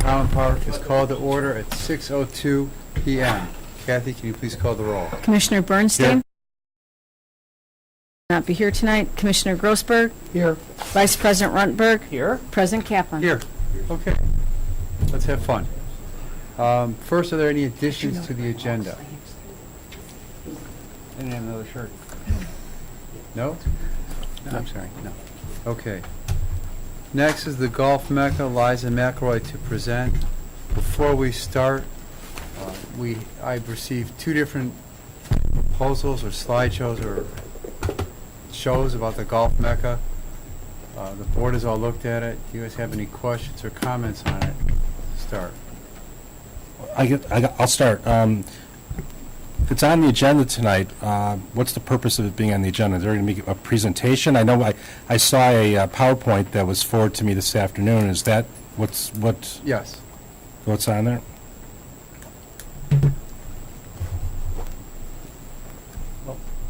Highland Park is called to order at 6:02 p.m. Kathy, can you please call the roll? Commissioner Bernstein? Here. Not be here tonight. Commissioner Grossberg? Here. Vice President Runtberg? Here. President Kaplan? Here. Okay. Let's have fun. First, are there any additions to the agenda? I didn't have another shirt. No? I'm sorry, no. Okay. Next is the Golf Mecca, Liza McElroy to present. Before we start, I've received two different proposals or slideshows or shows about the Golf Mecca. The board has all looked at it. Do you guys have any questions or comments on it? Start. I'll start. It's on the agenda tonight. What's the purpose of it being on the agenda? They're going to make a presentation. I know I saw a PowerPoint that was forwarded to me this afternoon. Is that what's Yes. on there?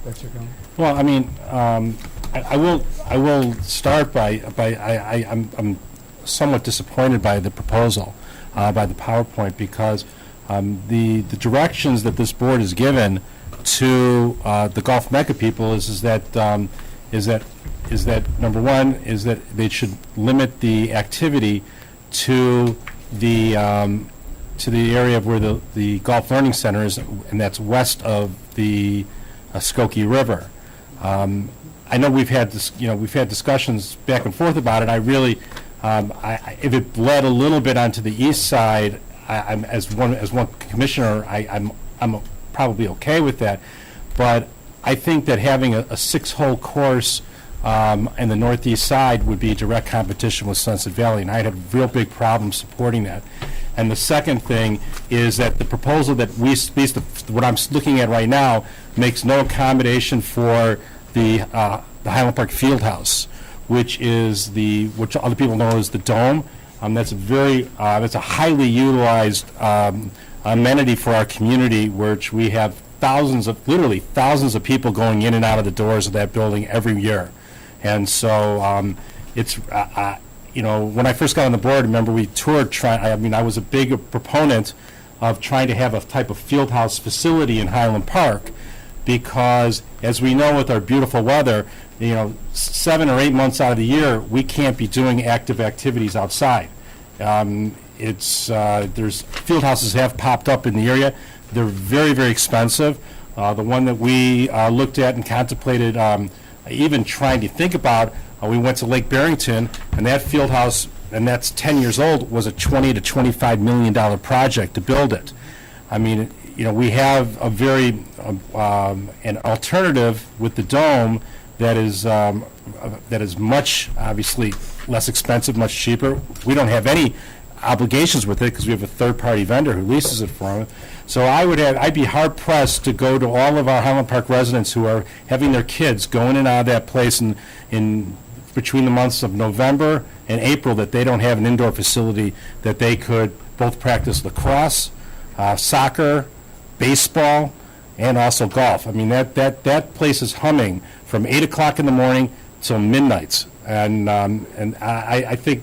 That's your comment? Well, I mean, I will start by I'm somewhat disappointed by the proposal, by the PowerPoint, because the directions that this board has given to the Golf Mecca people is that number one is that they should limit the activity to the area of where the Golf Learning Center is, and that's west of the Skokie River. I know we've had discussions back and forth about it. I really, if it bled a little bit onto the east side, I'm as one commissioner, I'm probably okay with that. But I think that having a 6-hole course in the northeast side would be direct competition with Sunset Valley, and I'd have real big problems supporting that. And the second thing is that the proposal that what I'm looking at right now makes no accommodation for the Highland Park Fieldhouse, which other people know as the Dome. That's a highly utilized amenity for our community, which we have literally thousands of people going in and out of the doors of that building every year. And so it's when I first got on the board, remember we toured. I was a big proponent of trying to have a type of field house facility in Highland Park, because as we know with our beautiful weather, 7 or 8 months out of the year we can't be doing active activities outside. There's field houses have popped up in the area. They're very, very expensive. The one that we looked at and contemplated even trying to think about, we went to Lake Barrington, and that field house, and that's 10 years old, was a $20 to $25 million project to build it. I mean, we have a very an alternative with the Dome that is much, obviously, less expensive, much cheaper. We don't have any obligations with it because we have a third-party vendor who leases it for them. So I'd be hard-pressed to go to all of our Highland Park residents who are having their kids going in and out of that place in between the months of November and April that they don't have an indoor facility that they could both practice lacrosse, soccer, baseball, and also golf. I mean, that place is humming from 8 o'clock in the morning till midnight. And I think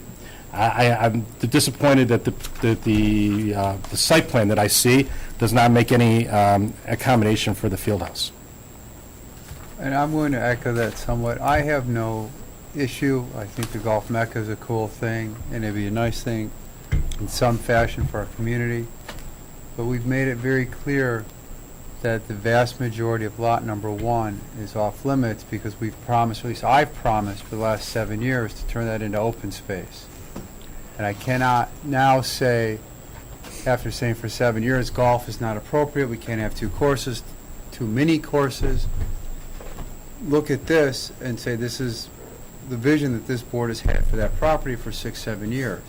I'm disappointed that the site plan that I see does not make any accommodation for the field house. And I'm going to echo that somewhat. I have no issue. I think the Golf Mecca is a cool thing, and it'd be a nice thing in some fashion for our community. But we've made it very clear that the vast majority of lot number 1 is off limits because we've promised, or at least I've promised for the last 7 years, to turn that into open space. And I cannot now say, after saying for 7 years, golf is not appropriate, we can't have 2 courses, 2 mini courses, look at this and say this is the vision that this board has had for that property for 6, 7 years.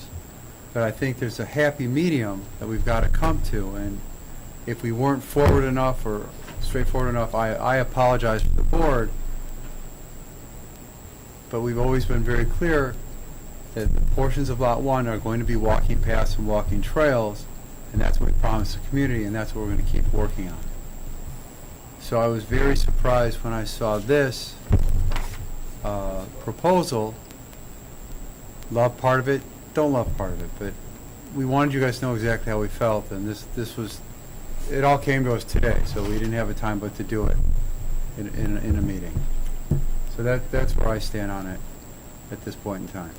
But I think there's a happy medium that we've got to come to, and if we weren't forward enough or straightforward enough, I apologize for the board, but we've always been very clear that the portions of Lot 1 are going to be walking paths and walking trails, and that's what we promised the community, and that's what we're going to keep working on. So I was very surprised when I saw this proposal. Love part of it, don't love part of it, but we wanted you guys to know exactly how we felt, and this was, it all came to us today, so we didn't have a time but to do it in a meeting. So that's where I stand on it at this point in time.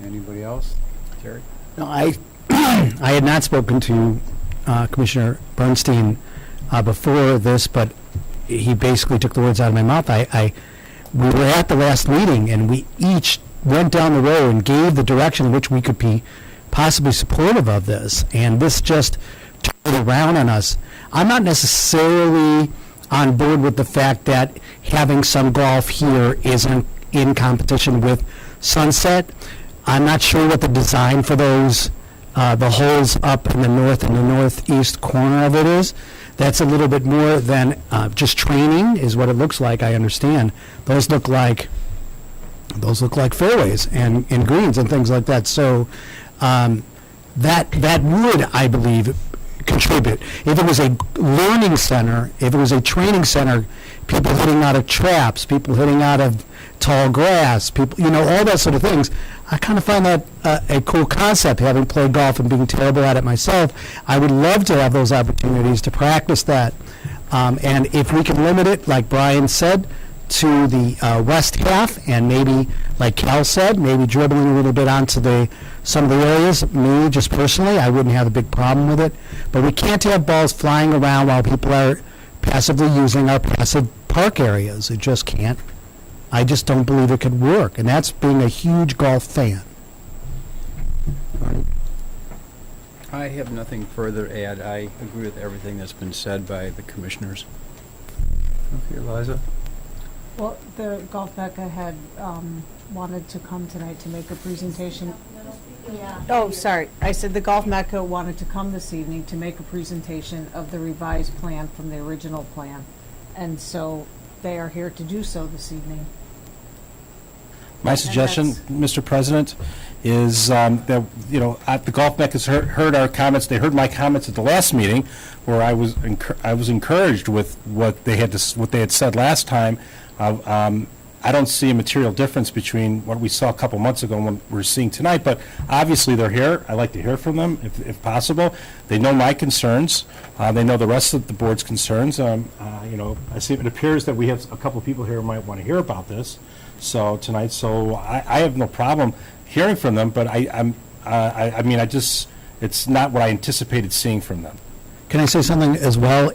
Anybody else? Terry? No, I had not spoken to Commissioner Bernstein before this, but he basically took the words out of my mouth. We were at the last meeting, and we each went down the road and gave the direction in which we could be possibly supportive of this, and this just turned around on us. I'm not necessarily on board with the fact that having some golf here isn't in competition with Sunset. I'm not sure what the design for those, the holes up in the north and the northeast corner of it is. That's a little bit more than just training, is what it looks like, I understand. Those look like fairways and greens and things like that. So that would, I believe, contribute. If it was a learning center, if it was a training center, people hitting out of traps, people hitting out of tall grass, people, all that sort of things, I kind of find that a cool concept, having played golf and being terrible at it myself. I would love to have those opportunities to practice that. And if we can limit it, like Brian said, to the west half, and maybe, like Cal said, maybe dribbling a little bit onto some of the areas. Me, just personally, I wouldn't have a big problem with it. But we can't have balls flying around while people are passively using our passive park areas. It just can't. I just don't believe it could work, and that's being a huge golf fan. I have nothing further to add. I agree with everything that's been said by the commissioners. Okay, Eliza? Well, the Golf Mecca had wanted to come tonight to make a presentation. Oh, sorry. I said the Golf Mecca wanted to come this evening to make a presentation of the revised plan from the original plan. And so they are here to do so this evening. My suggestion, Mr. President, is that, the Golf Mecca has heard our comments. They heard my comments at the last meeting, where I was encouraged with what they had said last time. I don't see a material difference between what we saw a couple months ago and what we're seeing tonight, but obviously they're here. I'd like to hear from them if possible. They know my concerns. They know the rest of the board's concerns. I see it appears that we have a couple of people here who might want to hear about this tonight, so I have no problem hearing from them, but it's not what I anticipated seeing from them. Can I say something as well?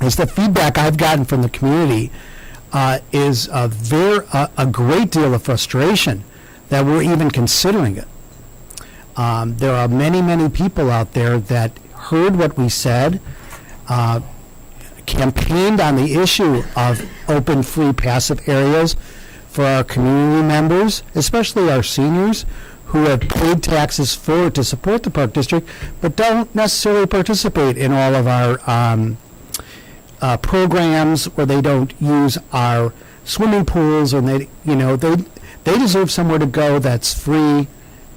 Is the feedback I've gotten from the community is a great deal of frustration that we're even considering it. There are many, many people out there that heard what we said, campaigned on the issue of open, free, passive areas for our community members, especially our seniors, who have paid taxes to support the Park District, but don't necessarily participate in all of our programs, where they don't use our swimming pools, and they deserve somewhere to go that's free,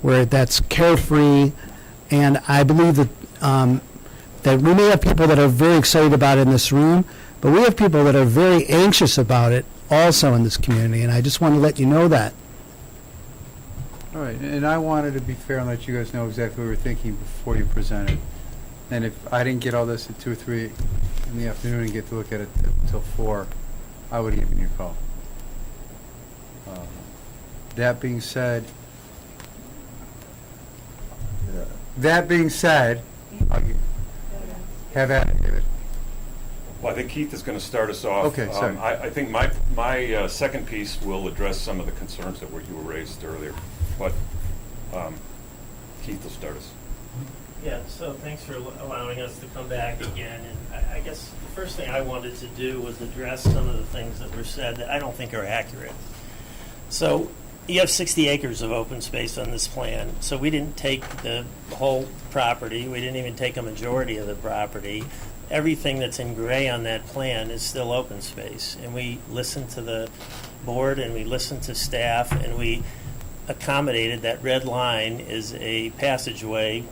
where that's carefree. And I believe that that we may have people that are very excited about it in this room, but we have people that are very anxious about it also in this community, and I just want to let you know that. All right, and I wanted to be fair and let you guys know exactly what we were thinking before you presented. And if I didn't get all this at 2 or 3 in the afternoon and get to look at it until 4, I would have given you a call. That being said, I'll have at it, David. Well, I think Keith is going to start us off. Okay, sorry. I think my second piece will address some of the concerns that you were raised earlier, but Keith will start us. Yeah, so thanks for allowing us to come back again. And I guess the first thing I wanted to do was address some of the things that were said that I don't think are accurate. So you have 60 acres of open space on this plan. So we didn't take the whole property. We didn't even take a majority of the property. Everything that's in gray on that plan is still open space. And we listened to the board, and we listened to staff, and we accommodated that red line is a passageway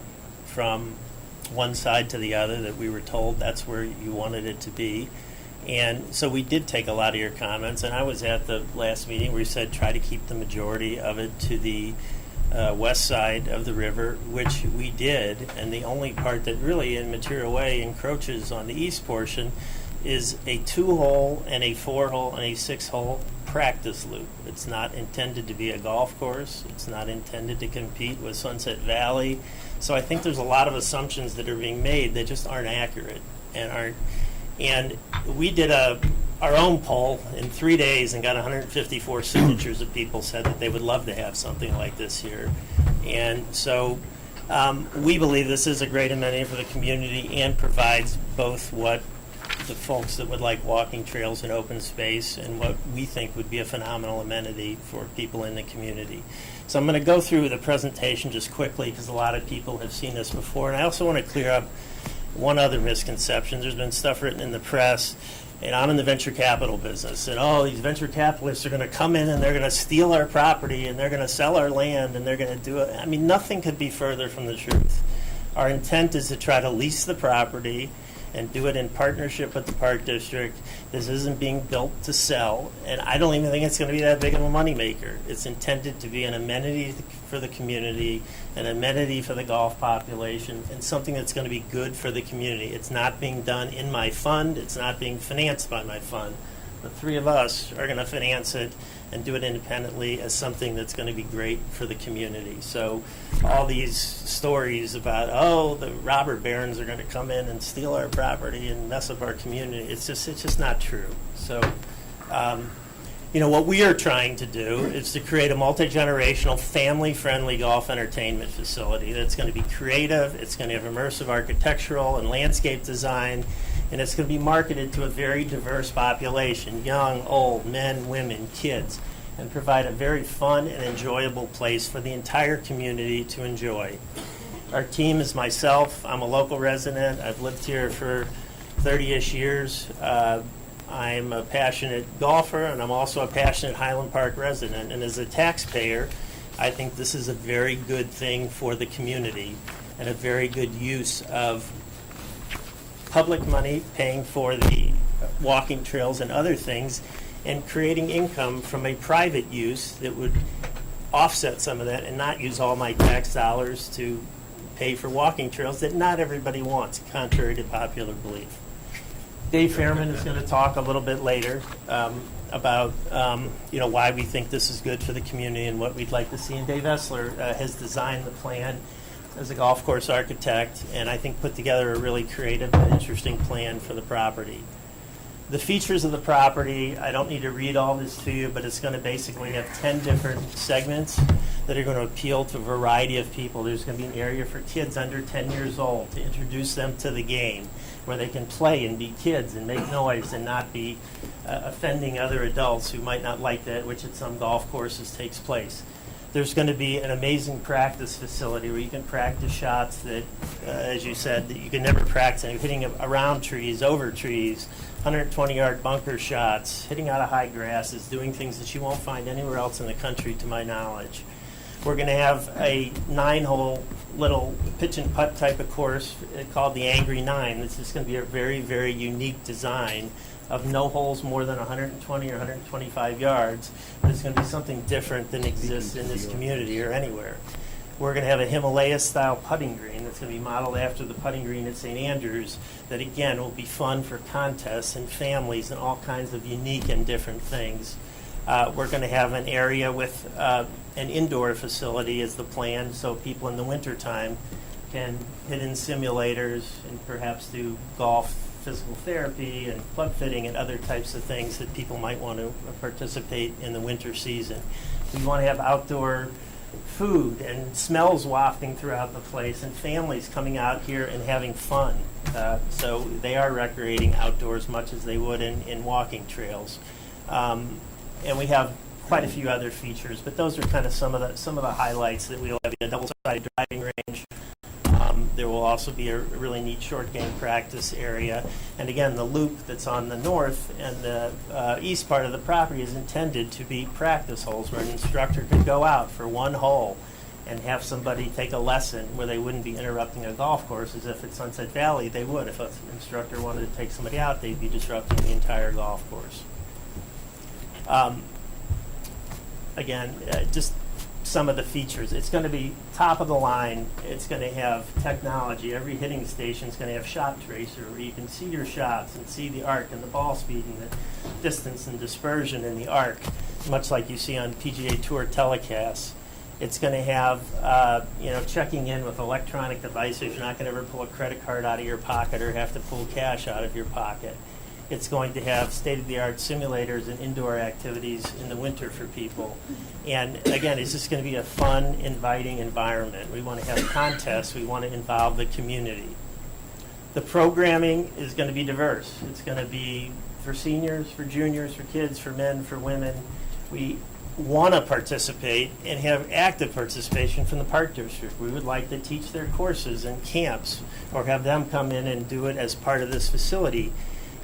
from one side to the other that we were told that's where you wanted it to be. And so we did take a lot of your comments, and I was at the last meeting where you said try to keep the majority of it to the west side of the river, which we did, and the only part that really in material way encroaches on the east portion is a 2-hole and a 4-hole and a 6-hole practice loop. It's not intended to be a golf course. It's not intended to compete with Sunset Valley. So I think there's a lot of assumptions that are being made that just aren't accurate and aren't. And we did our own poll in 3 days and got 154 signatures of people said that they would love to have something like this here. And so we believe this is a great amenity for the community and provides both what the folks that would like walking trails and open space and what we think would be a phenomenal amenity for people in the community. So I'm going to go through the presentation just quickly because a lot of people have seen this before. And I also want to clear up one other misconception. There's been stuff written in the press, and I'm in the venture capital business, and these venture capitalists are going to come in and they're going to steal our property and they're going to sell our land and they're going to do it. I mean, nothing could be further from the truth. Our intent is to try to lease the property and do it in partnership with the Park District. This isn't being built to sell, and I don't even think it's going to be that big of a moneymaker. It's intended to be an amenity for the community, an amenity for the golf population, and something that's going to be good for the community. It's not being done in my fund. It's not being financed by my fund. The three of us are going to finance it and do it independently as something that's going to be great for the community. So all these stories about, the robber barons are going to come in and steal our property and mess up our community, it's just not true. So, what we are trying to do is to create a multi-generational, family-friendly golf entertainment facility that's going to be creative, it's going to have immersive architectural and landscape design, and it's going to be marketed to a very diverse population, young, old, men, women, kids, and provide a very fun and enjoyable place for the entire community to enjoy. Our team is myself. I'm a local resident. I've lived here for 30-ish years. I'm a passionate golfer, and I'm also a passionate Highland Park resident. And as a taxpayer, I think this is a very good thing for the community and a very good use of public money paying for the walking trails and other things and creating income from a private use that would offset some of that and not use all my tax dollars to pay for walking trails that not everybody wants, contrary to popular belief. Dave Fairman is going to talk a little bit later about why we think this is good for the community and what we'd like to see. And Dave Essler has designed the plan as a golf course architect, and I think put together a really creative and interesting plan for the property. The features of the property, I don't need to read all this to you, but it's going to basically have 10 different segments that are going to appeal to a variety of people. There's going to be an area for kids under 10 years old to introduce them to the game, where they can play and be kids and make noise and not be offending other adults who might not like that, which at some golf courses takes place. There's going to be an amazing practice facility where you can practice shots that, as you said, that you can never practice, hitting around trees, over trees, 120-yard bunker shots, hitting out of high grasses, doing things that you won't find anywhere else in the country, to my knowledge. We're going to have a 9-hole little pitch and putt type of course called the Angry Nine. This is going to be a very, very unique design of no holes more than 120 or 125 yards, but it's going to be something different than exists in this community or anywhere. We're going to have a Himalaya-style putting green that's going to be modeled after the putting green at St. Andrews that, again, will be fun for contests and families and all kinds of unique and different things. We're going to have an area with an indoor facility as the plan, so people in the wintertime can hit in simulators and perhaps do golf, physical therapy, and club fitting and other types of things that people might want to participate in the winter season. We want to have outdoor food and smells wafting throughout the place and families coming out here and having fun. So they are recreating outdoors much as they would in walking trails. And we have quite a few other features, but those are kind of some of the highlights that we'll have. A double-sided driving range. There will also be a really neat short game practice area. And again, the loop that's on the north and the east part of the property is intended to be practice holes where an instructor could go out for one hole and have somebody take a lesson where they wouldn't be interrupting a golf course as if at Sunset Valley they would. If an instructor wanted to take somebody out, they'd be disrupting the entire golf course. Again, just some of the features. It's going to be top of the line. It's going to have technology. Every hitting station is going to have shot tracer where you can see your shots and see the arc and the ball speed and the distance and dispersion in the arc, much like you see on PGA Tour telecasts. It's going to have, checking in with electronic devices. You're not going to ever pull a credit card out of your pocket or have to pull cash out of your pocket. It's going to have state-of-the-art simulators and indoor activities in the winter for people. And again, it's just going to be a fun, inviting environment. We want to have contests. We want to involve the community. The programming is going to be diverse. It's going to be for seniors, for juniors, for kids, for men, for women. We want to participate and have active participation from the Park District. We would like to teach their courses and camps or have them come in and do it as part of this facility.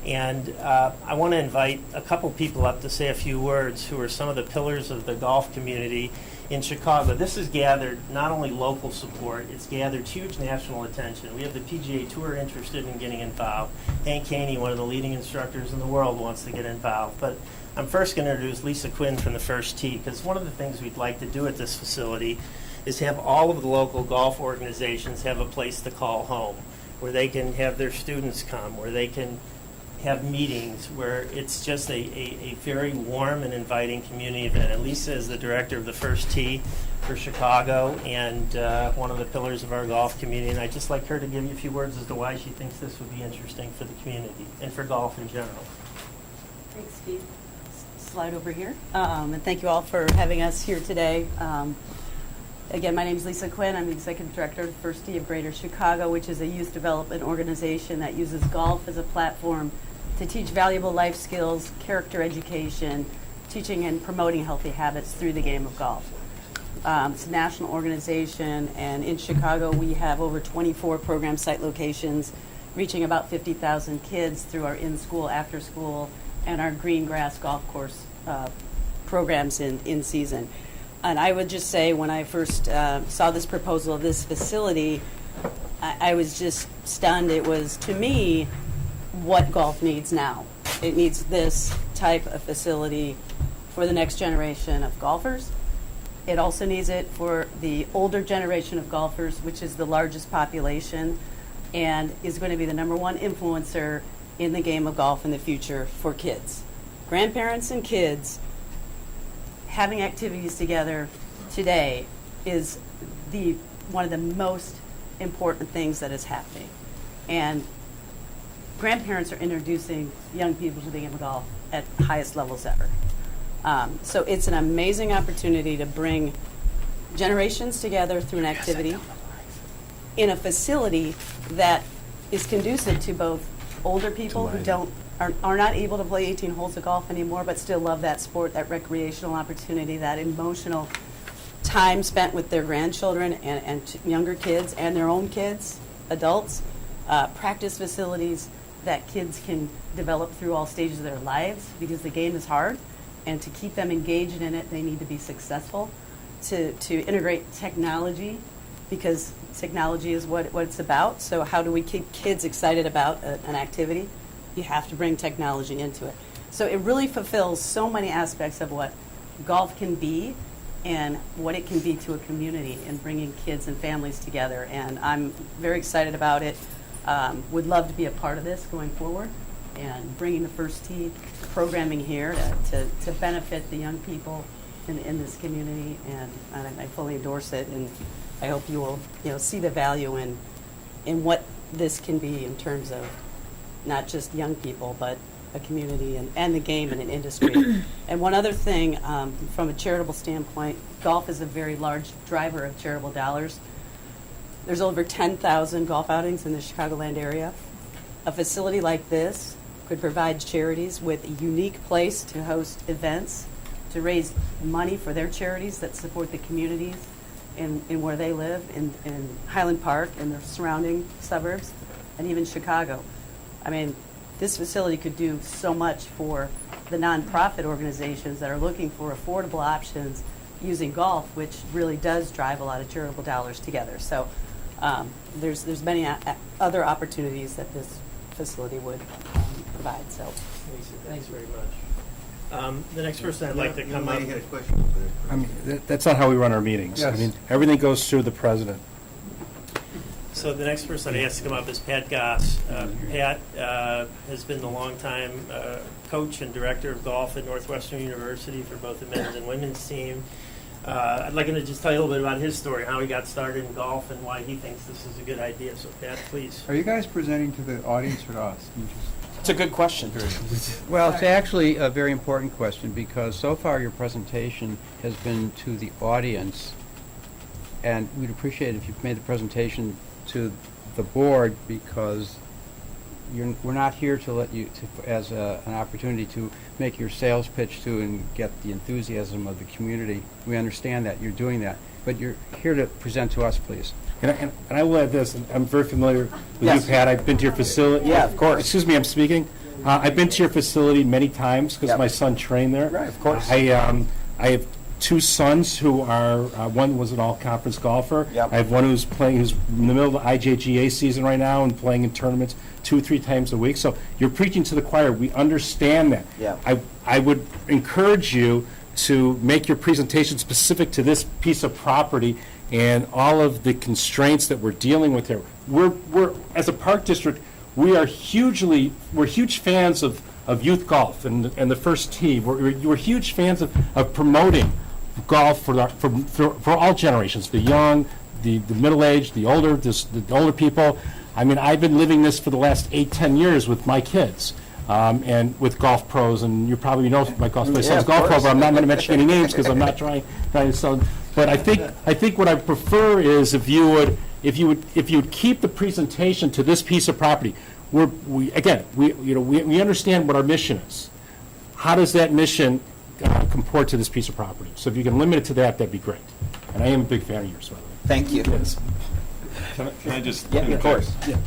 And I want to invite a couple people up to say a few words who are some of the pillars of the golf community in Chicago. This has gathered not only local support, it's gathered huge national attention. We have the PGA Tour interested in getting involved. Hank Haney, one of the leading instructors in the world, wants to get involved. But I'm first going to introduce Lisa Quinn from the First Tee, because one of the things we'd like to do at this facility is have all of the local golf organizations have a place to call home, where they can have their students come, where they can have meetings, where it's just a very warm and inviting community event. And Lisa is the director of the First Tee for Chicago and one of the pillars of our golf community. And I'd just like her to give you a few words as to why she thinks this would be interesting for the community and for golf in general. Thanks, Steve. Slide over here. And thank you all for having us here today. Again, my name is Lisa Quinn. I'm the Executive Director of the First Tee of Greater Chicago, which is a youth development organization that uses golf as a platform to teach valuable life skills, character education, teaching and promoting healthy habits through the game of golf. It's a national organization, and in Chicago we have over 24 program site locations, reaching about 50,000 kids through our in-school, after-school, and our green grass golf course programs in season. And I would just say, when I first saw this proposal of this facility, I was just stunned. It was, to me, what golf needs now. It needs this type of facility for the next generation of golfers. It also needs it for the older generation of golfers, which is the largest population, and is going to be the #1 influencer in the game of golf in the future for kids. Grandparents and kids having activities together today is one of the most important things that is happening. And grandparents are introducing young people to the game of golf at highest levels ever. So it's an amazing opportunity to bring generations together through an activity in a facility that is conducive to both older people who are not able to play 18 holes of golf anymore, but still love that sport, that recreational opportunity, that emotional time spent with their grandchildren and younger kids and their own kids, adults, practice facilities that kids can develop through all stages of their lives, because the game is hard, and to keep them engaged in it, they need to be successful. To integrate technology, because technology is what it's about. So how do we keep kids excited about an activity? You have to bring technology into it. So it really fulfills so many aspects of what golf can be and what it can be to a community in bringing kids and families together. And I'm very excited about it. Would love to be a part of this going forward and bringing the First Tee programming here to benefit the young people in this community. And I fully endorse it, and I hope you will see the value in what this can be in terms of not just young people, but a community and the game and an industry. And one other thing, from a charitable standpoint, golf is a very large driver of charitable dollars. There's over 10,000 golf outings in the Chicagoland area. A facility like this could provide charities with a unique place to host events, to raise money for their charities that support the communities in where they live, in Highland Park and the surrounding suburbs, and even Chicago. I mean, this facility could do so much for the nonprofit organizations that are looking for affordable options using golf, which really does drive a lot of charitable dollars together. So there's many other opportunities that this facility would provide. So Thanks very much. The next person I'd like to come up. I mean, that's not how we run our meetings. I Yes. mean, everything goes through the president. So the next person I asked to come up is Pat Goss. Pat has been the longtime coach and director of golf at Northwestern University for both the men's and women's team. I'd like him to just tell you a little bit about his story, how he got started in golf, and why he thinks this is a good idea. So Pat, please. Are you guys presenting to the audience or to us? You It's a good question. Well, it's actually a very important question, because so far your presentation has been to the audience, and we'd appreciate if you've made the presentation to the board, because we're not here to let you, as an opportunity to make your sales pitch to and get the enthusiasm of the community. We understand that, you're doing that, but you're here to present to us, please. And I will add this, and I'm very familiar with Yes. you, Pat. I've been to your facility. Yeah, of course. Excuse me, I'm speaking. I've been to your facility many times because Yep. my son trained there. Right, of course. I have two sons who are, one was an all-conference golfer. Yep. I have one who's in the middle of the IJGA season right now and playing in tournaments 2 or 3 times a week. So you're preaching to the choir. We understand that. Yep. I would encourage you to make your presentation specific to this piece of property and all of the constraints that we're dealing with here. We're as a park district, we're huge fans of youth golf and the first tee. We're huge fans of promoting golf for all generations, the young, the middle-aged, the older people. I mean, I've been living this for the last 8-10 years with my kids. And with golf pros, and you probably know my son's of golf pro, course. but I'm not going to mention any names because I'm not trying to sell. But I think what I prefer is if you would keep the presentation to this piece of property. We understand what our mission is. How does that mission comport to this piece of property? So if you can limit it to that, that'd be great. And I am a big fan of yours, by the way. Thank you. Yes. Can I just Yeah, of interject?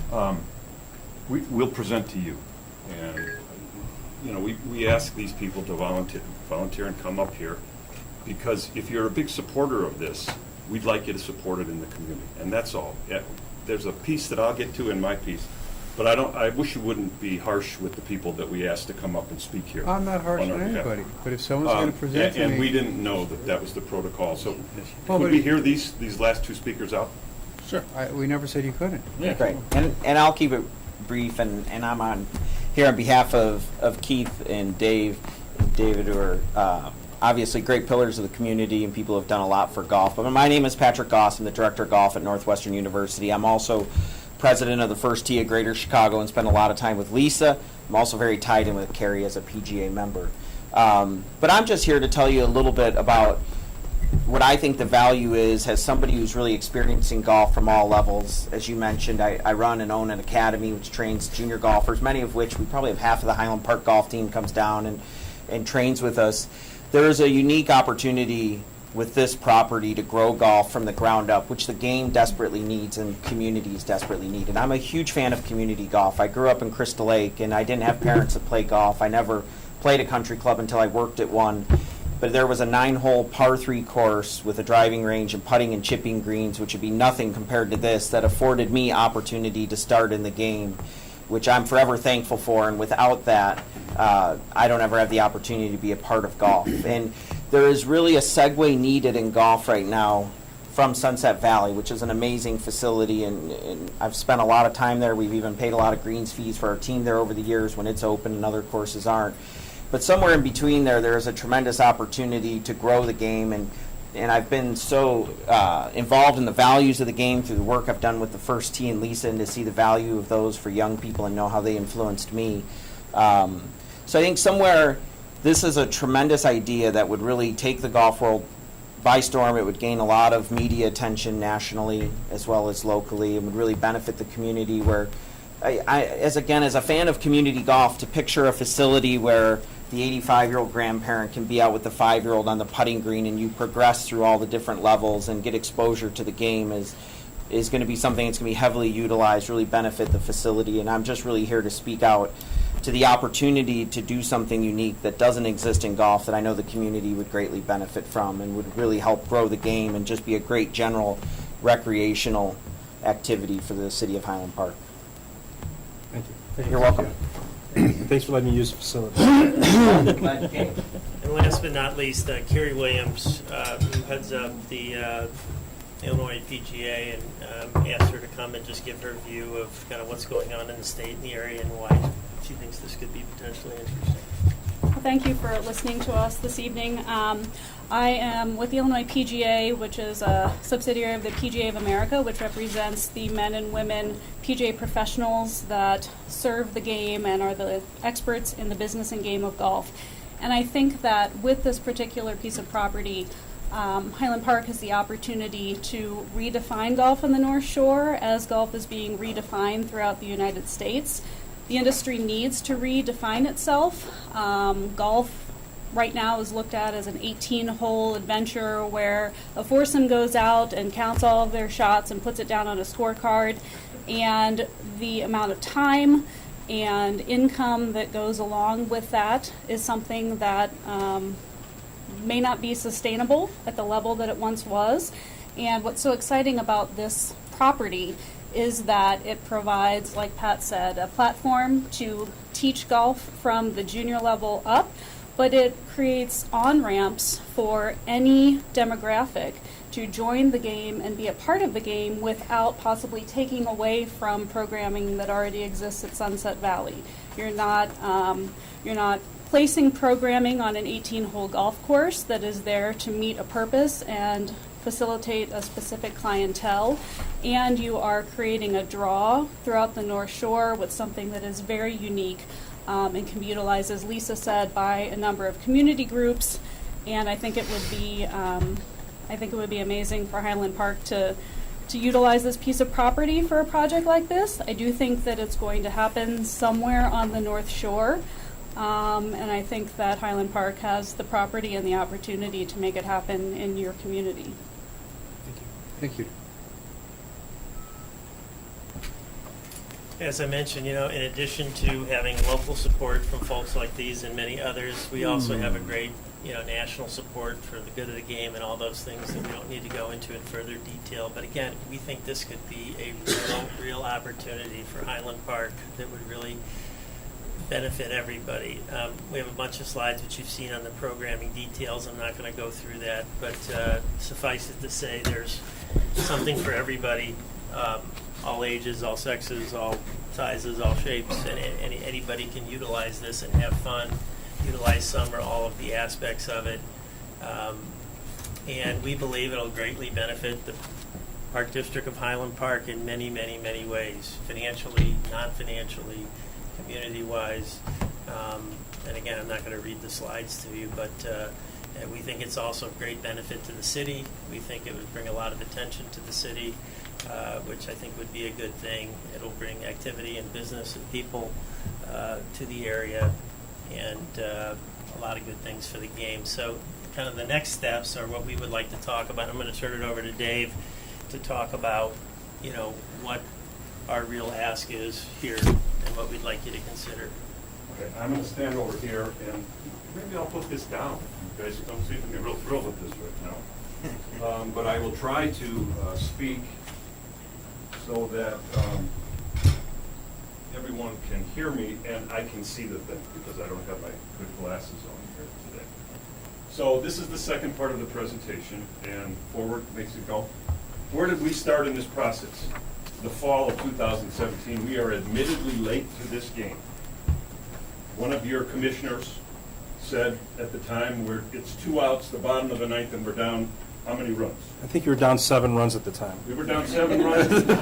course. We'll present to you. And, we ask these people to volunteer and come up here, because if you're a big supporter of this, we'd like you to support it in the community, and that's all. Yeah, there's a piece that I'll get to in my piece, but I wish you wouldn't be harsh with the people that we asked to come up and speak here. I'm not harsh on on our behalf. anybody, but if someone's going to present to me... And we didn't know that was the protocol, so Well, could but we it- hear these last 2 speakers out? We never said you couldn't. Great. And I'll keep it brief, and I'm on here on behalf of Keith and David, who are obviously great pillars of the community and people who have done a lot for golf. But my name is Patrick Goss. I'm the director of golf at Northwestern University. I'm also president of the First Tee of Greater Chicago and spend a lot of time with Lisa. I'm also very tied in with Carrie as a PGA member. But I'm just here to tell you a little bit about what I think the value is as somebody who's really experiencing golf from all levels. As you mentioned, I run and own an academy which trains junior golfers, many of which we probably have half of the Highland Park golf team comes down and trains with us. There is a unique opportunity with this property to grow golf from the ground up, which the game desperately needs and communities desperately need. And I'm a huge fan of community golf. I grew up in Crystal Lake, and I didn't have parents that played golf. I never played a country club until I worked at one. But there was a 9-hole par 3 course with a driving range and putting and chipping greens, which would be nothing compared to this, that afforded me opportunity to start in the game, which I'm forever thankful for. And without that, I don't ever have the opportunity to be a part of golf. And there is really a segue needed in golf right now from Sunset Valley, which is an amazing facility, and I've spent a lot of time there. We've even paid a lot of greens fees for our team there over the years when it's open and other courses aren't. But somewhere in between there is a tremendous opportunity to grow the game, and I've been so involved in the values of the game through the work I've done with the First Tee and Lisa, and to see the value of those for young people and know how they influenced me. So I think somewhere this is a tremendous idea that would really take the golf world by storm. It would gain a lot of media attention nationally as well as locally, and would really benefit the community. Where as a fan of community golf, to picture a facility where the 85-year-old grandparent can be out with the 5-year-old on the putting green, and you progress through all the different levels and get exposure to the game is going to be something that's going to be heavily utilized, really benefit the facility. And I'm just really here to speak out to the opportunity to do something unique that doesn't exist in golf, that I know the community would greatly benefit from and would really help grow the game and just be a great general recreational activity for the city of Highland Park. Thank you. You're welcome. Thanks for letting me use the facility. Glad you came. And last but not least, Carrie Williams, who heads up the Illinois PGA, and asked her to come and just give her view of kind of what's going on in the state and the area and why she thinks this could be potentially interesting. Well, thank you for listening to us this evening. I am with the Illinois PGA, which is a subsidiary of the PGA of America, which represents the men and women PGA professionals that serve the game and are the experts in the business and game of golf. And I think that with this particular piece of property, Highland Park has the opportunity to redefine golf on the North Shore as golf is being redefined throughout the United States. The industry needs to redefine itself. Golf right now is looked at as an 18-hole adventure where a foursome goes out and counts all of their shots and puts it down on a scorecard, and the amount of time and income that goes along with that is something that may not be sustainable at the level that it once was. And what's so exciting about this property is that it provides, like Pat said, a platform to teach golf from the junior level up, but it creates on-ramps for any demographic to join the game and be a part of the game without possibly taking away from programming that already exists at Sunset Valley. You're not placing programming on an 18-hole golf course that is there to meet a purpose and facilitate a specific clientele, and you are creating a draw throughout the North Shore with something that is very unique and can be utilized, as Lisa said, by a number of community groups. And I think it would be amazing for Highland Park to utilize this piece of property for a project like this. I do think that it's going to happen somewhere on the North Shore. And I think that Highland Park has the property and the opportunity to make it happen in your community. Thank you. As I mentioned, in addition to having local support from folks like these and many others, we also have a great, national support for the good of the game and all those things that we don't need to go into in further detail. But again, we think this could be a real opportunity for Highland Park that would really benefit everybody. We have a bunch of slides which you've seen on the programming details. I'm not going to go through that, but suffice it to say there's something for everybody, all ages, all sexes, all sizes, all shapes, and anybody can utilize this and have fun, utilize some or all of the aspects of it. And we believe it'll greatly benefit the Park District of Highland Park in many, many, many ways, financially, non-financially, community-wise. And again, I'm not going to read the slides to you, but we think it's also of great benefit to the city. We think it would bring a lot of attention to the city, which I think would be a good thing. It'll bring activity and business and people to the area, and a lot of good things for the game. So kind of the next steps are what we would like to talk about. I'm going to turn it over to Dave to talk about, what our real ask is here and what we'd like you to consider. Okay, I'm going to stand over here, and maybe I'll put this down. You guys don't seem to be real thrilled with this right now. But I will try to speak so that everyone can hear me and I can see the thing, because I don't have my good glasses on here today. So this is the second part of the presentation, and forward makes it go. Where did we start in this process? The fall of 2017. We are admittedly late to this game. One of your commissioners said at the time, it's 2 outs, the bottom of the ninth, and we're down how many runs? I think you were down 7 runs at the time. We were down 7 runs at the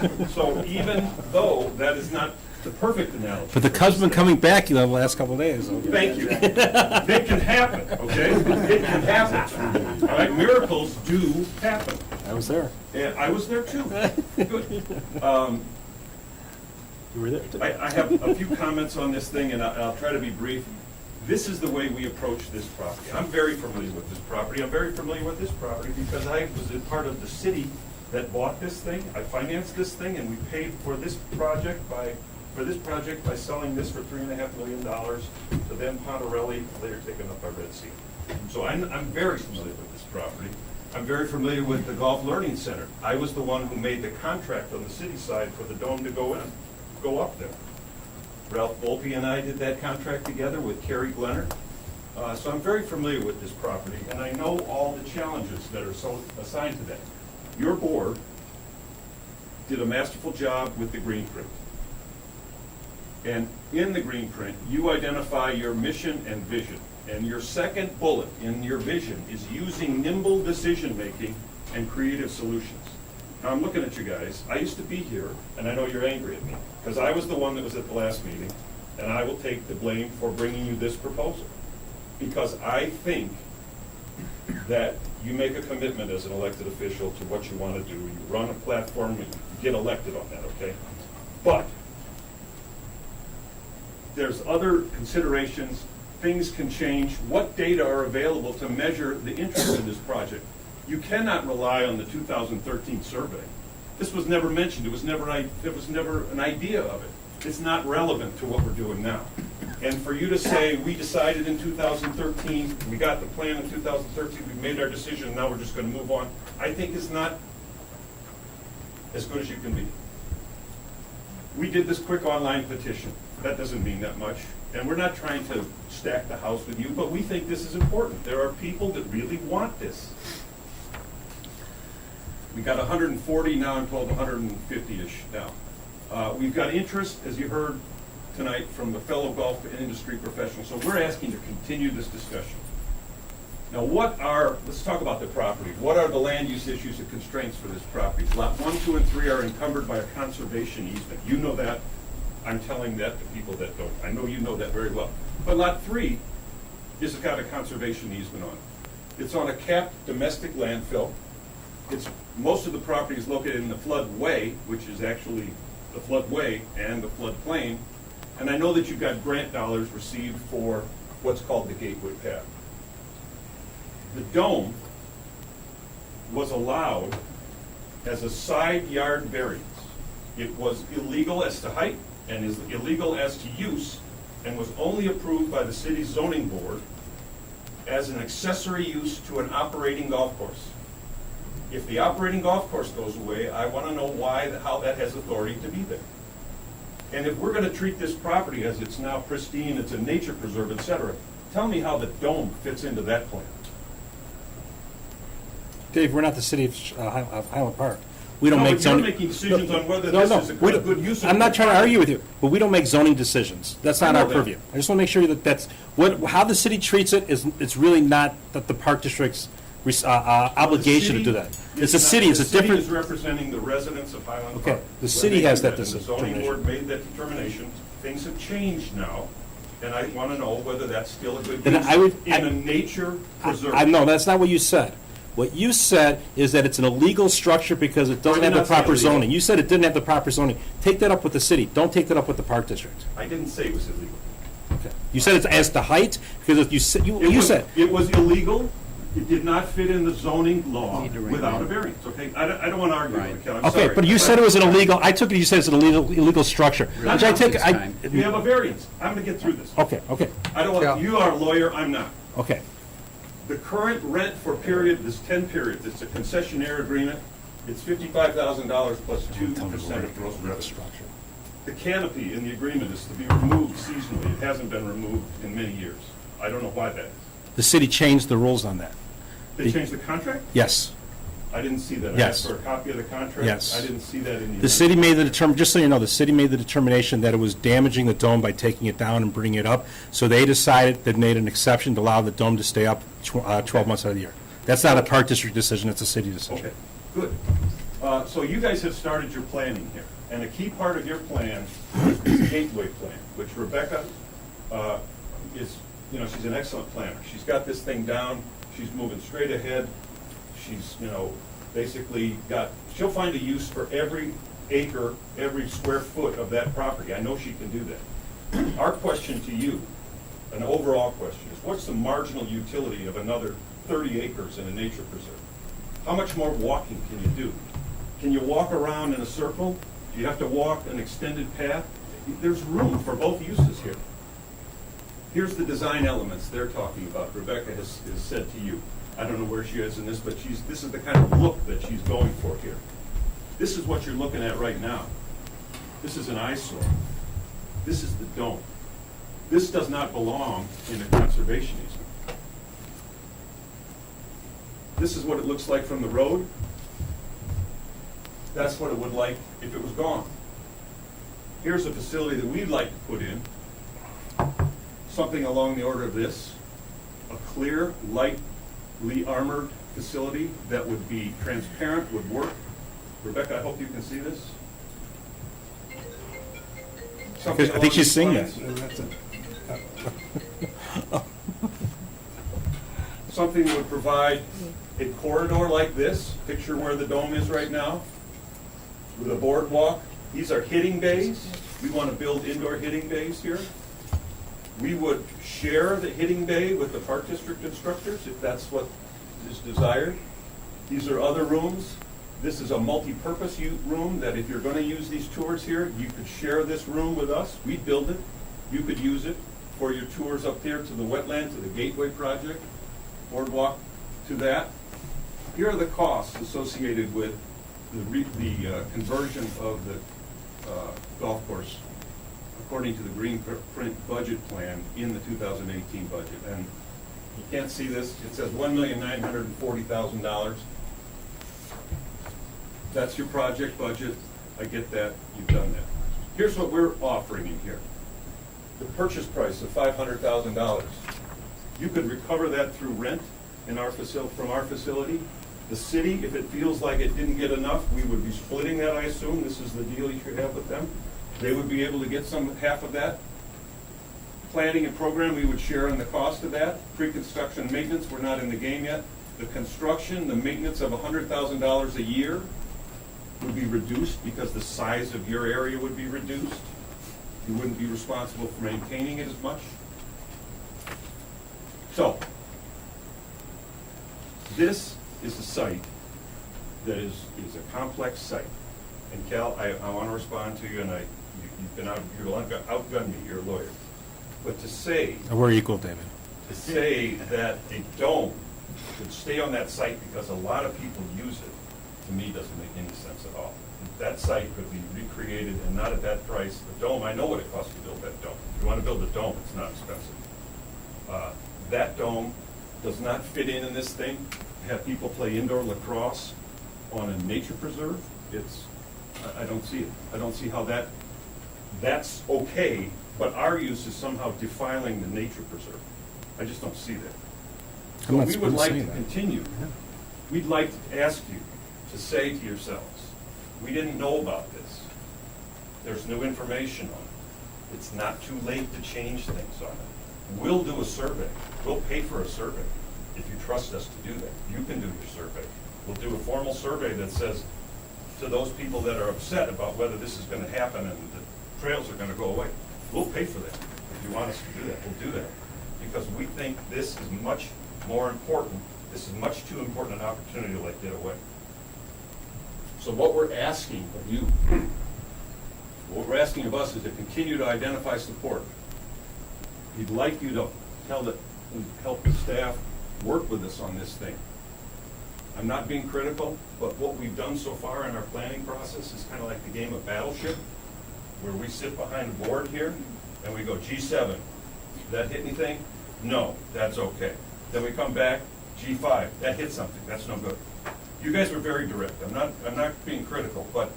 time. So even though that is not the perfect analogy. But the Cubs been coming back the last couple of days. Thank you. It can happen, okay? It can happen. All right, miracles do happen. I was there. And I was there too. Good. You were there too. I have a few comments on this thing, and I'll try to be brief. This is the way we approach this property. I'm very familiar with this property. I'm very familiar with this property because I was a part of the city that bought this thing. I financed this thing, and we paid for this project by selling this for $3.5 million to then Pontarelli, later taken up by Red Sea. So I'm very familiar with this property. I'm very familiar with the Golf Learning Center. I was the one who made the contract on the city side for the dome to go up there. Ralph Volpe and I did that contract together with Kerry Glenner. So I'm very familiar with this property, and I know all the challenges that are so assigned to that. Your board did a masterful job with the green print. And in the green print, you identify your mission and vision. And your second bullet in your vision is using nimble decision-making and creative solutions. Now, I'm looking at you guys. I used to be here, and I know you're angry at me, because I was the one that was at the last meeting, and I will take the blame for bringing you this proposal. Because I think that you make a commitment as an elected official to what you want to do. You run a platform, and you get elected on that, okay? But there's other considerations. Things can change. What data are available to measure the interest in this project? You cannot rely on the 2013 survey. This was never mentioned. There was never an idea of it. It's not relevant to what we're doing now. And for you to say, we decided in 2013, we got the plan in 2013, we made our decision, now we're just going to move on, I think is not as good as you can be. We did this quick online petition. That doesn't mean that much. And we're not trying to stack the house with you, but we think this is important. There are people that really want this. We got 140, now I'm told 150-ish now. We've got interest, as you heard tonight, from the fellow golf industry professionals. So we're asking to continue this discussion. Now, let's talk about the property. What are the land use issues and constraints for this property? Lot 1, 2, and 3 are encumbered by a conservation easement. You know that. I'm telling that to people that don't. I know you know that very well. But Lot 3 has got a conservation easement on it. It's on a capped domestic landfill. Most of the property is located in the floodway, which is actually the floodway and the floodplain. And I know that you've got grant dollars received for what's called the Gateway Path. The dome was allowed as a side yard variance. It was illegal as to height and is illegal as to use, and was only approved by the city's zoning board as an accessory use to an operating golf course. If the operating golf course goes away, I want to know how that has authority to be there. And if we're going to treat this property as it's now pristine, it's a nature preserve, et cetera, tell me how the dome fits into that plan. Dave, we're not the city of Highland Park. We don't No, make but you're zoning. making decisions on whether No, this no, is a we good don't- use of I'm not the trying to property. argue with you, but we don't make zoning decisions. That's not I know our that. purview. I just want to make sure that how the city treats it it's really not the Park District's obligation to do that. It's a city, it's a The city different. is representing the residents of Highland Park. Okay, the We're city has making that and the zoning board made that determination. Things have changed now, and I want to know whether that's still a good Then use I would- in a nature preserve. No, that's not what you said. What you said is that it's an illegal structure because it doesn't I have did the not say proper illegal. zoning. You said it didn't have the proper zoning. Take that up with the city. Don't take that up with the Park District. I didn't say it was illegal. Okay. You said it's as to height because you said It was illegal. It did not fit in the zoning law Need to remind- without a variance, okay? I don't want to argue with it, Ken, I'm okay, sorry. but you said it was an illegal. I took it. You said it's an illegal structure, Not which I now, take. this I time. We have a variance. I'm going to get through this. okay. I don't want, you are a lawyer, I'm not. Okay. The current rent for this 10 periods, it's a concessionaire agreement, it's $55,000 plus 2% of gross revenue. The canopy in the agreement is to be removed seasonally. It hasn't been removed in many years. I don't know why that is. The city changed the rules on that. They changed the contract? Yes. I didn't see that. I Yes. asked for a copy of the contract. Yes. I didn't see that in the. The city made the just so you know, the city made the determination that it was damaging the dome by taking it down and bringing it up. So they decided, they made an exception to allow the dome to stay up 12 months out of the year. That's not a Park District decision, it's a city decision. Okay, good. So you guys have started your planning here, and a key part of your plan is this Gateway Plan, which Rebecca she's an excellent planner. She's got this thing down, she's moving straight ahead. She's, basically she'll find a use for every acre, every square foot of that property. I know she can do that. Our question to you, an overall question, is what's the marginal utility of another 30 acres in a nature preserve? How much more walking can you do? Can you walk around in a circle? Do you have to walk an extended path? There's room for both uses here. Here's the design elements they're talking about. Rebecca has said to you, I don't know where she is in this, but this is the kind of look that she's going for here. This is what you're looking at right now. This is an eyesore. This is the dome. This does not belong in a conservation easement. This is what it looks like from the road. That's what it would like if it was gone. Here's a facility that we'd like to put in, something along the order of this, a clear, lightly armored facility that would be transparent, would work. Rebecca, I hope you can see this. Something I think she's along seeing these that. lines. Something that would provide a corridor like this, picture where the dome is right now, with a boardwalk. These are hitting bays. We want to build indoor hitting bays here. We would share the hitting bay with the Park District instructors if that's what is desired. These are other rooms. This is a multi-purpose room that if you're going to use these tours here, you could share this room with us. We'd build it. You could use it for your tours up there to the wetland, to the Gateway project, boardwalk to that. Here are the costs associated with the conversion of the golf course according to the green print budget plan in the 2018 budget. And you can't see this. It says $1,940,000. That's your project budget. I get that. You've done that. Here's what we're offering in here. The purchase price of $500,000. You could recover that through rent in our from our facility. The city, if it feels like it didn't get enough, we would be splitting that, I assume. This is the deal you should have with them. They would be able to get half of that. Planning and program, we would share in the cost of that. Pre-construction maintenance, we're not in the game yet. The construction, the maintenance of $100,000 a year would be reduced because the size of your area would be reduced. You wouldn't be responsible for maintaining it as much. So, this is a site that is a complex site. And Cal, I want to respond to you, and you'll outgun me, you're a lawyer. But to say We're equal, David. that a dome should stay on that site because a lot of people use it, to me, doesn't make any sense at all. That site could be recreated and not at that price. The dome, I know what it costs to build that dome. If you want to build a dome, it's not expensive. That dome does not fit in this thing. Have people play indoor lacrosse on a nature preserve. I don't see it. I don't see how that's okay, but our use is somehow defiling the nature preserve. I just don't see that. So we would like to continue. We'd like to ask you to say to yourselves, we didn't know about this. There's new information on it. It's not too late to change things on it. We'll do a survey. We'll pay for a survey if you trust us to do that. You can do your survey. We'll do a formal survey that says to those people that are upset about whether this is going to happen and the trails are going to go away, we'll pay for that. If you want us to do that, we'll do that. Because we think this is much more important. This is much too important an opportunity to let get away. So what we're asking of you, what we're asking of us is to continue to identify support. We'd like you to help the staff work with us on this thing. I'm not being critical, but what we've done so far in our planning process is kind of like the game of Battleship, where we sit behind a board here and we go, G7, did that hit anything? No, that's okay. Then we come back, G5, that hit something, that's no good. You guys were very direct. I'm not being critical, but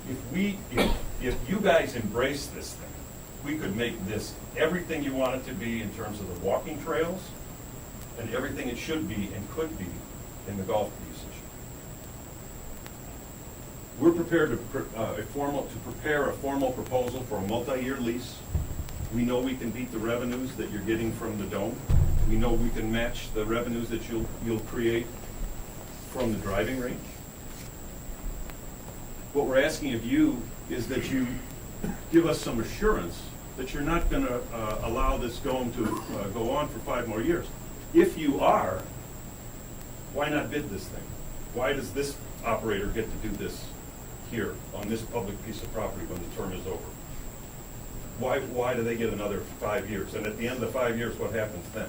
if you guys embrace this thing, we could make this everything you want it to be in terms of the walking trails and everything it should be and could be in the golf usage. We're prepared to prepare a formal proposal for a multi-year lease. We know we can beat the revenues that you're getting from the dome. We know we can match the revenues that you'll create from the driving range. What we're asking of you is that you give us some assurance that you're not going to allow this dome to go on for 5 more years. If you are, why not bid this thing? Why does this operator get to do this here on this public piece of property when the term is over? Why do they get another 5 years? And at the end of the 5 years, what happens then?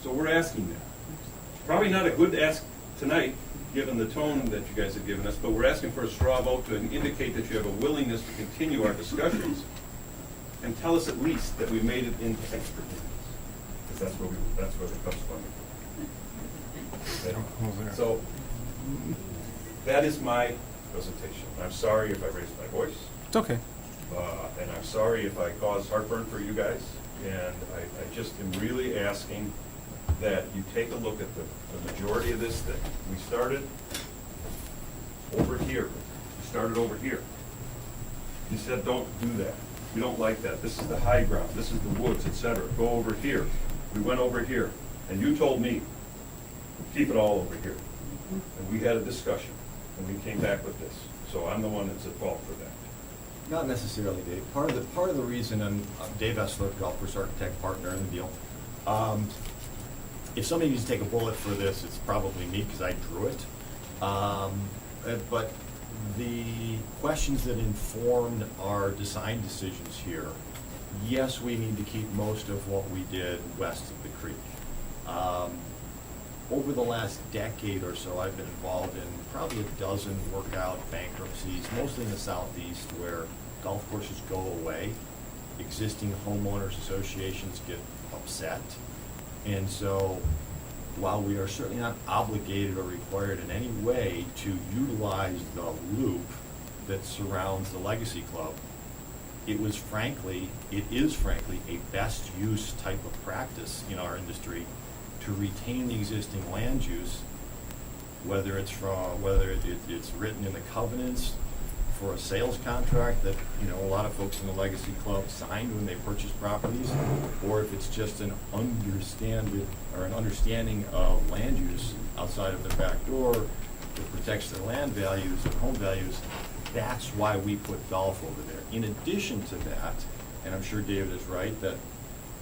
So we're asking that. Probably not a good ask tonight, given the tone that you guys have given us, but we're asking for a straw vote to indicate that you have a willingness to continue our discussions and tell us at least that we made it into expert minutes. That's where the Cubs funding. Okay? So, that is my presentation. I'm sorry if I raised my voice, It's okay. and I'm sorry if I caused heartburn for you guys, and I just am really asking that you take a look at the majority of this thing. We started over here. We started over here. You said, don't do that. We don't like that. This is the high ground. This is the woods, et cetera. Go over here. We went over here. And you told me, keep it all over here. And we had a discussion, and we came back with this. So I'm the one that's at fault for that. Not necessarily, Dave. Part of the reason, I'm Dave Essler, golf course architect partner in the deal. If somebody needs to take a bullet for this, it's probably me because I drew it. But the questions that informed our design decisions here, yes, we need to keep most of what we did west of the creek. Over the last decade or so, I've been involved in probably a dozen workout bankruptcies, mostly in the southeast, where golf courses go away, existing homeowners associations get upset. And so, while we are certainly not obligated or required in any way to utilize the loop that surrounds the Legacy Club, it is frankly a best use type of practice in our industry to retain the existing land use, whether it's written in the covenants for a sales contract that, you know, a lot of folks in the Legacy Club signed when they purchased properties, or if it's just an understanding of land use outside of the back door that protects their land values and home values. That's why we put golf over there. In addition to that, and I'm sure David is right, that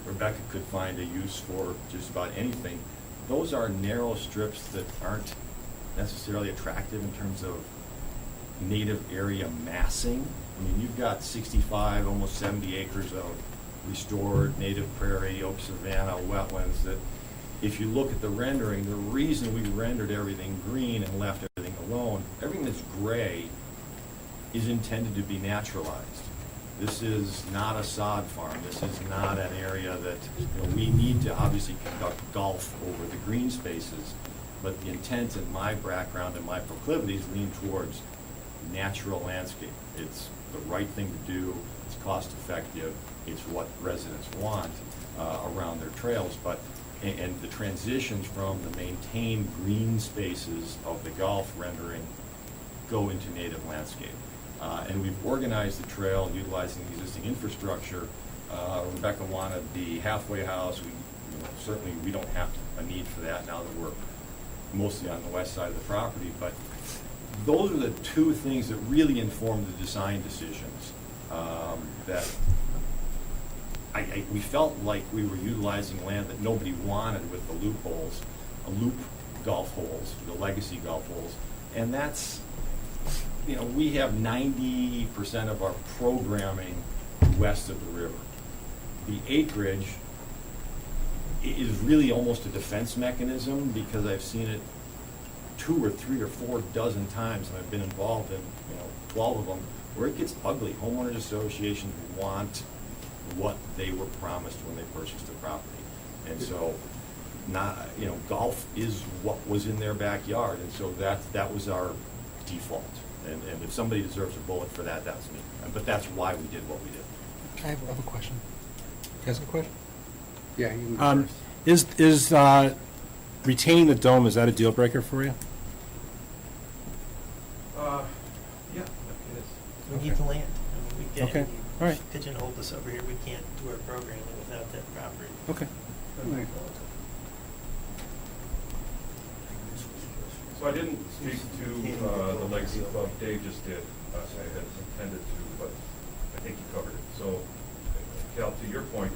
Rebecca could find a use for just about anything, those are narrow strips that aren't necessarily attractive in terms of native area massing. I mean, you've got 65, almost 70 acres of restored native prairie, oak savanna, wetlands that, if you look at the rendering, the reason we rendered everything green and left everything alone, everything that's gray is intended to be naturalized. This is not a sod farm. This is not an area that, you know, we need to obviously conduct golf over the green spaces, but the intent in my background and my proclivities lean towards natural landscape. It's the right thing to do. It's cost effective. It's what residents want around their trails. And the transitions from the maintained green spaces of the golf rendering go into native landscape. And we've organized the trail utilizing the existing infrastructure. Rebecca wanted the halfway house. Certainly we don't have a need for that now that we're mostly on the west side of the property. But those are the two things that really informed the design decisions. That we felt like we were utilizing land that nobody wanted with the loopholes, loop golf holes, the legacy golf holes. And that's, you know, we have 90% of our programming west of the river. The acreage is really almost a defense mechanism because I've seen it 2 or 3 or 4 dozen times, and I've been involved in 12 of them, where it gets ugly. Homeowners associations want what they were promised when they purchased the property, and so golf is what was in their backyard, and so that was our default. And if somebody deserves a bullet for that, that's me. But that's why we did what we did. I have a question. You guys have a question? Yeah, you can go first. Is retaining the dome, is that a deal breaker for you? Yeah, it is. We need the land. I mean, we can't, Okay, all right. pigeonhole us over here. We can't do our programming without that property. Okay. Right. So I didn't speak to the Legacy Club. Dave just did. I had intended to, but I think he covered it. So, Cal, to your point,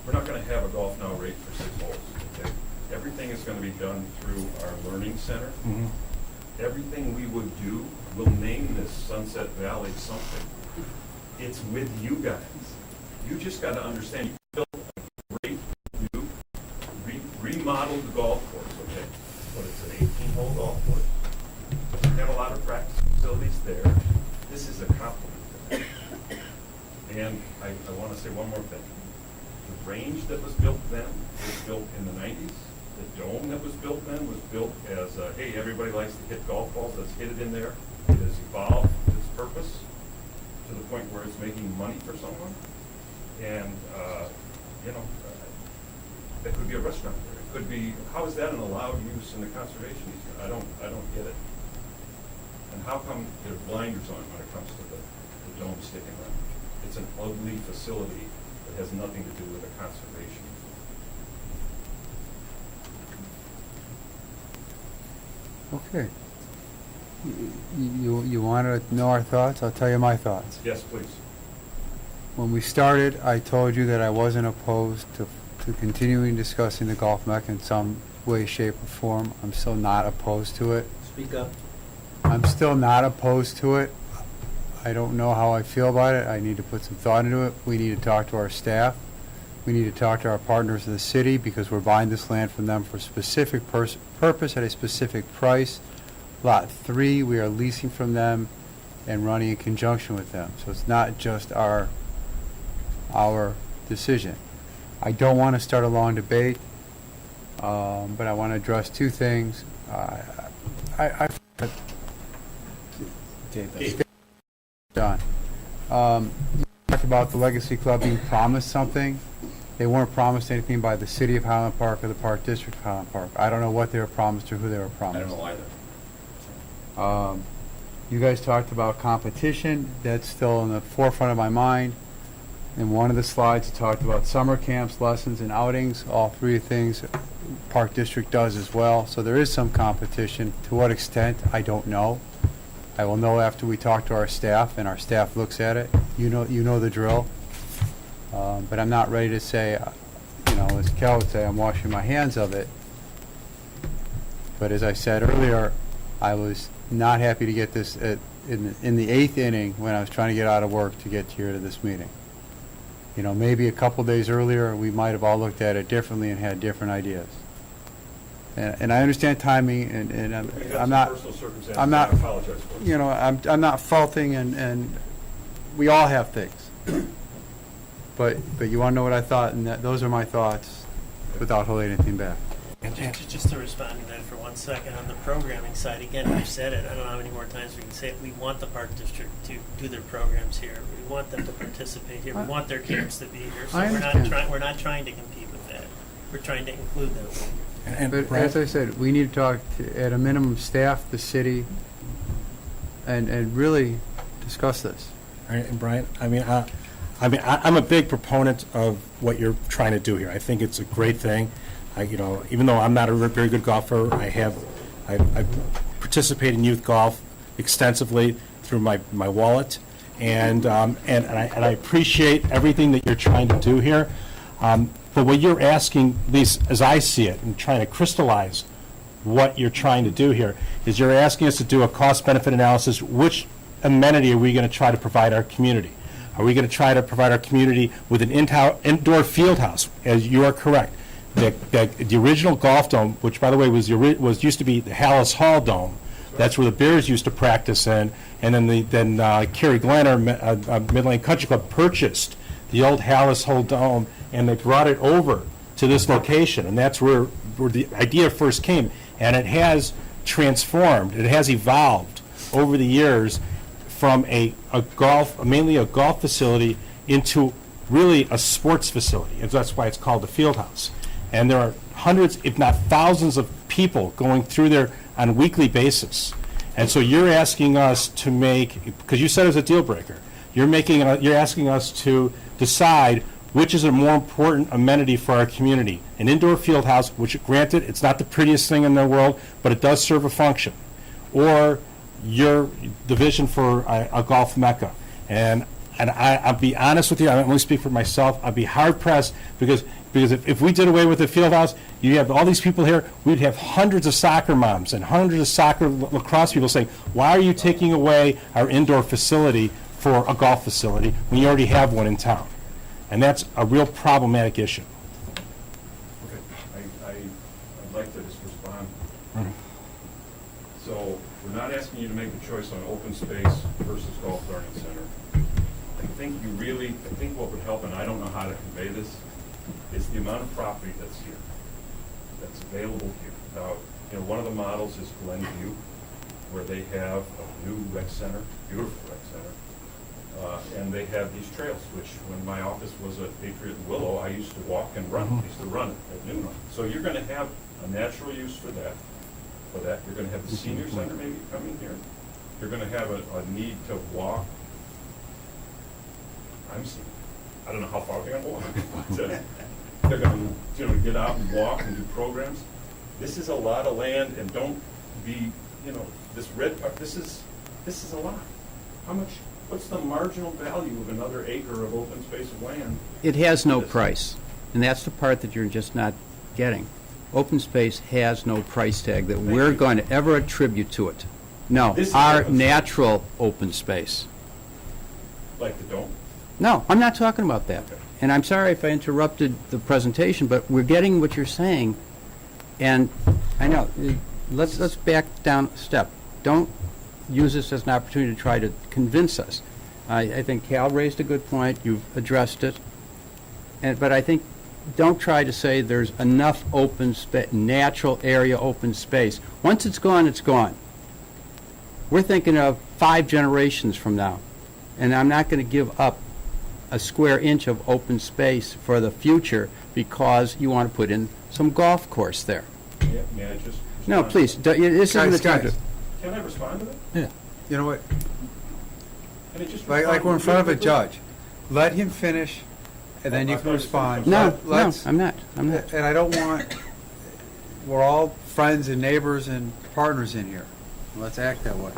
we're not going to have a Golf Now rate for 6 holes. Okay? Everything is going to be done through our learning center. Mm-hmm. Everything we would do, we'll name this Sunset Valley something. It's with you guys. You just got to understand, you built a great new, remodeled golf course, okay? But it's an 18-hole golf course. Doesn't have a lot of practice facilities there. This is a compliment to that. And I want to say one more thing. The range that was built then balls that's hit it in there. It has evolved its purpose to the point where it's making money for someone. And, that could be a restaurant there. It could be, how is that an allowed use in the conservation easement? I don't get it. And how come there are blinders on when it comes to the dome sticking around? It's an ugly facility that has nothing to do with the conservation. Okay. You want to know our thoughts? I'll tell you my thoughts. Yes, please. When we started, I told you that I wasn't opposed to continuing discussing the Golf Mecca in some way, shape, or form. I'm still not opposed to it. Speak up. I'm still not opposed to it. I don't know how I feel about it. I need to put some thought into it. We need to talk to our staff. We need to talk to our partners in the city because we're buying this land from them for a specific purpose at a specific price. Lot 3, we are leasing from them and running in conjunction with them. So it's not just our decision. I don't want to start a long debate, but I want to address two things. Done. You talked about the Legacy Club being promised something. They weren't promised anything by the City of Highland Park or the Park District of Highland Park. I don't know what they were promised or who they were I promised. don't know either. You guys talked about competition. That's still in the forefront of my mind. In one of the slides, you talked about summer camps, lessons, and outings. All three things Park District does as well. So there is some competition. To what extent, I don't know. I will know after we talk to our staff and our staff looks at it. You know the drill. But I'm not ready to say, as Kel would say, I'm washing my hands of it. But as I said earlier, I was not happy to get this in the 8th inning when I was trying to get out of work to get here to this meeting. Maybe a couple days earlier, we might have all looked at it differently and had different ideas. And I understand timing, and I'm not. Personal circumstances, I'm not. I apologize for it. I'm not faulting, and we all have things. But you want to know what I thought, and those are my thoughts, without holding anything back. Just to respond to that for 1 second, on the programming side, again, we've said it, I don't know how many more times we can say it, we want the Park District to do their programs here. We want them to participate here. We want their camps to be here. So I we're not understand. we're not trying to compete with that. We're trying to include them. But as I said, we need to talk to, at a minimum, staff, the city, and really discuss this. All right, and Brian, I'm a big proponent of what you're trying to do here. I think it's a great thing. Even though I'm not a very good golfer, I participate in youth golf extensively through my wallet, and I appreciate everything that you're trying to do here. But what you're asking, at least as I see it, and trying to crystallize what you're trying to do here, is you're asking us to do a cost-benefit analysis. Which amenity are we going to try to provide our community? Are we going to try to provide our community with an indoor field house? As you are correct, the original golf dome, which by the way was used to be the Hallis Hall Dome. That's where the Bears used to practice in, and then Kerry Glen, or Midland Country Club, purchased the old Hallis Hall Dome, and they brought it over to this location, and that's where the idea first came. And it has transformed, it has evolved over the years from mainly a golf facility into really a sports facility, and that's why it's called the Field House. And there are hundreds, if not thousands, of people going through there on a weekly basis. And so you're asking us to make, because you said it was a deal breaker, you're asking us to decide which is a more important amenity for our community. An indoor field house, which granted, it's not the prettiest thing in the world, but it does serve a function. Or the vision for a golf mecca. And I'll be honest with you, I don't only speak for myself, I'd be hard pressed because if we did away with the field house, you have all these people here, we'd have hundreds of soccer moms and hundreds of soccer lacrosse people saying, why are you taking away our indoor facility for a golf facility when you already have one in town? And that's a real problematic issue. Okay, I'd like to just respond. So, we're not asking you to make a choice on open space versus golf learning center. I think what would help, and I don't know how to convey this, is the amount of property that's here, that's available here. Now, one of the models is Glenview, where they have a new rec center, beautiful rec center, and they have these trails, which when my office was at Patriot and Willow, I used to walk and run. I used to run at noon. So you're going to have a natural use for that. You're going to have the senior center maybe coming here. You're going to have a need to walk. I don't know how far they're going to walk, but they're going to get out and walk and do programs. This is a lot of land, and don't be, this red part. This is a lot. How much? What's the marginal value of another acre of open space of land? It has no price, and that's the part that you're just not getting. Open space has no price tag that we're going to ever attribute to it. No, This is our open space. natural open space. Like the dome? No, I'm not talking about that. Okay. And I'm sorry if I interrupted the presentation, but we're getting what you're saying, and I know, let's back down a step. Don't use this as an opportunity to try to convince us. I think Cal raised a good point, you've addressed it, but I think, don't try to say there's enough open natural area open space. Once it's gone, it's gone. We're thinking of 5 generations from now, and I'm not going to give up a square inch of open space for the future because you want to put in some golf course there. May I just? No, respond? please, this isn't the time to... Guys. Can I respond to that? You know what, Can I just like respond we're in front of a quickly? judge. Let him finish, and then Oh, you I can thought you respond. said No, something. no, I'm not. And I don't want, we're all friends and neighbors and partners in here. Let's act that way.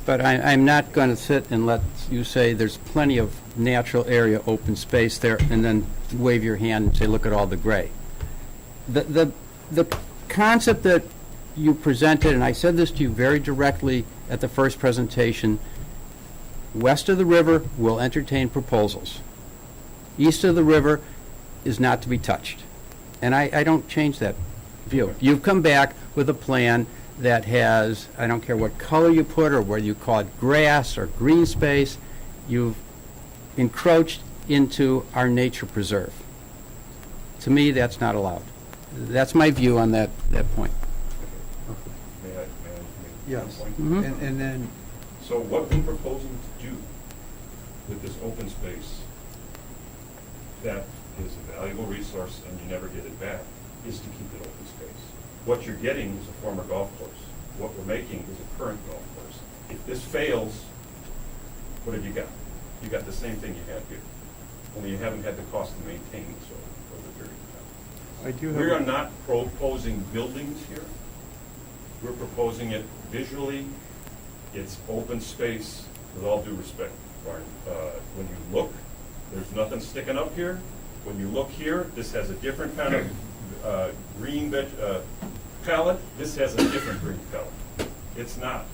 But I'm not going to sit and let you say there's plenty of natural area open space there and then wave your hand and say, look at all the gray. The concept that you presented, and I said this to you very directly at the first presentation, west of the river, we'll entertain proposals. East of the river is not to be touched. And I don't change that view. You've come back with a plan that has, I don't care what color you put or whether you call it grass or green space, you've encroached into our nature preserve. To me, that's not allowed. That's my view on that point. May I make Yes. one point? Mhm. And then, So what we're proposing to do with this open space that is a valuable resource and you never get it back is to keep it open space. What you're getting is a former golf course. What we're making is a current golf course. If this fails, what have you got? You got the same thing you had here, only you haven't had the cost to maintain this over the period of time. I do We are have, not proposing buildings here. We're proposing it visually. It's open space, with all due respect, Barney. When you look, there's nothing sticking up here. When you look here, this has a different kind of green palette. This has a different green palette. It's not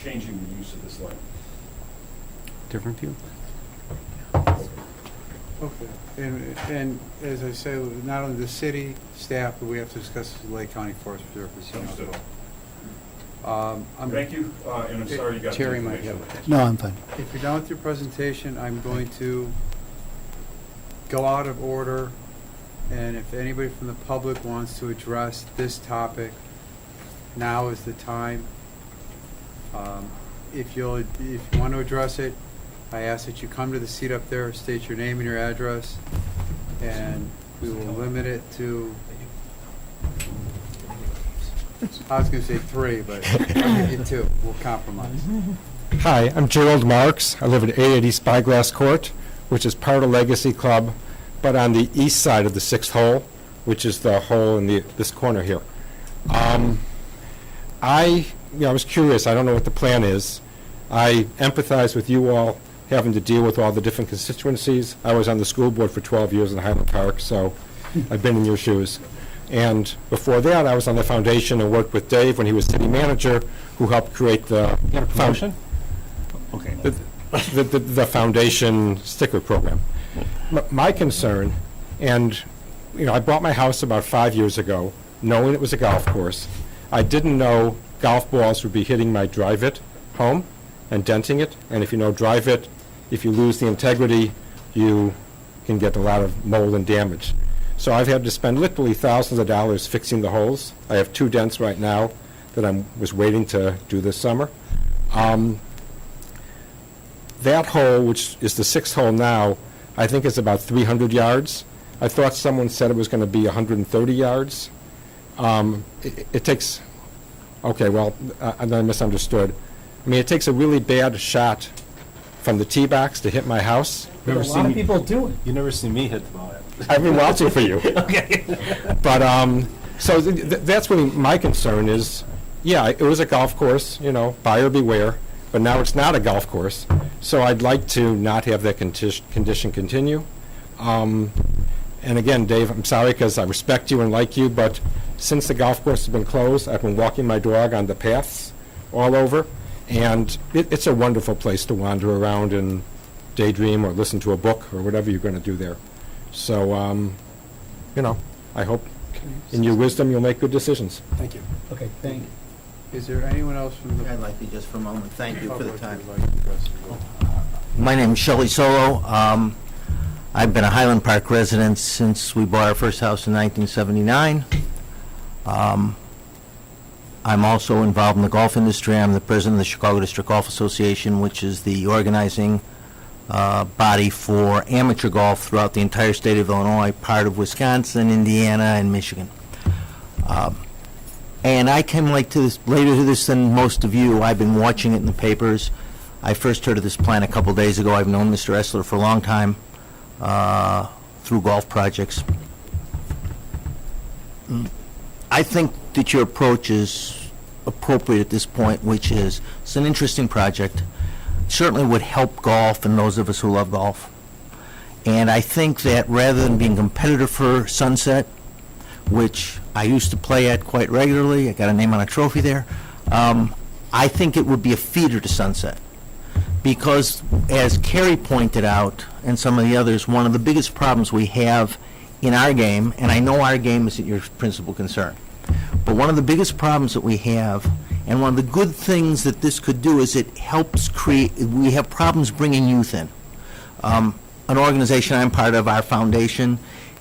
changing the use of this land. Different view? okay, and as I say, not only the city staff, but we have to discuss this with Lake County Forest Preserve, as you know, as Understood. well. Thank you, and I'm sorry you got the Terry might information. have No, I'm fine. If you're done with your presentation, I'm going to go out of order, and if anybody from the public wants to address this topic, now is the time. If you want to address it, I ask that you come to the seat up there, state your name and your address, and we will limit it to, I was going to say 3, but I'll give you 2. We'll compromise. Hi, I'm Gerald Marks. I live at 880 Spyglass Court, which is part of Legacy Club, but on the east side of the 6th hole, which is the hole in this corner here. I was curious. I don't know what the plan is. I empathize with you all having to deal with all the different constituencies. I was on the school board for 12 years in Highland Park, so I've been in your shoes. And before that, I was on the foundation and worked with Dave when he was city manager, who helped create the Promotion? Okay. the foundation sticker program. My concern, and I bought my house about 5 years ago, knowing it was a golf course. I didn't know golf balls would be hitting my drive-it home and denting it. And if you know drive-it, if you lose the integrity, you can get a lot of mold and damage. So I've had to spend literally thousands of dollars fixing the holes. I have 2 dents right now. that I was waiting to do this summer. That hole, which is the 6th hole now, I think is about 300 yards. I thought someone said it was going to be 130 yards. It takes, okay, well, I misunderstood. I mean, it takes a really bad shot from the tee box to hit my house. A lot of people do it. You never see me hit the ball. I've been watching for you. Okay. But, so that's really my concern is, yeah, it was a golf course, you know, buyer beware, but now it's not a golf course. So I'd like to not have that condition continue. And again, Dave, I'm sorry because I respect you and like you, but since the golf course has been closed, I've been walking my dog on the paths all over, and it's a wonderful place to wander around and daydream or listen to a book or whatever you're going to do there. So, you know, I hope in your wisdom you'll make good decisions. Thank you. Okay, thank you. Is there anyone else from the I'd like to just for a moment, thank you for the public time. who'd like to address the board? My name is Shelley Solo. I've been a Highland Park resident since we bought our first house in 1979. I'm also involved in the golf industry. I'm the president of the Chicago District Golf Association, which is the organizing body for amateur golf throughout the entire state of Illinois, part of Wisconsin, Indiana, and Michigan. And I came later to this than most of you. I've been watching it in the papers. I first heard of this plan a couple days ago. I've known Mr. Essler for a long time through golf projects. I think that your approach is appropriate at this point, which is it's an interesting project. Certainly would help golf and those of us who love golf. And I think that rather than being competitive for Sunset, which I used to play at quite regularly, I got a name on a trophy there, I think it would be a feeder to Sunset. Because, as Kerry pointed out, and some of the others, one of the biggest problems we have in our game, and I know our game isn't your principal concern, but one of the biggest problems that we have, and one of the good things that this could do, is it helps create, we have problems bringing youth in. An organization I'm part of, our foundation,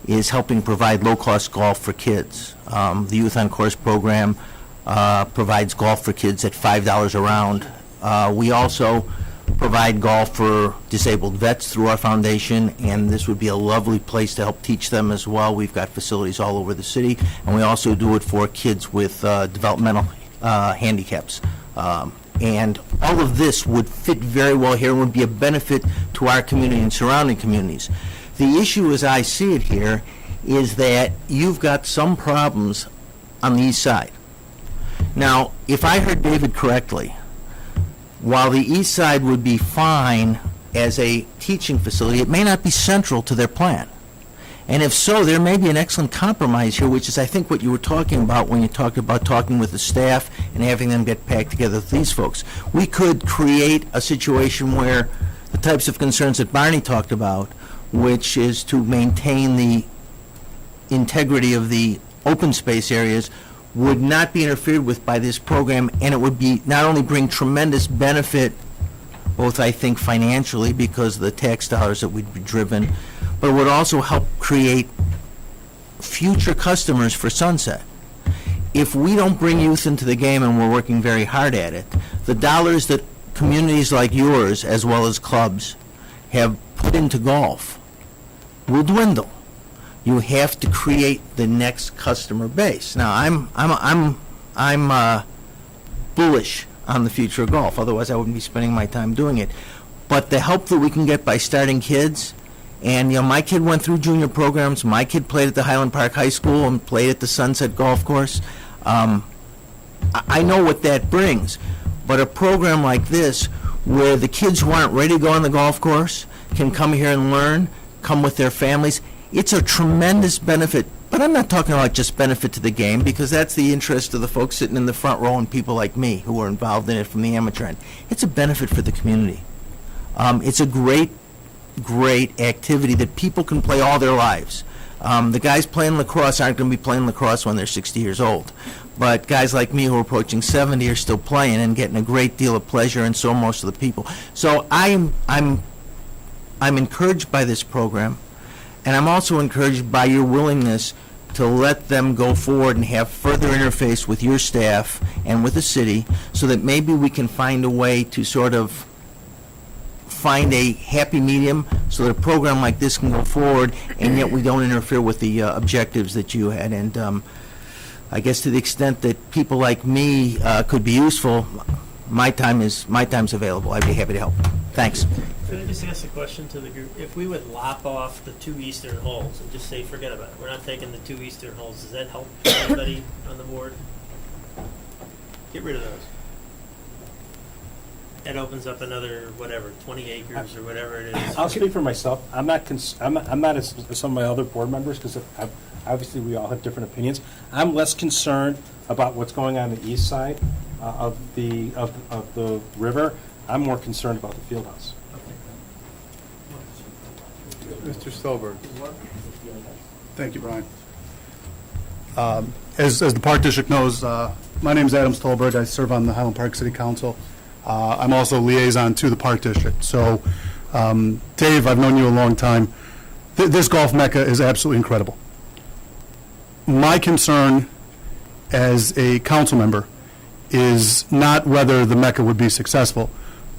is helping provide low-cost golf for kids. The Youth on Course program provides golf for kids at $5 a round. We also provide golf for disabled vets through our foundation, and this would be a lovely place to help teach them as well. We've got facilities all over the city, and we also do it for kids with developmental handicaps. And all of this would fit very well here and would be a benefit to our community and surrounding communities. The issue, as I see it here, is that you've got some problems on the east side. Now, if I heard David correctly, while the east side would be fine as a teaching facility, it may not be central to their plan. And if so, there may be an excellent compromise here, which is, I think, what you were talking about when you talked about talking with the staff and having them get packed together with these folks. We could create a situation where the types of concerns that Barney talked about, which is to maintain the integrity of the open space areas, would not be interfered with by this program, and it would be not only bring tremendous benefit, both I think financially because of the tax dollars that would be driven, but it would also help create future customers for Sunset. If we don't bring youth into the game, and we're working very hard at it, the dollars that communities like yours, as well as clubs, have put into golf will dwindle. You have to create the next customer base. Now, I'm bullish on the future of golf. Otherwise, I wouldn't be spending my time doing it. But the help that we can get by starting kids, and my kid went through junior programs. My kid played at the Highland Park High School and played at the Sunset Golf Course. I know what that brings. But a program like this, where the kids who aren't ready to go on the golf course can come here and learn, come with their families, it's a tremendous benefit. But I'm not talking about just benefit to the game, because that's the interest of the folks sitting in the front row and people like me who are involved in it from the amateur end. It's a benefit for the community. It's a great activity that people can play all their lives. The guys playing lacrosse aren't going to be playing lacrosse when they're 60 years old. But guys like me who are approaching 70 are still playing and getting a great deal of pleasure, and so are most of the people. So I'm encouraged by this program, and I'm also encouraged by your willingness to let them go forward and have further interface with your staff and with the city, so that maybe we can find a way to sort of find a happy medium so that a program like this can go forward, and yet we don't interfere with the objectives that you had. And I guess to the extent that people like me could be useful, my time's available. I'd be happy to help. Thanks. Could I just ask a question to the group? If we would lop off the 2 eastern holes and just say, forget about it, we're not taking the 2 eastern holes, does that help anybody on the board? Get rid of those. That opens up another, whatever, 20 acres or whatever it is. I'll speak for myself. I'm not as some of my other board members, because obviously we all have different opinions. I'm less concerned about what's going on the east side of the river. I'm more concerned about the field house. Mr. Stolberg. Thank you, Brian. As the Park District knows, my name is Adam Stolberg. I serve on the Highland Park City Council. I'm also liaison to the Park District. So, Dave, I've known you a long time. This golf mecca is absolutely incredible. My concern as a council member is not whether the mecca would be successful,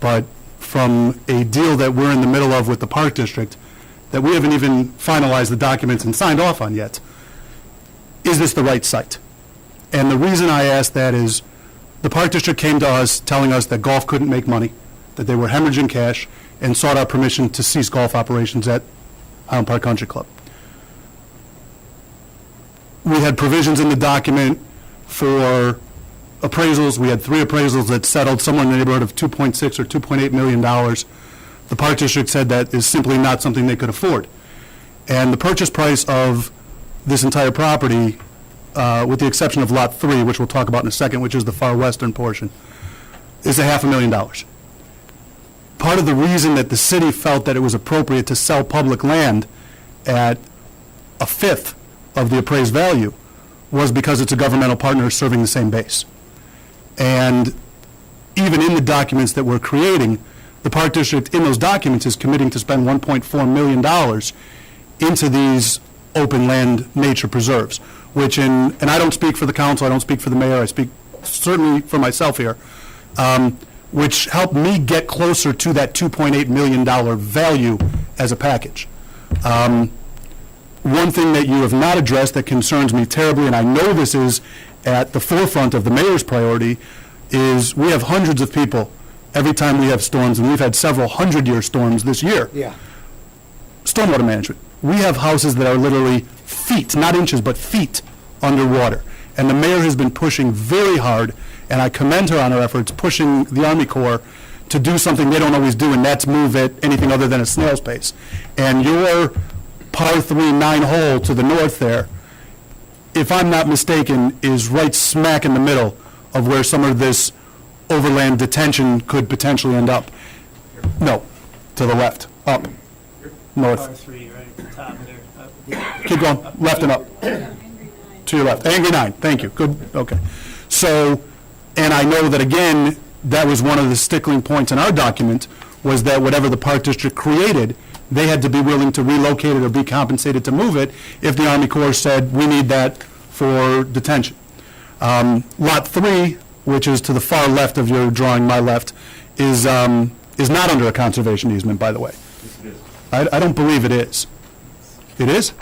but from a deal that we're in the middle of with the Park District that we haven't even finalized the documents and signed off on yet, is this the right site? And the reason I ask that is the Park District came to us telling us that golf couldn't make money, that they were hemorrhaging cash, and sought our permission to cease golf operations at Highland Park Country Club. We had provisions in the document for appraisals. We had 3 appraisals that settled somewhere in the neighborhood of $2.6 or $2.8 million. The Park District said that is simply not something they could afford. And the purchase price of this entire property, with the exception of Lot 3, which we'll talk about in a second, which is the far western portion, is $500,000. Part of the reason that the city felt that it was appropriate to sell public land at 1/5 of the appraised value was because it's a governmental partner serving the same base. And even in the documents that we're creating, the Park District in those documents is committing to spend $1.4 million into these open land nature preserves, which and I don't speak for the council, I don't speak for the mayor, I speak certainly for myself here, which helped me get closer to that $2.8 million value as a package. One thing that you have not addressed that concerns me terribly, and I know this is at the forefront of the mayor's priority, is we have hundreds of people every time we have storms, and we've had several 100-year storms this year. Yeah. Stormwater management. We have houses that are literally feet, not inches, but feet underwater. And the mayor has been pushing very hard, and I commend her on her efforts, pushing the Army Corps to do something they don't always do, and that's move at anything other than a snail's pace. And your par 3 9-hole to the north there, if I'm not mistaken, is right smack in the middle of where some of this overland detention could potentially end up. No, to the left, up, north. Par 3, right at the top there. Keep going, left and up. To your left. Angry 9, thank you. Good, okay. So, and I know that, again, that was one of the stickling points in our document, was that whatever the Park District created, they had to be willing to relocate it or be compensated to move it if the Army Corps said, we need that for detention. Lot 3, which is to the far left of your drawing, my left, is not under a conservation easement, by the way. I don't believe it is. It is?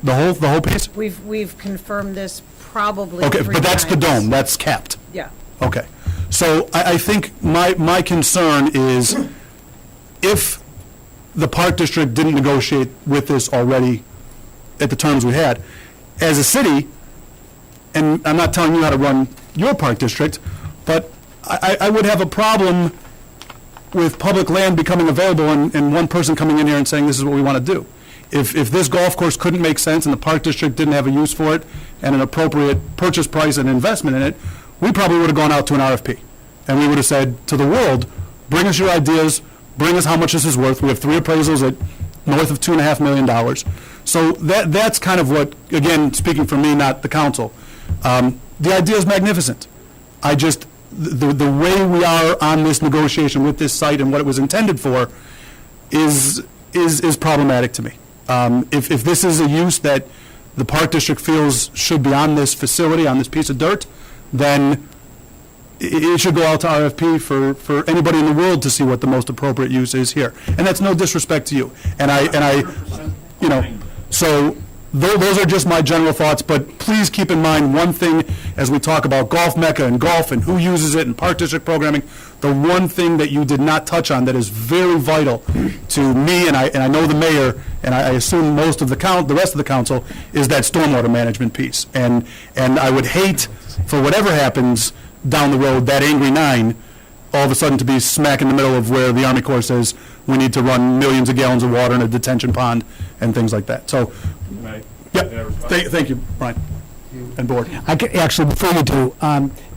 The whole piece? We've confirmed this probably Okay, 3 but that's the times. dome, that's capped. Yeah. Okay. So I think my concern is if the Park District didn't negotiate with this already at the terms we had, as a city, and I'm not telling you how to run your Park District, but I would have a problem with public land becoming available and one person coming in here and saying this is what we want to do. If this golf course couldn't make sense and the Park District didn't have a use for it and an appropriate purchase price and investment in it, we probably would have gone out to an RFP. And we would have said to the world, bring us your ideas, bring us how much this is worth. We have 3 appraisals at north of $2.5 million. So that's kind of what, again, speaking for me, not the council. The idea is magnificent. I just, the way we are on this negotiation with this site and what it was intended for is problematic to me. If this is a use that the Park District feels should be on this facility, on this piece of dirt, then it should go out to RFP for anybody in the world to see what the most appropriate use is here. And that's no disrespect to you. And I, you know, so those are just my general thoughts, but please keep in mind one thing as we talk about Golf Mecca and golf and who uses it and Park District programming, the one thing that you did not touch on that is very vital to me, and I know the mayor, and I assume most of the rest of the council, is that stormwater management piece. And I would hate, for whatever happens down the road, that Angry Nine, all of a sudden to be smack in the middle of where the Army Corps says we need to run millions of gallons of water in a detention pond and things like that. So, thank you, Brian, and board. Actually, before you do,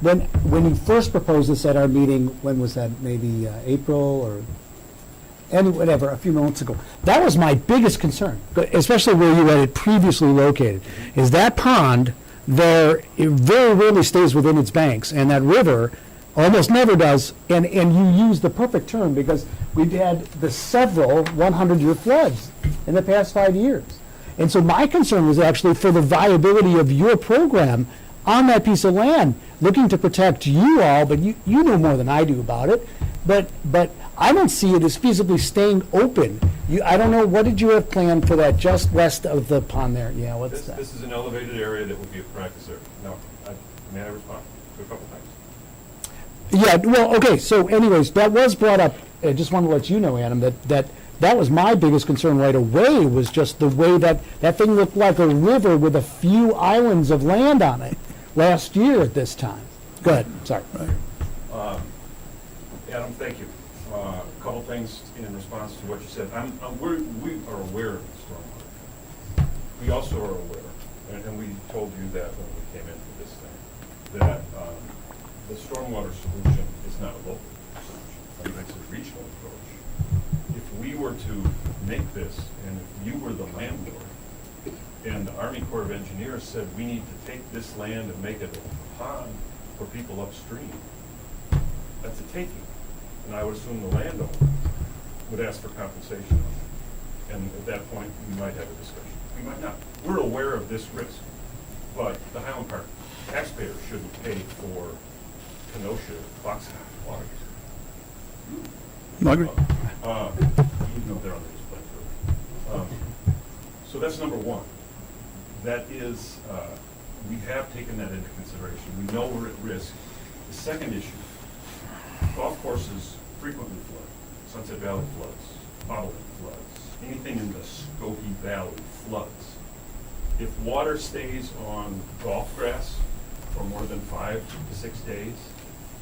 when you first proposed this at our meeting, when was that, maybe April or whatever, a few months ago, that was my biggest concern, especially where you had it previously located, is that pond there, it very rarely stays within its banks, and that river almost never does, and you use the perfect term, because we've had the several 100-year floods in the past 5 years. And so my concern was actually for the viability of your program on that piece of land, looking to protect you all, but you know more than I do about it, but I don't see it as feasibly staying open. I don't know, what did you have planned for that just west of the pond there? Yeah, what's that? This is an elevated area that would be a practice area. Now, may I respond to a couple things? Yeah, well, okay, so anyways, that was brought up, I just want to let you know, Adam, that was my biggest concern right away, was just the way that thing looked like a river with a few islands of land on it last year at this time. Go ahead, sorry. Adam, thank you. A couple things in response to what you said. We are aware of the stormwater. We also are aware, and we told you that when we came into this thing, that the stormwater solution is not a local solution. I mean, it's a regional approach. If we were to make this, and if you were the landlord, and the Army Corps of Engineers said, we need to take this land and make it a pond for people upstream, that's a taking. And I would assume the landowner would ask for compensation. And at that point, we might have a discussion. We might not. We're aware of this risk, but the Highland Park taxpayers shouldn't pay for Kenosha Fox water. No, I agree. Even though they're on the display. So that's number one. That is, we have taken that into consideration. We know we're at risk. The second issue, golf courses frequently flood. Sunset Valley floods, Bottleneck floods, anything in the Skokie Valley floods. If water stays on golf grass for more than 5 to 6 days,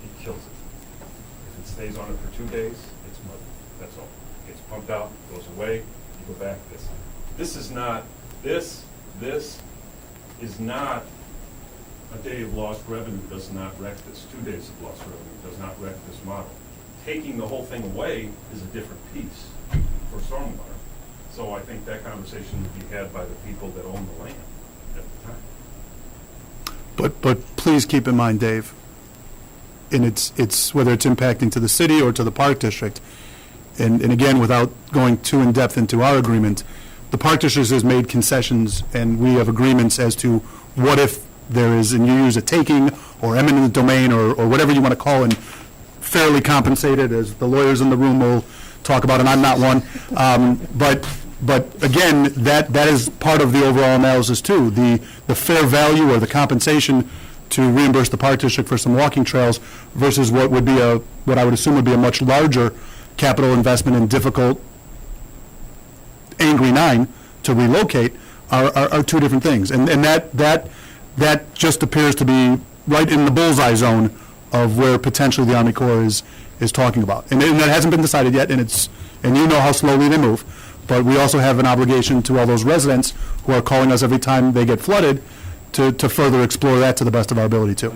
it kills it. If it stays on it for 2 days, it's muddy. That's all. It gets pumped out, goes away, you go back. This is not a day of lost revenue does not wreck this. 2 days of lost revenue does not wreck this model. Taking the whole thing away is a different piece for stormwater. So I think that conversation would be had by the people that own the land at the time. But please keep in mind, Dave, and it's whether it's impacting to the city or to the Park District, and again, without going too in-depth into our agreement, the Park District has made concessions, and we have agreements as to what if there is, and you use a taking or eminent domain or whatever you want to call it, fairly compensated, as the lawyers in the room will talk about, and I'm not one. But again, that is part of the overall analysis too. The fair value or the compensation to reimburse the Park District for some walking trails versus what would be what I would assume would be a much larger capital investment in difficult Angry Nine to relocate are two different things. And that just appears to be right in the bullseye zone of where potentially the Army Corps is talking about. And that hasn't been decided yet, and you know how slowly they move. But we also have an obligation to all those residents who are calling us every time they get flooded to further explore that to the best of our ability too.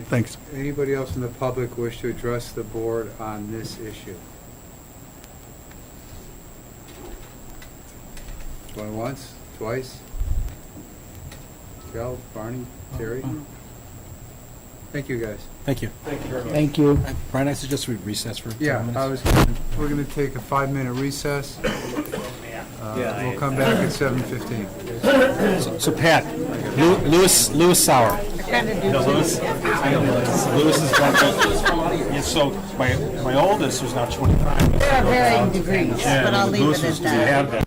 Thanks. Anybody else in the public wish to address the board on this issue? Going once, twice? Cal, Barney, Terry? Thank you, guys. Thank you. Thank you very much. Thank you. Brian, I suggest we recess for 10 Yeah, minutes. we're going to take a 5-minute recess. We'll come back at 7:15. So Pat, Lewis Sauer. Lewis is going to, so my oldest, who's now 25. There are varying degrees, but I'll leave it at that.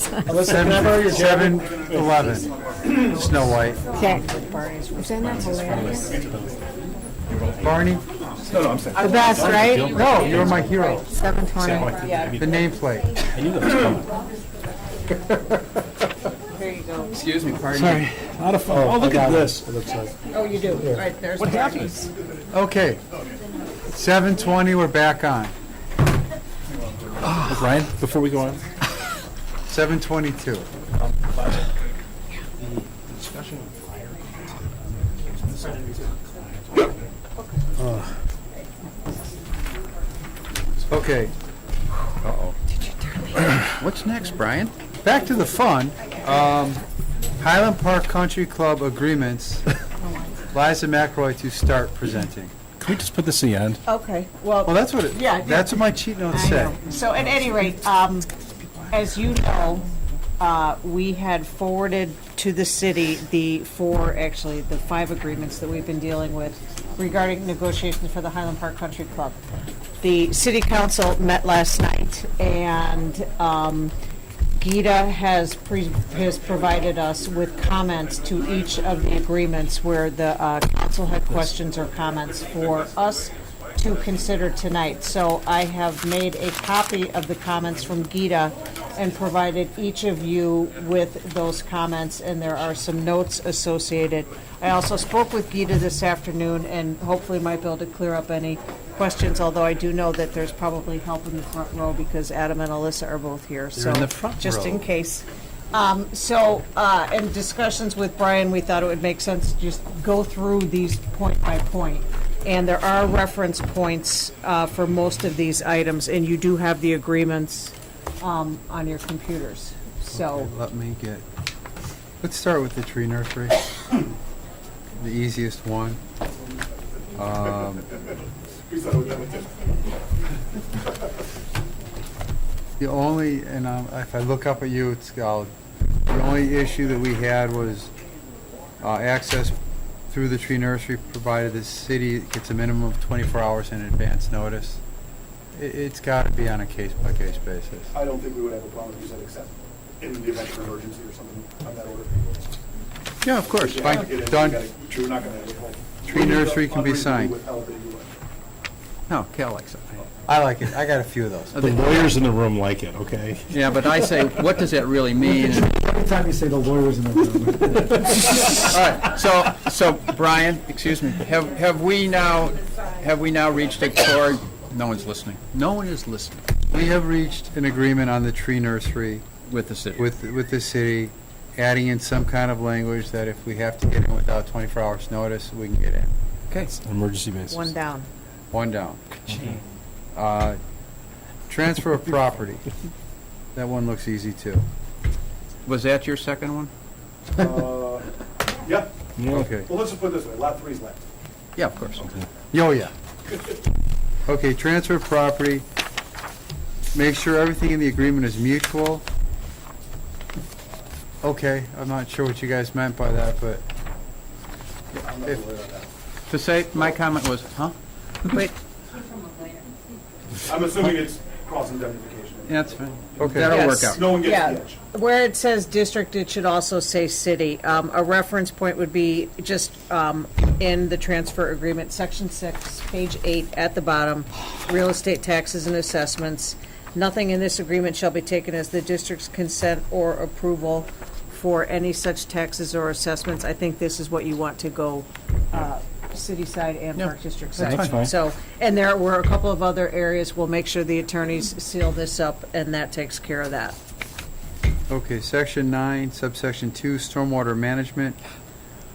Alyssa, can I borrow your jacket? 7-11, Snow White. Okay. Isn't that hilarious? Barney? The best, right? No, you're my hero. 7:20. The nameplate. I knew that was coming. There you go. Excuse me, pardon Sorry, me. not a phone. Oh, look at this, it looks like. Oh, you do, right, there's What Barney's. Okay. 7:20, we're back on. Brian, before we go on, 7:22. Okay. What's next, Brian? Back to the fun. Highland Park Country Club agreements. Liza McRoy to start presenting. can we just put this in the end? Okay, Well, well, that's what it, Yeah, that's what my cheat notes I say. know. So at any rate, as you know, we had forwarded to the city the the 5 agreements that we've been dealing with regarding negotiations for the Highland Park Country Club. The city council met last night, and Geeta has provided us with comments to each of the agreements where the council had questions or comments for us to consider tonight. So I have made a copy of the comments from Geeta and provided each of you with those comments, and there are some notes associated. I also spoke with Geeta this afternoon and hopefully might be able to clear up any questions, although I do know that there's probably help in the front row because Adam and Alyssa are both here, so. in the front just row. in case. In discussions with Brian, we thought it would make sense to just go through these point by point. And there are reference points for most of these items, and you do have the agreements on your computers. So, Let me let's start with the tree nursery. The easiest one. The only, and if I look up at you, the only issue that we had was access through the tree nursery, provided the city gets a minimum of 24 hours in advance notice. It's got to be on a case-by-case basis. I don't think we would have a problem if you said except in the event of an emergency or something of that order. Yeah, of course, Yeah, fine, it is. done. We're not going to have a problem. Tree nursery can be signed. Withheld that you would. No, Cal likes it. I like it, I got a few of those. The lawyers in the room like it, okay? Yeah, but I say, what does that really mean? Every time you say the lawyers in the room. All right, so Brian, excuse me, have we now reached a accord? No one's listening. No one is listening We have reached an agreement on the tree nursery with the city. with the city, adding in some kind of language that if we have to get in without 24 hours notice, we can get in. Okay. On an emergency basis. one down. One down. Transfer of property. That one looks easy too. Was that your second one? Yeah, Okay. well, let's just put it this way, lot 3's left. Yeah, of course. Oh, yeah. Okay, transfer of property. Make sure everything in the agreement is mutual. Okay, I'm not sure what you guys meant by that, but I'm not If- worried about that. To say, my comment was, huh? Wait, I'm assuming it's cross indemnification. Yeah, that's fine. Okay. That'll work Yes. out. No one gets Yeah. the edge. where it says district, it should also say city. A reference point would be just in the transfer agreement, section 6, page 8, at the bottom, real estate taxes and assessments. Nothing in this agreement shall be taken as the district's consent or approval for any such taxes or assessments. I think this is what you want to go city side and Yeah, Park District that's side. fine. So, and there were a couple of other areas. We'll make sure the attorneys seal this up, and that takes care of that. Okay, section 9, subsection 2, stormwater management.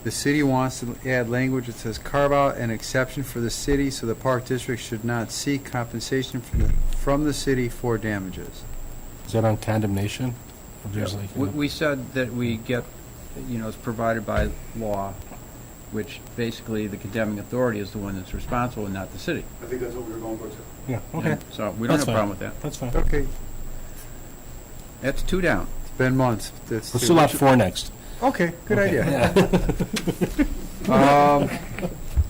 The city wants to add language that says carve out an exception for the city so the park district should not seek compensation from the city for damages. Is that on condemnation? Or there's like, We said that we get, it's provided by law, which basically the condemning authority is the one that's responsible and not the city. I think that's what we were going for too. Yeah, okay. So we don't That's have a fine. problem with that. That's fine. Okay, That's 2 down. it's been months. That's Let's do lot 4 next. Okay, good idea.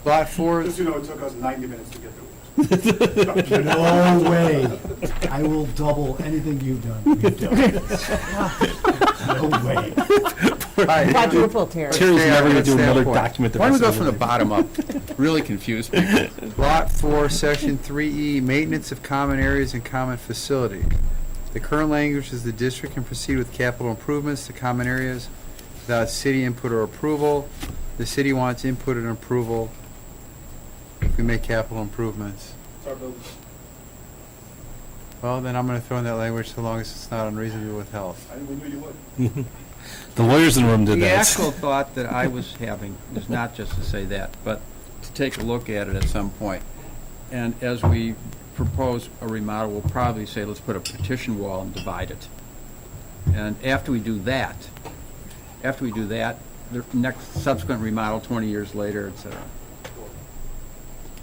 Lot 4, Just so you know, it took us 90 minutes to get through No way. I will double anything you've done. No way. Quadruple, Terry. Terry's never going to do That's another that point. document. the Why don't we rest go of from the bottom up? Really confused people. Lot 4, Section 3E, maintenance of common areas and common facilities. The current language is the district can proceed with capital improvements to common areas without city input or approval. The city wants input and approval if we make capital improvements. Well, then I'm going to throw in that language so long as it's not unreasonably withheld. The lawyers in the room did The that. actual thought that I was having is not just to say that, but to take a look at it at some point. And as we propose a remodel, we'll probably say, let's put a partition wall and divide it. And after we do that, the next subsequent remodel, 20 years later, et cetera.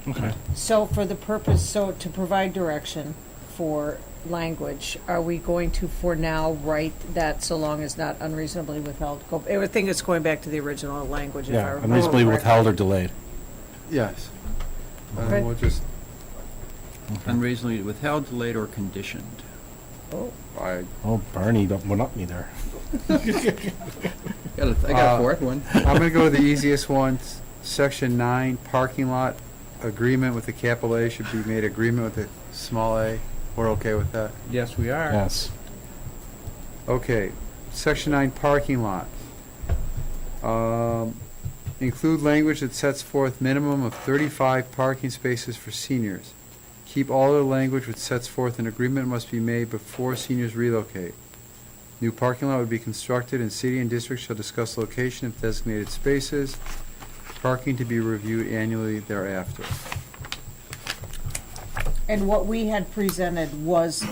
Okay. So for the purpose, so to provide direction for language, are we going to, for now, write that so long as not unreasonably withheld? I would think it's going back to the original language, if I Yeah, remember unreasonably correctly. withheld or delayed. Yes. Okay. We'll just, Unreasonably withheld, delayed, or conditioned. Oh, Barney, don't one up me there. I got a fourth one. I'm going to go with the easiest one. Section 9, parking lot agreement with the capital A should be made agreement with the small a. We're okay with that? Yes, we are. Yes. Okay, Section 9, parking lot. Include language that sets forth minimum of 35 parking spaces for seniors. Keep all other language which sets forth an agreement must be made before seniors relocate. New parking lot would be constructed and city and district shall discuss location of designated spaces. Parking to be reviewed annually thereafter. And what we had presented was,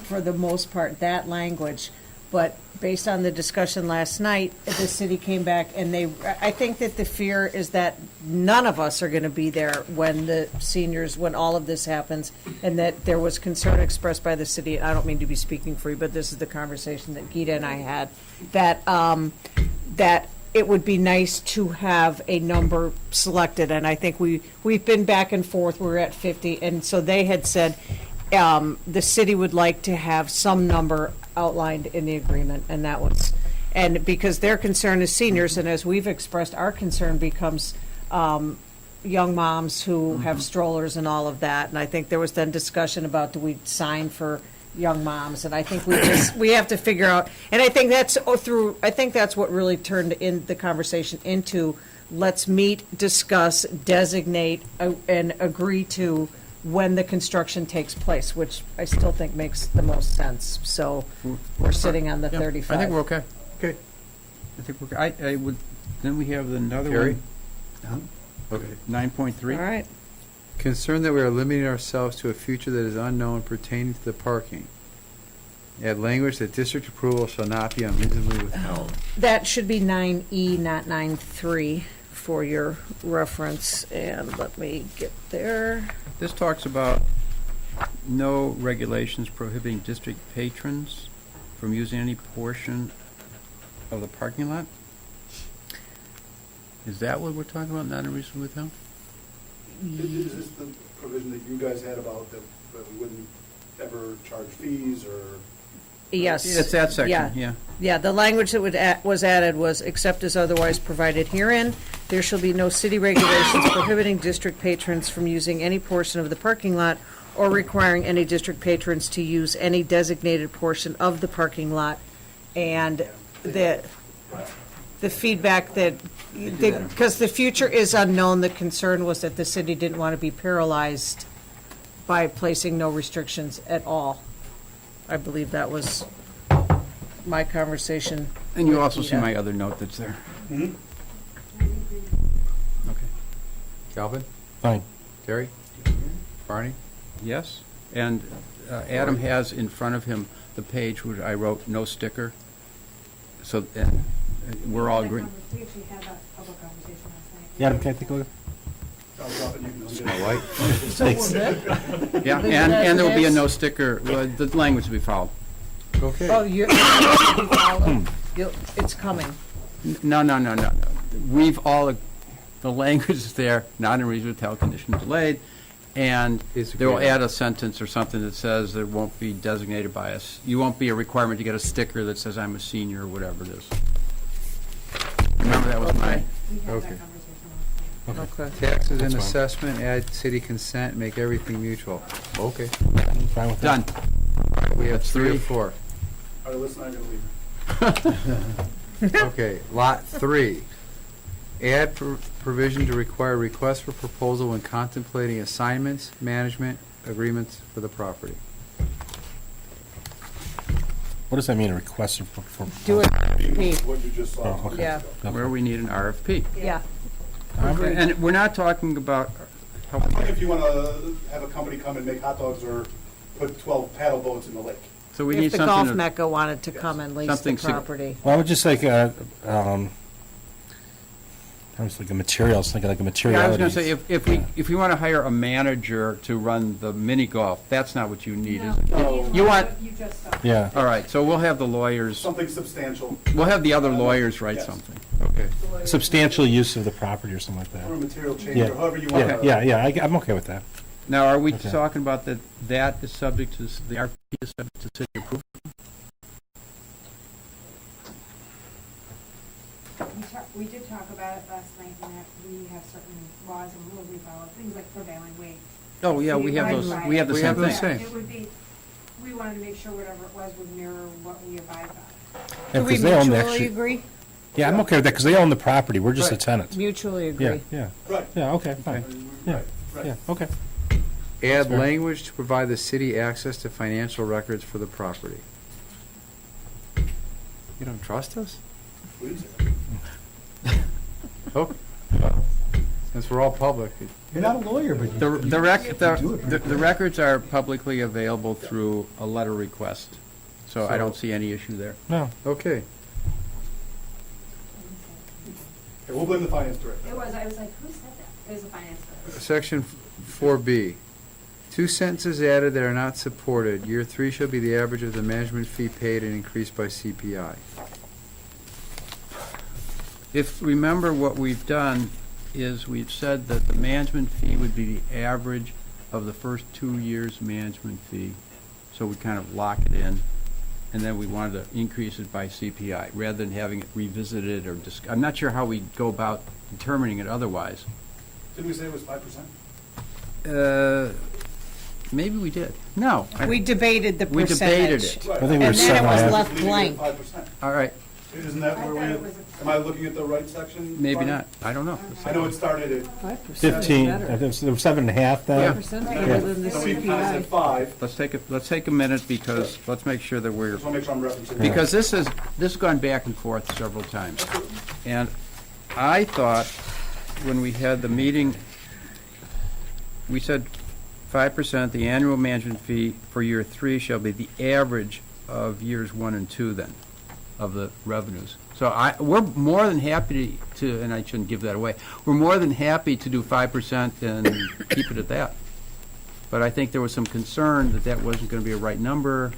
for the most part, that language, but based on the discussion last night, the city came back and I think that the fear is that none of us are gonna be there when the seniors, when all of this happens, and that there was concern expressed by the city, I don't mean to be speaking for you, but this is the conversation that Gita and I had, that it would be nice to have a number selected, and I think we've been back and forth, we're at 50, and so they had said, the city would like to have some number outlined in the agreement, and that was, and because their concern is seniors, and as we've expressed, our concern becomes, young moms who have strollers and all of that, and I think there was then discussion about, do we sign for young moms, and I think we have to figure out, and I think that's what really turned in the conversation into, let's meet, discuss, designate, and agree to when the construction takes place, which I still think makes the most sense, so we're sitting on the Yeah, 35. I think we're okay. Okay. I think we're, I would, then we have another Terry? one. Okay. 9.3. All right. Concerned that we are limiting ourselves to a future that is unknown pertaining to the parking. Add language that district approval shall not be unreasonably withheld. That should be 9E, not 9.3, for your reference, and let me get there. This talks about no regulations prohibiting district patrons from using any portion of the parking lot? Is that what we're talking about, not unreasonably withheld? Is this the provision that you guys had about that we wouldn't ever charge fees or? Yes. It's that section, yeah. Yeah, the language that was added was, except as otherwise provided herein, there shall be no city regulations prohibiting district patrons from using any portion of the parking lot or requiring any district patrons to use any designated portion of the parking lot. And the feedback that, because the future is unknown, the concern was that the city didn't want to be paralyzed by placing no restrictions at all. I believe that was my conversation. And you with also see Gita. my other note that's there. Okay. Calvin? Fine. Terry? Barney? Yes, and Adam has in front of him the page where I wrote no sticker. So, and we're all agreeing. We actually had that public conversation last night. Yeah, can I take a look? My wife? So we're good? Yeah, Leave it and as there will be a is. no sticker, the language will be followed. Okay. Oh, it's coming. No. We've all, the language is there, not in reason withheld, condition delayed, And Is they will agreed. add a sentence or something that says it won't be designated by us. You won't be a requirement to get a sticker that says I'm a senior or whatever it is. Remember, that was my, Okay. Okay. Taxes and That's fine. assessment, add city consent, make everything mutual. Okay. Fine with that? done. We have That's 3 or three. 4. All right, listen, I'm gonna leave. Okay, lot 3. Add provision to require requests for proposal when contemplating assignments, management, agreements for the property. What does that mean, a request for? Do it. What you just saw. Oh, okay. Yeah, Where we need an RFP. yeah. And we're not talking about, Like if you want to have a company come and make hot dogs or put 12 paddle boats in the lake. so we need If the golf something, mecca wanted to come and lease the Something sig- property. Well, I would just like, I was thinking materials, thinking like a yeah, I materiality. was going to say, if we want to hire a manager to run the mini golf, that's not what you need, is it? No. You want, Yeah. all right, so we'll have the lawyers, Something substantial, we'll have the other lawyers write Yes. something. Okay. Substantial use of the property or something like or a that. material change, Yeah. or however you want to. Yeah, I'm okay with that. Now, are we Okay. talking about that is subject to, the RFP is subject to city approval? We did talk about it last night, and that we have certain laws and rules we follow, things like prevailing wage. Oh, yeah, we have those, we have the We same have those thing. same. It would be, we wanted to make sure whatever it was would mirror what we abide by. Yeah, Do we 'cause they own the mutually actually- agree? Yeah, I'm okay with that, because they own the property, we're just a Right. tenant. Mutually Yeah, agree. yeah, Right. yeah, okay, fine, yeah, Right, right. yeah, okay. Add fair. language to provide the city access to financial records for the property. You don't trust us? Please. Oh, since we're all public. You're not a lawyer, but The records are publicly available through a letter request, so I don't see any issue there. No, Okay. Okay, we'll blame the finance director. I was like, who said that? It was a finance director. Section 4B. 2 sentences added that are not supported. Year 3 shall be the average of the management fee paid and increased by CPI. If, remember what we've done is we've said that the management fee would be the average of the first 2 years' management fee. So we kind of lock it in, and then we wanted to increase it by CPI, rather than having it revisited or I'm not sure how we go about determining it otherwise. Didn't we say it was 5%? Maybe we did. No. We debated the We debated percentage. it. Right. I think we were And then it was 7.5. left Leaving it at blank. 5%. All right, Isn't that where we, I thought it was am I looking at the right section? maybe Barney? not. I don't know. I know it started at, 15, I think it was 7.5 then. so we kind of said 5. Let's take a minute because, let's make sure that we're, Just want to make sure I'm referencing. because this has gone back and forth several times. And I thought, when we had the meeting, we said 5%, the annual management fee for year 3 shall be the average of years 1 and 2 then, of the revenues. So we're more than happy to, and I shouldn't give that away, we're more than happy to do 5% and keep it at that. But I think there was some concern that that wasn't going to be a right number.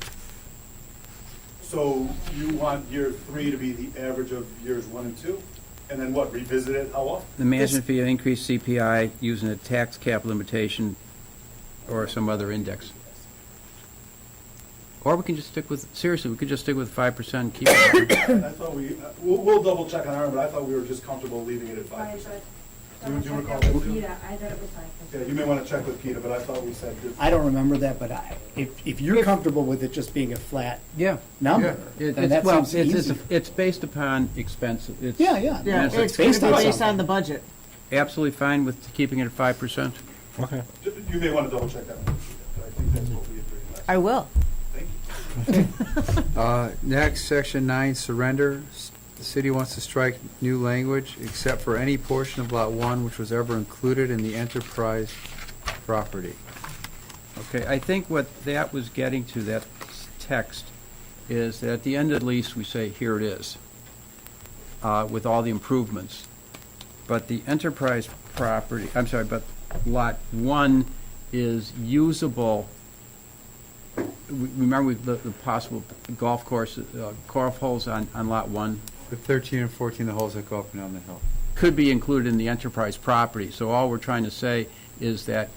So you want year 3 to be the average of years 1 and 2? And then what, revisit it how often? The management fee increased CPI using a tax cap limitation or some other index. Or we can just stick with, seriously, we could just stick with 5% and keep it. I thought we'll double check on our, but I thought we were just comfortable leaving it at Why 5%. is that? Do you recall that too? Yeah, I thought it was like. Yeah, you may want to check with Peter, but I thought we said that. I don't remember that, but if you're comfortable with it just being a flat Yeah. number, Yeah. then that Well, seems it's easy. it's based upon expense. It's Yeah, yeah. Yeah, It's it's going to based be on based something. on the budget. absolutely fine with keeping it at 5%. Okay. You may want to double check that one, but I think that's what we agreed last. I will. Thank you. Next, section 9, surrender. The city wants to strike new language, except for any portion of Lot 1 which was ever included in the enterprise property. Okay, I think what that was getting to, that text, is that at the end of the lease, we say, here it is, with all the improvements. But the enterprise property, I'm sorry, but Lot 1 is usable. Remember the possible golf course, golf holes on Lot 1 The 13 and 14, the holes that go up and down the hill. could be included in the enterprise property. So all we're trying to say is that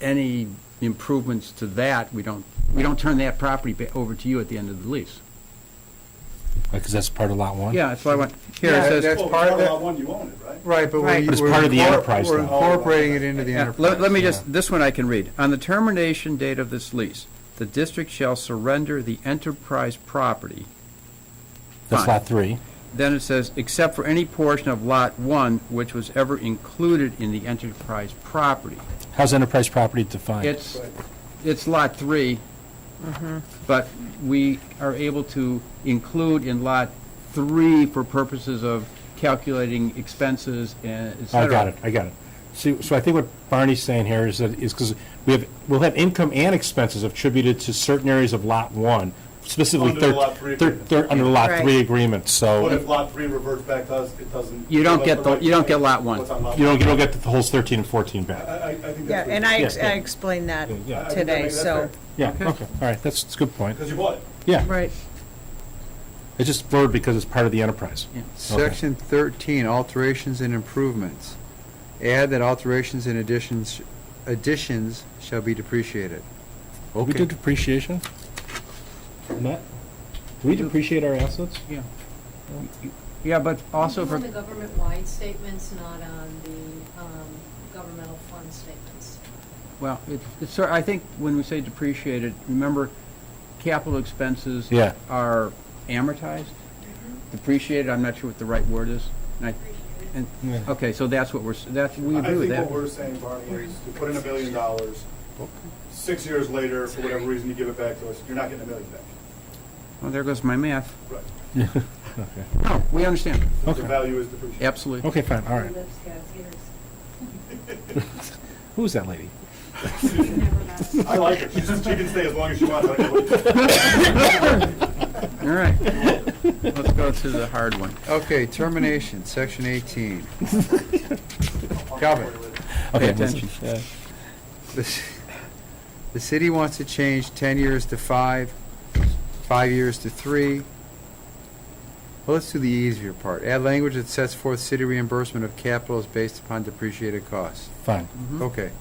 any improvements to that, we don't turn that property over to you at the end of the lease. Because that's part of Lot 1? Yeah, that's why I want, here Yeah, it says. that's part of it. one, you own it, right? Right, but Right. we- But it's we're part of the enterprise, We're though. incorporating it into the Yeah, enterprise. let me just, this one I can read. On the termination date of this lease, the district shall surrender the enterprise property. That's Fine. Lot 3. Then it says, except for any portion of Lot 1 which was ever included in the enterprise property. How's enterprise property defined? It's Lot 3, but we are able to include in Lot 3 for purposes of calculating expenses and et cetera. I got it. So I think what Barney's saying here is because we'll have income and expenses attributed to certain areas of Lot 1, specifically Under the Lot 3 agreement. under the Lot Right. 3 agreement, But so if Lot 3 reverts back to us, it doesn't. You don't get Lot 1. What's on Lot you 1. don't get the whole 13 and 14 back. I think Yeah, that's. and I explained that Yeah. today, so, Yeah, okay, all right, that's a good point. Because you bought it. Yeah, right. it's just blurred because it's part of the enterprise. Section 13, alterations and improvements. Add that alterations and additions shall be depreciated. We do depreciation? Matt? Do we depreciate our assets? Yeah. Yeah, but also On for, the government-wide statements, not on the governmental fund statements. well, I think when we say depreciated, remember, capital expenses Yeah. are amortized? Depreciated, I'm not sure what the right word is. Okay, so that's what we agree with I that. think what we're saying, Barney, is to put in $1 billion, 6 years later, for whatever reason, you give it back to us, you're not getting $1 million back. Well, there goes my math. Right. No, we understand. The Okay. value is depreciated. Absolutely. Okay, fine, all right. Lips, God's ears. Who's that lady? I like her. She can stay as long as she wants. All right. Let's go to the hard one. Okay, termination, section 18. Calvin, Pay Okay, attention. yeah. the city wants to change 10 years to 5, 5 years to 3. Well, let's do the easier part. Add language that sets forth city reimbursement of capital is based upon depreciated costs. Fine. Okay.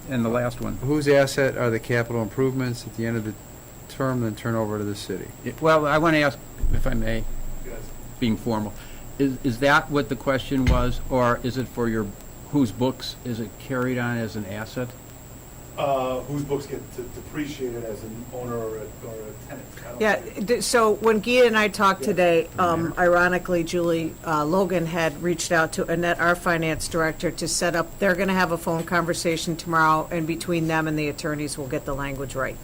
And the last one. Whose asset are the capital improvements at the end of the term, then turn over to the city? Well, I want to ask, if I may, being formal, is that what the question was, or is it for whose books is it carried on as an asset? Whose books get depreciated as an owner or a tenant? I don't Yeah, know. so when Gia and I talked today, ironically, Julie Logan had reached out to Annette, our finance director, to set up, they're going to have a phone conversation tomorrow, and between them and the attorneys, we'll get the language right.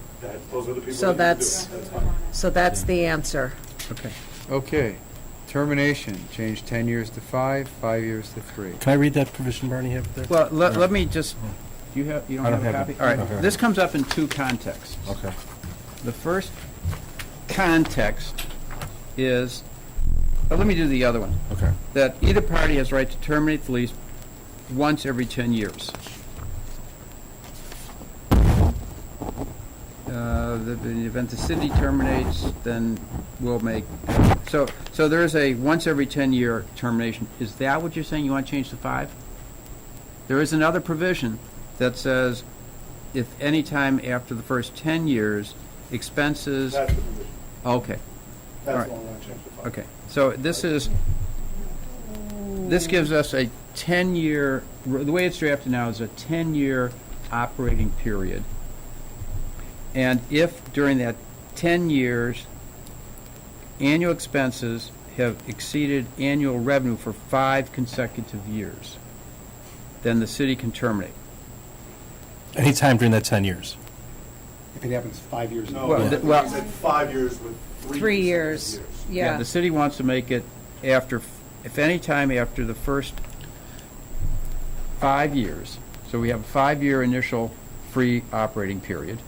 Those are the people. So that need to that's- do it. That's fine. So that's the answer. Okay. Okay. Termination, change 10 years to 5, 5 years to 3. Can I read that provision, Barney, you have there? Well, let me just, you don't I have don't a have copy? it. All right, Okay. this comes up in two contexts. Okay. The first context is, let me do the other one. Okay. That either party has right to terminate the lease once every 10 years. In the event the city terminates, then we'll make, so there is a once every 10-year termination. Is that what you're saying you want to change to 5? There is another provision that says if any time after the first 10 years, expenses, That's the provision. okay. That's All right. the one I want to change to 5. Okay, so this gives us a 10-year, the way it's drafted now is a 10-year operating period. And if during that 10 years, annual expenses have exceeded annual revenue for 5 consecutive years, then the city can terminate. Anytime during that 10 years. If it happens 5 years No, Well, well, he said 5 years with 3 3 years, yeah. The city wants to make it after, if any time after the first 5 years, so we have a 5-year initial free operating period.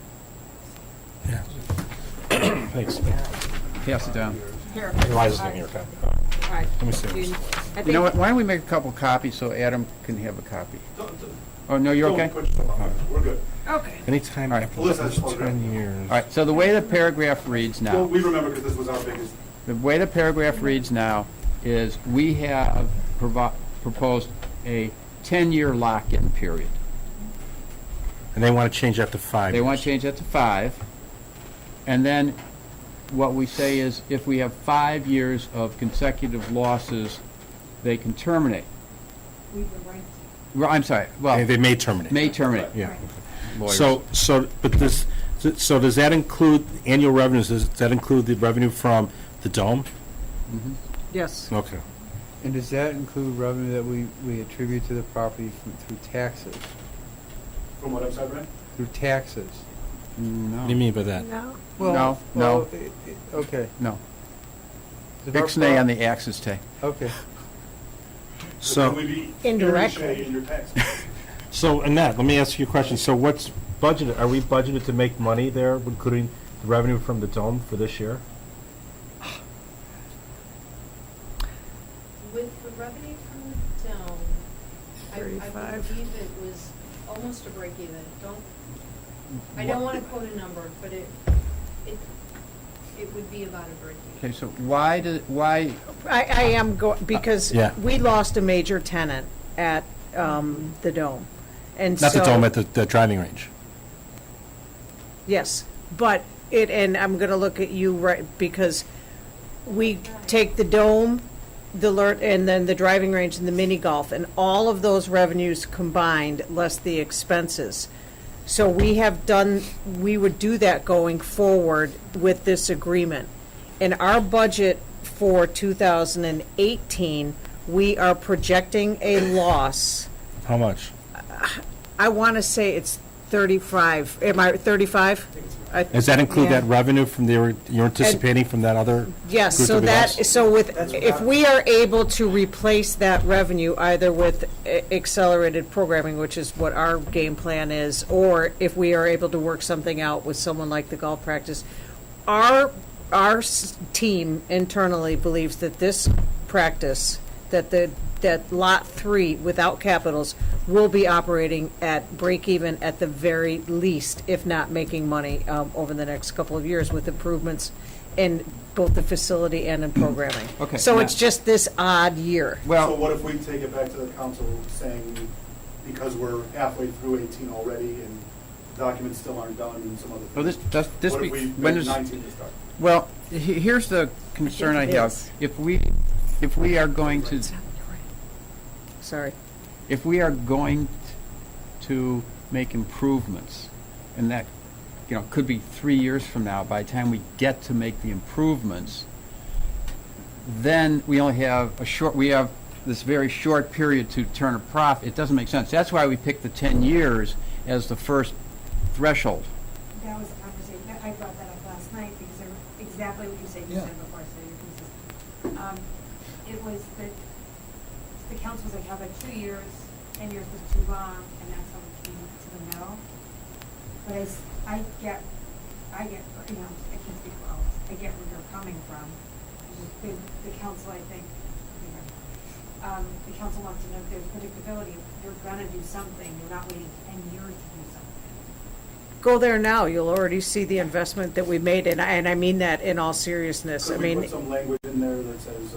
Thanks. Pass it down. Here. Eliza's giving you a copy. All right. Let me see. I You know think- what, why don't we make a couple copies so Adam can have a copy? Oh, no, you're okay? Don't put yourself out. We're good. Okay. Anytime All right. after Well, the listen, first hold it. 10 years. All right, so the way the paragraph reads Well, now, we remember because this was our biggest. the way the paragraph reads now is we have proposed a 10-year lock-in period. And they want to change that to 5 They years. want to change that to 5. And then what we say is if we have 5 years of consecutive losses, they can terminate. We have the right Well, I'm sorry, well, They may terminate. may terminate. Yeah. Lawyers. So does that include annual revenues? Does that include the revenue from the dome? Mhm. Yes. Okay. And does that include revenue that we attribute to the property through taxes? From what I'm saying, Brent? Through taxes? No. What do you mean by that? No. No, no. Okay. No. If our Ixnay on pro- the axis, Tay. Okay. So, Indirectly. in your tax. so Annette, let me ask you a question. So what's budgeted? Are we budgeted to make money there, including the revenue from the dome for this year? With the revenue from the dome, I 35. believe it was almost a break even. I don't want to quote a number, but it would be about a break even. Okay, so why, I am because Yeah. we lost a major tenant at the Dome. And Not the so- dome, at the driving range. Yes, but and I'm gonna look at you, right, because we take the Dome, and then the driving range and the mini golf, and all of those revenues combined, less the expenses. So we would do that going forward with this agreement. In our budget for 2018, we are projecting a loss. How much? I want to say it's 35. Am I 35? Does that include Yeah. that revenue from you're anticipating from that other Yes, group so that we that, lost? so if we are able to replace that revenue either with accelerated programming, which is what our game plan is, or if we are able to work something out with someone like the golf practice, our team internally believes that this practice, that Lot 3 without capitals will be operating at break even at the very least, if not making money over the next couple of years with improvements in both the facility and in programming. Okay, So now- it's just this odd year. So well, what if we take it back to the council saying, because we're halfway through 18 already and documents still aren't done and some other well, things? does this What be, if we when make is, 19 to start? well, here's the concern I it have. is. If we are going to, Sorry. if we are going to make improvements, and that, could be 3 years from now, by the time we get to make the improvements, then we only have we have this very short period to turn a profit. It doesn't make sense. That's why we picked the 10 years as the first threshold. That was a conversation, I brought that up last night because exactly what you said before, so you're consistent. It was that the council was like, how about 2 years, 10 years was too long, and that's how we came to the middle. But I get, I can't speak for all of us, I get where you're coming from. It's just the council, I think, the council wants to know if there's predictability, if you're gonna do something, you're not waiting 10 years to do something. Go there now, you'll already see the investment that we made, and I mean that in all seriousness. I Could we mean, put some language in there that says,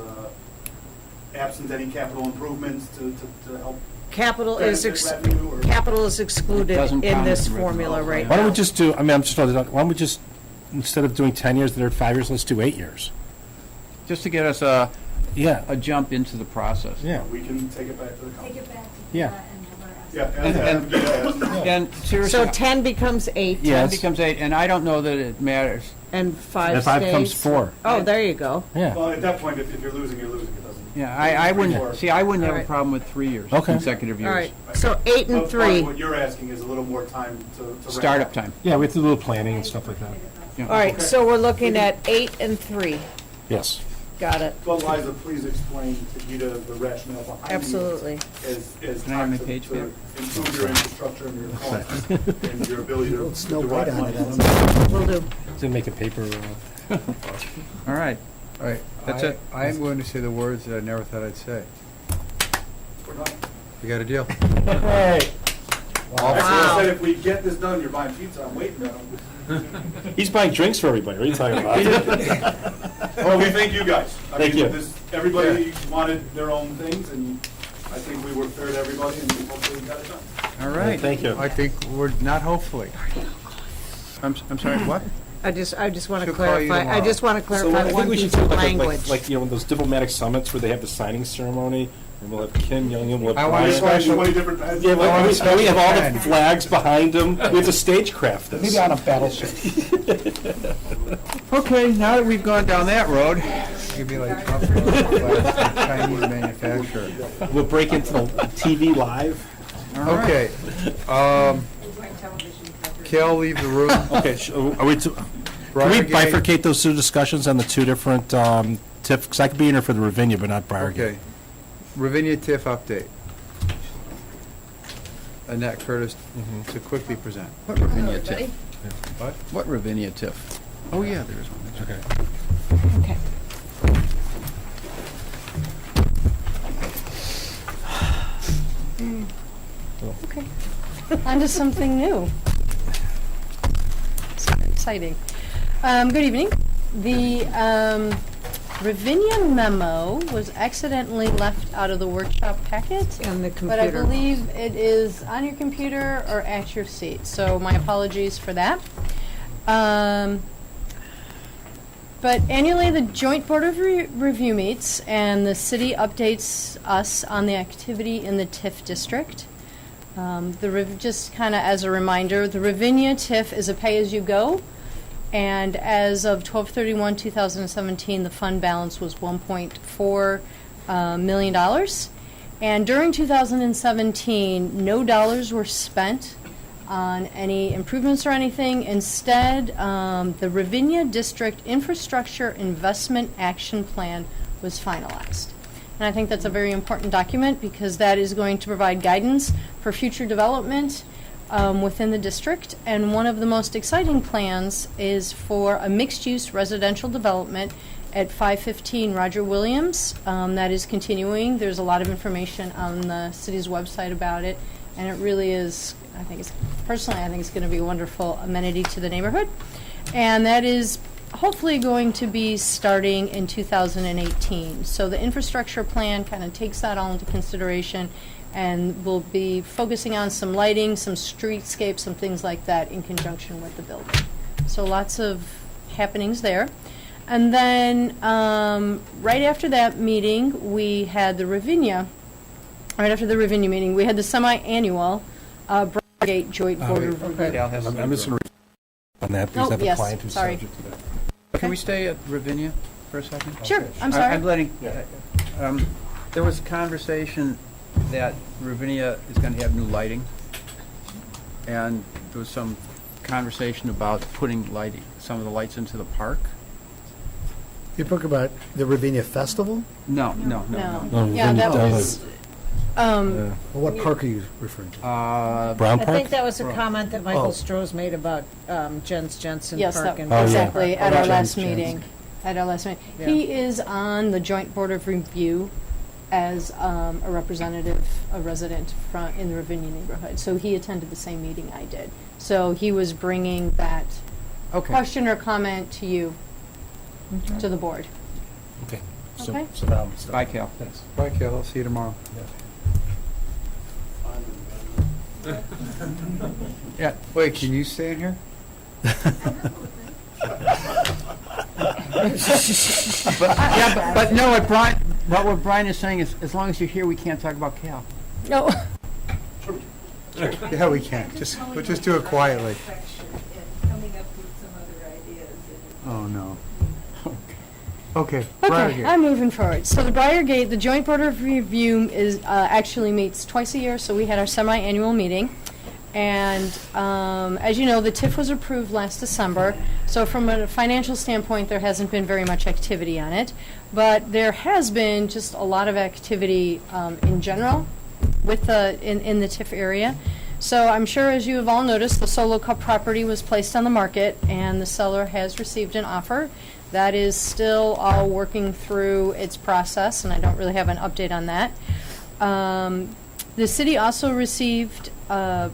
absent any capital improvements to help? capital benefit revenue or- is excluded Doesn't in count this as revenue. formula right Why don't we now. just do, why don't we just, instead of doing 10 years, that are 5 years, let's do 8 years? Just to get us a Yeah. jump into the process. Yeah. We can take it back to the council. Take it back to Yeah. that and have her ask. Yeah, And- do that. And seriously, So 10 becomes 8. yeah, it Yes. becomes 8, and I don't know that it matters. And 5 And stays. 5 becomes 4. Oh, there you go. Yeah. Well, at that point, if you're losing, you're losing, it doesn't. Yeah, I wouldn't, I wouldn't have All a right. problem with 3 years, Okay. consecutive All years. right, so 8 and But 3. What you're asking is a little more time to ramp Startup up. time. Yeah, we have to do a little planning and stuff like that. Yeah. All right, so we're looking at 8 and 3. Yes. Got it. But Liza, please explain to Gita the rationale behind it. Absolutely. As Can I have time my to page back? improve your infrastructure and your costs and your ability to Snow derive White on it, money. that's- Will do. Didn't make a paper. All right. All right. That's it. I am going to say the words that I never thought I'd say. We're done. We got a deal. Actually, I Wow. said if we get this done, you're buying pizza, I'm waiting on He's buying drinks for everybody. What are you talking about? Well, we thank you guys. Thank you. Everybody wanted their own things, and I think we were fair to everybody, and hopefully we got it done. All right. Thank you. I think we're, not hopefully. I'm sorry, what? I just want to She'll call you clarify, I tomorrow. just want to So clarify I think one we should piece do of like, language. like, you know, those diplomatic summits where they have the signing ceremony, and we'll have Kim Young, we'll have I want Brian. special- Yeah, I want a and we have all special the flags behind them. We have to stagecraft this. Maybe on a battleship. Okay, now that we've gone down that road, You'd be like Trump, Chinese manufacturer. We'll break into the TV live. all right. Okay, Kel, leave the room. Okay, are we, can we Briargate- bifurcate those two discussions on the two different TIF, because I could be in here for the Ravinia, but not Briargate. Okay. Ravinia TIF update. Annette Curtis to quickly present. What Ravinia TIF? What? What Ravinia TIF? Oh, yeah, there is one. Okay. Okay. Okay. On to something new. So exciting. Good evening. The Ravinia memo was accidentally left out of the workshop packet. And the But I computer. believe it is on your computer or at your seat, so my apologies for that. But annually, the Joint Board of Review meets, and the city updates us on the activity in the TIF district. Just kind of as a reminder, the Ravinia TIF is a pay-as-you-go, and as of 12/31/2017, the fund balance was $1.4 million. And during 2017, no dollars were spent on any improvements or anything. Instead, the Ravinia District Infrastructure Investment Action Plan was finalized. And I think that's a very important document because that is going to provide guidance for future development within the district. And one of the most exciting plans is for a mixed-use residential development at 515 Roger Williams. That is continuing. There's a lot of information on the city's website about it, and it really is, I think it's going to be a wonderful amenity to the neighborhood. And that is hopefully going to be starting in 2018. So the infrastructure plan kind of takes that all into consideration, and we'll be focusing on some lighting, some streetscapes, some things like that in conjunction with the building. So lots of happenings there. And then right after that meeting, we had the Ravinia, right after the Ravinia meeting, we had the semi-annual Briargate Joint Board of Review. Cal has I'm just going to on that because Oh, I have a yes, client who's sorry. subject to that. Can we stay at Ravinia for a second? Sure, I'm sorry. I'm letting, there was conversation that Ravinia is going to have new lighting, and there was some conversation about putting lighting, some of the lights into the park. You talk about the Ravinia Festival? No. No, Yeah, that Ravinia- was, Well, what park are you referring to? Brown I Park? think that was a comment that Michael Oh. Stroh's made about Jens Jensen yes, Park. that- and Oh, yeah. exactly, at Oh, our Jens last Jensen. meeting. At our last meeting. Yeah. He is on the Joint Board of Review as a representative, a resident in the Ravinia neighborhood. So he attended the same meeting I did. So he was bringing that Okay. question or comment to you, to the board. Okay. Okay. So now I'm stuck. Bye, Cal. Thanks. Bye, Kel, I'll see you tomorrow. Yeah, Wait, can you stay in here? but no, what Brian is saying is, as long as you're here, we can't talk about Cal. No. Yeah, we can. We'll just do it quietly. Oh, no. Okay, Okay, Briargate. I'm moving forward. So the Briargate, the Joint Board of Review is, actually meets twice a year, so we had our semi-annual meeting. And as you know, the TIF was approved last December, so from a financial standpoint, there hasn't been very much activity on it. But there has been just a lot of activity in general with in the TIF area. So I'm sure, as you have all noticed, the Solo Cup property was placed on the market, and the seller has received an offer. That is still all working through its process, and I don't really have an update on that. The city also received a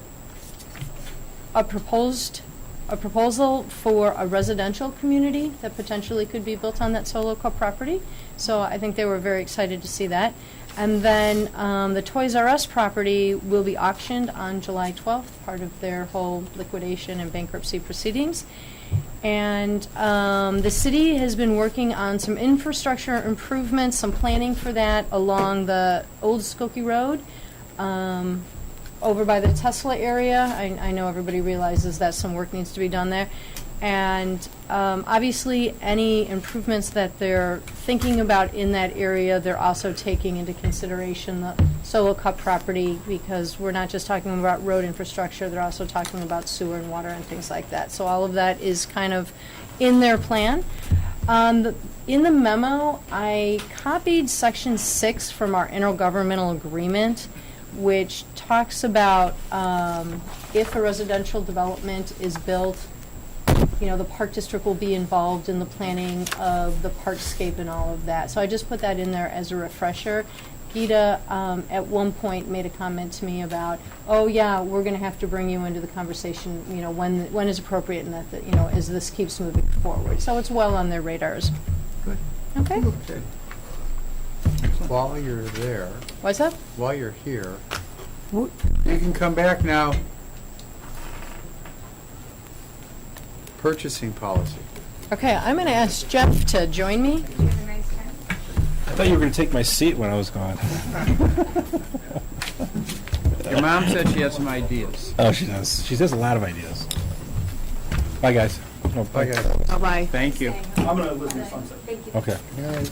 proposal for a residential community that potentially could be built on that Solo Cup property. So I think they were very excited to see that. And then the Toys R Us property will be auctioned on July 12th, part of their whole liquidation and bankruptcy proceedings. And the city has been working on some infrastructure improvements, some planning for that along the Old Skokie Road, over by the Tesla area. I know everybody realizes that some work needs to be done there. And obviously, any improvements that they're thinking about in that area, they're also taking into consideration the Solo Cup property, because we're not just talking about road infrastructure, they're also talking about sewer and water and things like that. So all of that is kind of in their plan. In the memo, I copied section 6 from our intergovernmental agreement, which talks about if a residential development is built, the Park District will be involved in the planning of the parkscape and all of that. So I just put that in there as a refresher. Gita, at one point, made a comment to me about, oh yeah, we're going to have to bring you into the conversation, when is appropriate, and that, as this keeps moving forward. So it's well on their radars. Good. Okay. Okay. While you're there, What's that? while you're here, you can come back now. Purchasing policy. Okay, I'm going to ask Jeff to join me. You have a nice time. I thought you were going to take my seat when I was gone. Your mom said she has some ideas. Oh, she does. She has a lot of ideas. Bye, guys. Oh, Bye, guys. Bye-bye. Thank you. I'm going to listen to Sunset. Thank you. Okay. All right.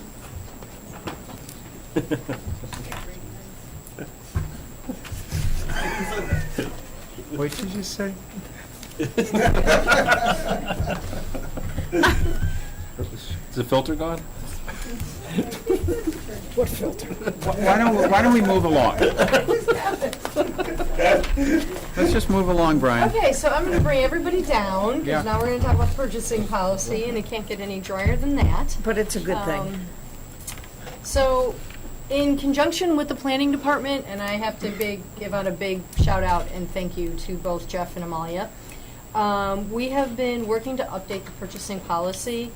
What did you say? Is the filter gone? What filter? Why don't we move along? Let's just move along, Brian. Okay, so I'm going to bring everybody down, Yeah. because now we're going to talk about purchasing policy, and it can't get any drier than that. But it's a good thing. So, in conjunction with the planning department, and I have to give out a big shout out and thank you to both Jeff and Amalia, we have been working to update the purchasing policy,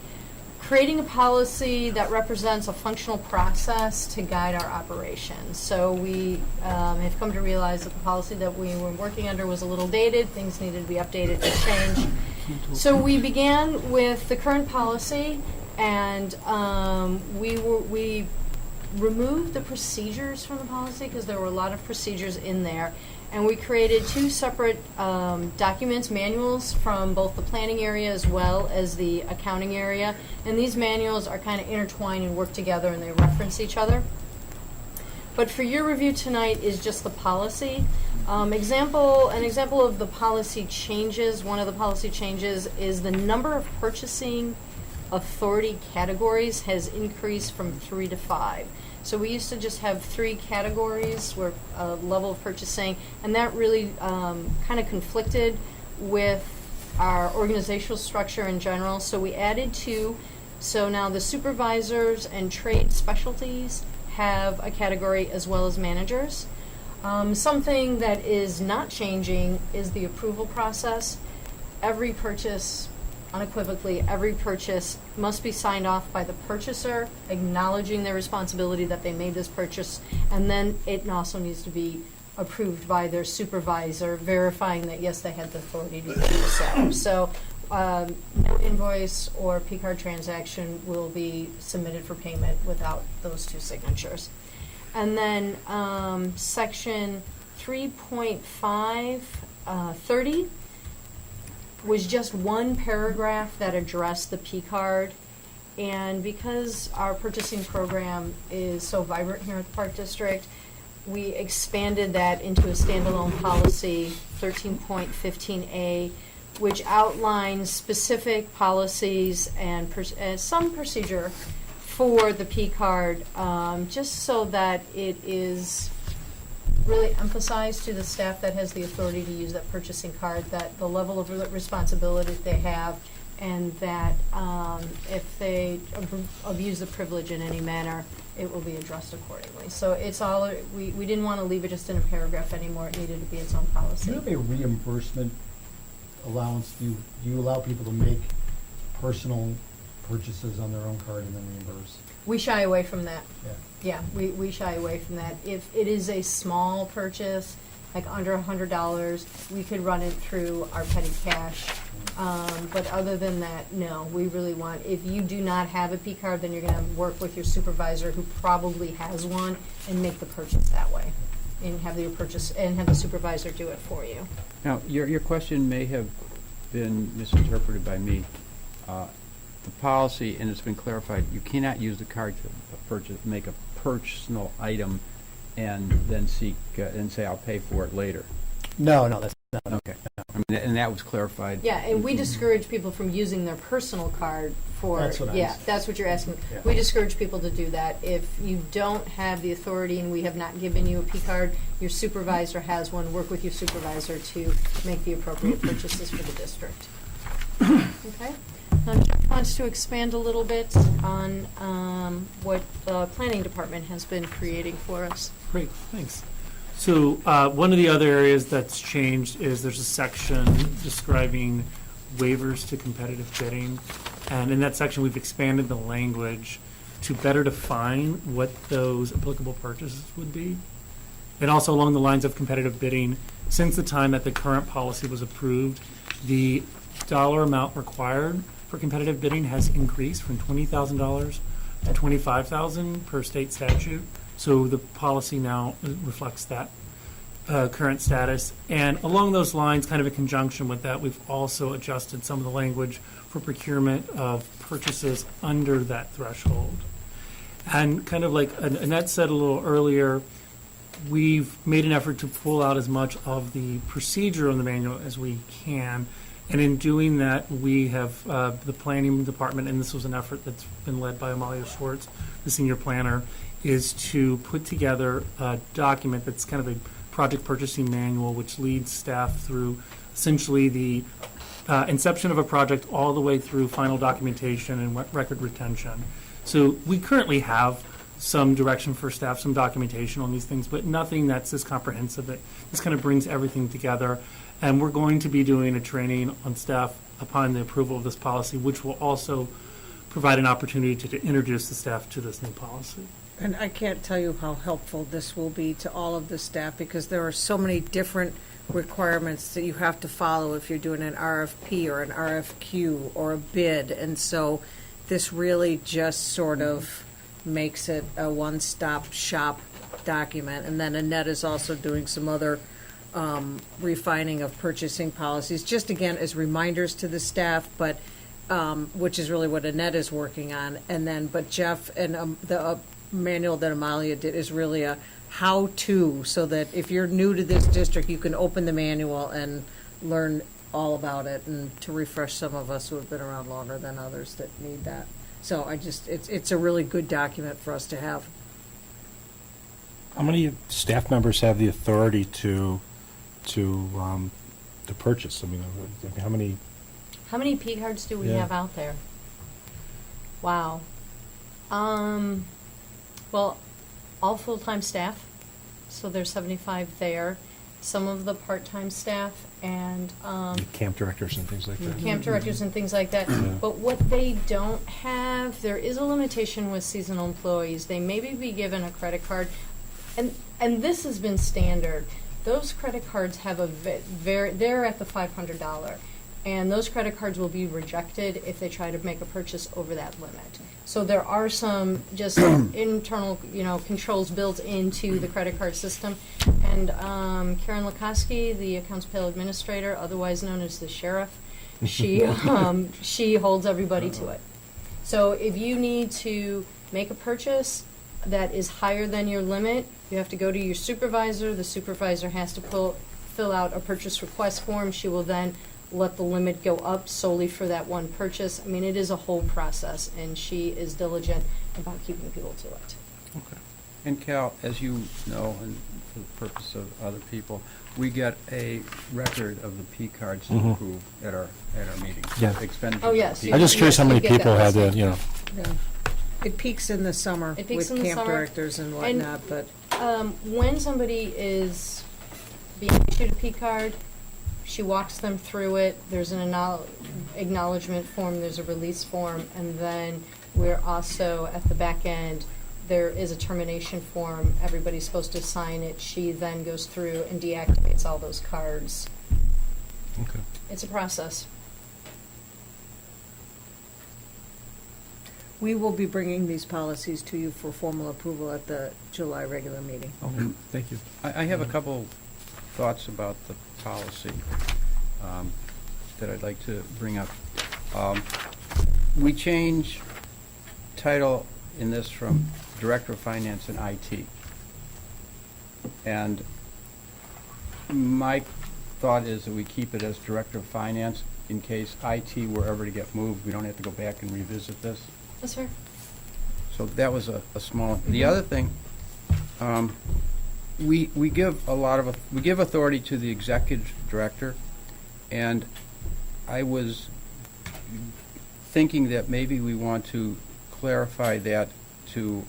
creating a policy that represents a functional process to guide our operations. So we have come to realize that the policy that we were working under was a little dated, things needed to be updated and changed. So we began with the current policy, and we removed the procedures from the policy because there were a lot of procedures in there. And we created two separate documents, manuals from both the planning area as well as the accounting area. And these manuals are kind of intertwined and work together, and they reference each other. But for your review tonight is just the policy. An example of the policy changes, one of the policy changes is the number of purchasing authority categories has increased from 3 to 5. So we used to just have 3 categories where level of purchasing, and that really kind of conflicted with our organizational structure in general. So we added 2. So now the supervisors and trade specialties have a category as well as managers. Something that is not changing is the approval process. Every purchase, unequivocally, every purchase must be signed off by the purchaser, acknowledging their responsibility that they made this purchase, and then it also needs to be approved by their supervisor, verifying that, yes, they had the authority to do so. So no invoice or P-card transaction will be submitted for payment without those 2 signatures. And then section 3.5, 30, was just one paragraph that addressed the P-card. And because our purchasing program is so vibrant here at the Park District, we expanded that into a standalone policy, 13.15A, which outlines specific policies and some procedure for the P-card, just so that it is really emphasized to the staff that has the authority to use that purchasing card, that the level of responsibility they have, and that if they abuse the privilege in any manner, it will be addressed accordingly. So it's all, we didn't want to leave it just in a paragraph anymore. It needed to be its own Do policy. you have a reimbursement allowance? Do you allow people to make personal purchases on their own card and then reimburse. We shy away from that. Yeah. Yeah, we shy away from that. If it is a small purchase, like under $100, we could run it through our petty cash. But other than that, no, we really want, if you do not have a P card, then you're gonna work with your supervisor who probably has one and make the purchase that way. And have the supervisor do it for you. Now, your question may have been misinterpreted by me. The policy, and it's been clarified, you cannot use the card to make a personal item and then seek, and say, I'll pay for it later. No, that's not. Okay. I mean, and that was clarified. Yeah, and we discourage people from using their personal card for, That's what I yeah, was- that's what you're asking. Yeah. We discourage people to do that. If you don't have the authority and we have not given you a P card, your supervisor has one. Work with your supervisor to make the appropriate purchases for the district. Okay? Now, Jeff wants to expand a little bit on what the planning department has been creating for us. Great, thanks. So one of the other areas that's changed is there's a section describing waivers to competitive bidding. And in that section, we've expanded the language to better define what those applicable purchases would be. And also along the lines of competitive bidding, since the time that the current policy was approved, the dollar amount required for competitive bidding has increased from $20,000 to $25,000 per state statute. So the policy now reflects that current status. And along those lines, kind of in conjunction with that, we've also adjusted some of the language for procurement of purchases under that threshold. And kind of like Annette said a little earlier, we've made an effort to pull out as much of the procedure on the manual as we can. And in doing that, we have the planning department, and this was an effort that's been led by Amalia Schwartz, the senior planner, is to put together a document that's kind of a project purchasing manual, which leads staff through essentially the inception of a project all the way through final documentation and record retention. So we currently have some direction for staff, some documentation on these things, but nothing that's as comprehensive. This kind of brings everything together. And we're going to be doing a training on staff upon the approval of this policy, which will also provide an opportunity to introduce the staff to this new policy. And I can't tell you how helpful this will be to all of the staff, because there are so many different requirements that you have to follow if you're doing an RFP or an RFQ or a bid. And so this really just sort of makes it a one-stop shop document. And then Annette is also doing some other refining of purchasing policies, just again as reminders to the staff, but which is really what Annette is working on. And then, but Jeff and the manual that Amalia did is really a how-to, so that if you're new to this district, you can open the manual and learn all about it, and to refresh some of us who have been around longer than others that need that. So it's a really good document for us to have. How many staff members have the authority to purchase? I mean, how many? How many P cards do we Yeah. have out there? Wow. Well, all full-time staff, so there's 75 there. Some of the part-time staff and Camp directors and things like that. camp directors and things like that. Yeah. But what they don't have, there is a limitation with seasonal employees. They maybe be given a credit card, and this has been standard. Those credit cards have they're at the $500, and those credit cards will be rejected if they try to make a purchase over that limit. So there are some just internal, controls built into the credit card system. And Karen Lukoski, the accounts payable administrator, otherwise known as the sheriff, she holds everybody to it. So if you need to make a purchase that is higher than your limit, you have to go to your supervisor. The supervisor has to fill out a purchase request form. She will then let the limit go up solely for that one purchase. I mean, it is a whole process, and she is diligent about keeping people to it. Okay. And Cal, as you know, and for the purpose of other people, we get a record of the P cards to Mhm. approve at our meetings. Yeah. Expenditures Oh, of yes, P you- I'm just curious how many you get people that had listing. Yeah. It peaks in the summer It peaks with in the camp summer. directors and whatnot, but When somebody is being issued a P card, she walks them through it. There's acknowledgement form, there's a release form, and then we're also, at the back end, there is a termination form. Everybody's supposed to sign it. She then goes through and deactivates all those cards. Okay. It's a process. We will be bringing these policies to you for formal approval at the July regular meeting. Thank you. I have a couple thoughts about the policy that I'd like to bring up. We change title in this from Director of Finance and IT. And my thought is that we keep it as Director of Finance in case IT were ever to get moved. We don't have to go back and revisit this. That's fair. So that was a small, the other thing, we give we give authority to the executive director, and I was thinking that maybe we want to clarify that to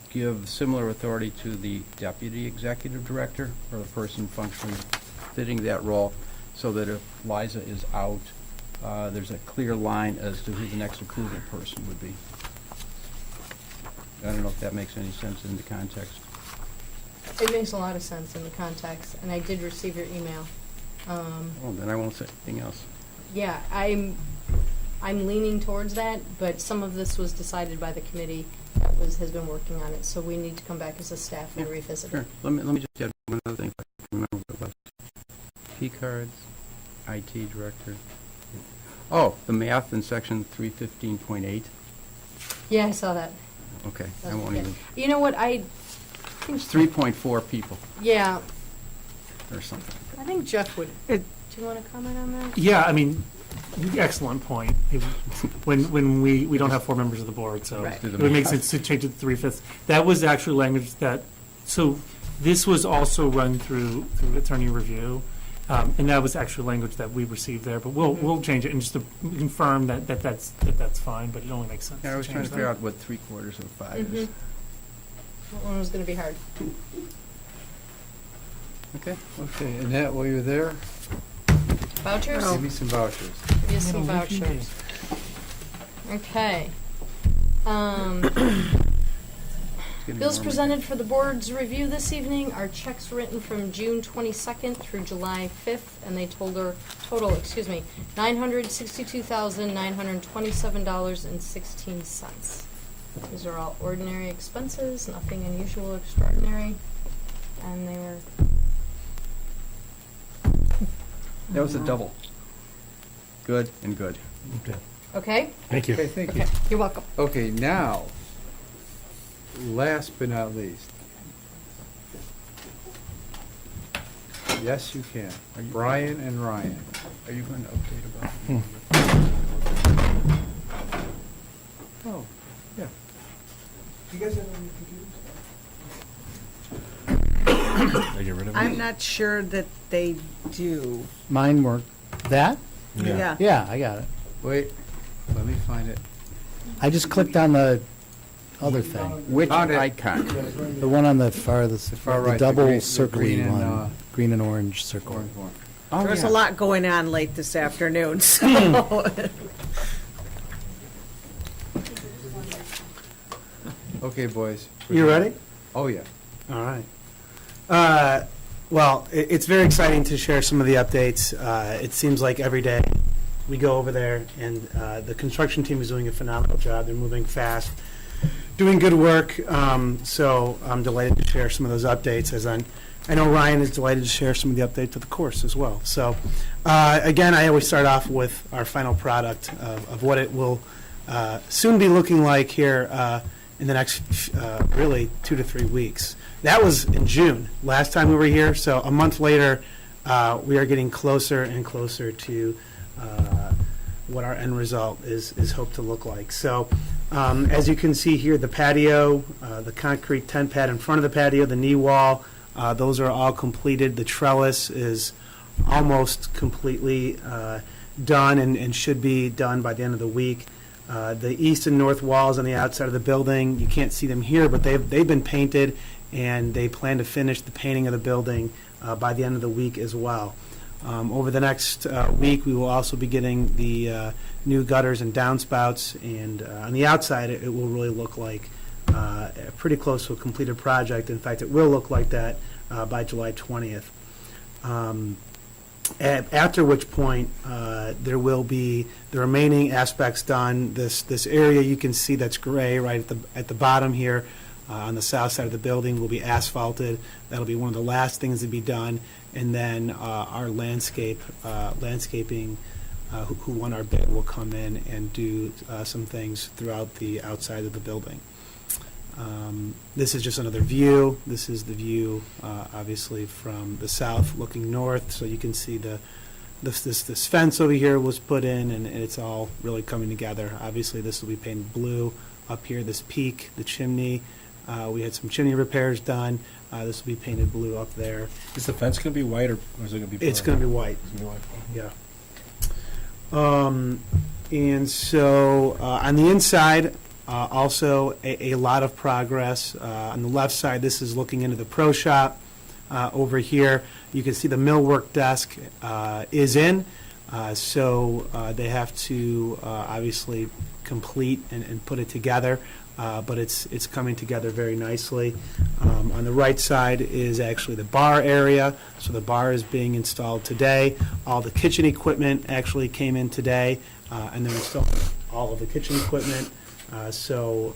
give similar authority to the deputy executive director, or the person functionally fitting that role, so that if Liza is out, there's a clear line as to who the next approval person would be. I don't know if that makes any sense in the context. It makes a lot of sense in the context, and I did receive your email. Well, then I won't say anything else. Yeah, I'm leaning towards that, but some of this was decided by the committee that has been working on it, so we need to come back as a staff and revisit Sure. it. Let me just get one other thing, if I can remember what it was. P cards, IT director. Oh, the math in section 315.8. Yeah, I saw that. Okay, I won't even, You know what, I think, it's 3.4 people yeah, or something. I think Jeff would. Do you want to comment on that? Yeah, I mean, excellent point. When we don't have 4 members of the board, so Right. it would make sense to change it to 3/5. That was actually language that, so this was also run through attorney review, and that was actually language that we received there, but we'll change it and just to confirm that's fine, but it only makes sense. Yeah, I was trying to change figure that. out what 3/4 of 5 is. Mhm. That one was going to be hard. Okay. Okay, Annette, while you're there, Vouchers? give me some vouchers. Give you some Yeah, what do you vouchers. Okay. It's getting Bills warmer. presented for the board's review this evening are checks written from June 22nd through July 5th, and they total $962,927.16. These are all ordinary expenses, nothing unusual or extraordinary, and they were. That was a double. Good and good. Okay? Thank you. Okay, thank you. Okay, you're welcome. Okay, now, last but not least. Yes, you can. Brian and Ryan. Are you going to update about? Oh, yeah. You guys have any computers? They get rid of it? I'm not sure that they do. Mine worked. That? Yeah. Yeah, I got it. Wait, let me find it. I just clicked on the other thing, Which Found it. icon? the one on the farthest, Far the right, the double green- the circly green and, one, green and orange circle. Orange one. Oh, There's yeah. a lot going on late this afternoon, so. Okay, boys. You ready? Oh, yeah. All right. Well, it's very exciting to share some of the updates. It seems like every day we go over there, and the construction team is doing a phenomenal job. They're moving fast, doing good work. So I'm delighted to share some of those updates, as I know Ryan is delighted to share some of the updates to the course as well. So again, I always start off with our final product of what it will soon be looking like here in the next really 2 to 3 weeks. That was in June, last time we were here, so a month later, we are getting closer and closer to what our end result is hoped to look like. So as you can see here, the patio, the concrete tent pad in front of the patio, the knee wall, those are all completed. The trellis is almost completely done and should be done by the end of the week. The east and north walls on the outside of the building, you can't see them here, but they've been painted, and they plan to finish the painting of the building by the end of the week as well. Over the next week, we will also be getting the new gutters and downspouts, and on the outside, it will really look like pretty close to a completed project. In fact, it will look like that by July 20th. After which point, there will be the remaining aspects done. This area you can see that's gray right at the bottom here on the south side of the building will be asphalted. That'll be one of the last things to be done. And then our landscaping, who won our bid, will come in and do some things throughout the outside of the building. This is just another view. This is the view, obviously, from the south looking north. So you can see this fence over here was put in, and it's all really coming together. Obviously, this will be painted blue up here. This peak, the chimney, we had some chimney repairs done. This will be painted blue up there. Is the fence going to be white or is it going to be? It's going to be white. It's gonna be white. Yeah. And so on the inside, also a lot of progress. On the left side, this is looking into the pro shop. Over here, you can see the millwork desk is in. So they have to obviously complete and put it together. But it's coming together very nicely. On the right side is actually the bar area. So the bar is being installed today. All the kitchen equipment actually came in today, and they're installing all of the kitchen equipment. So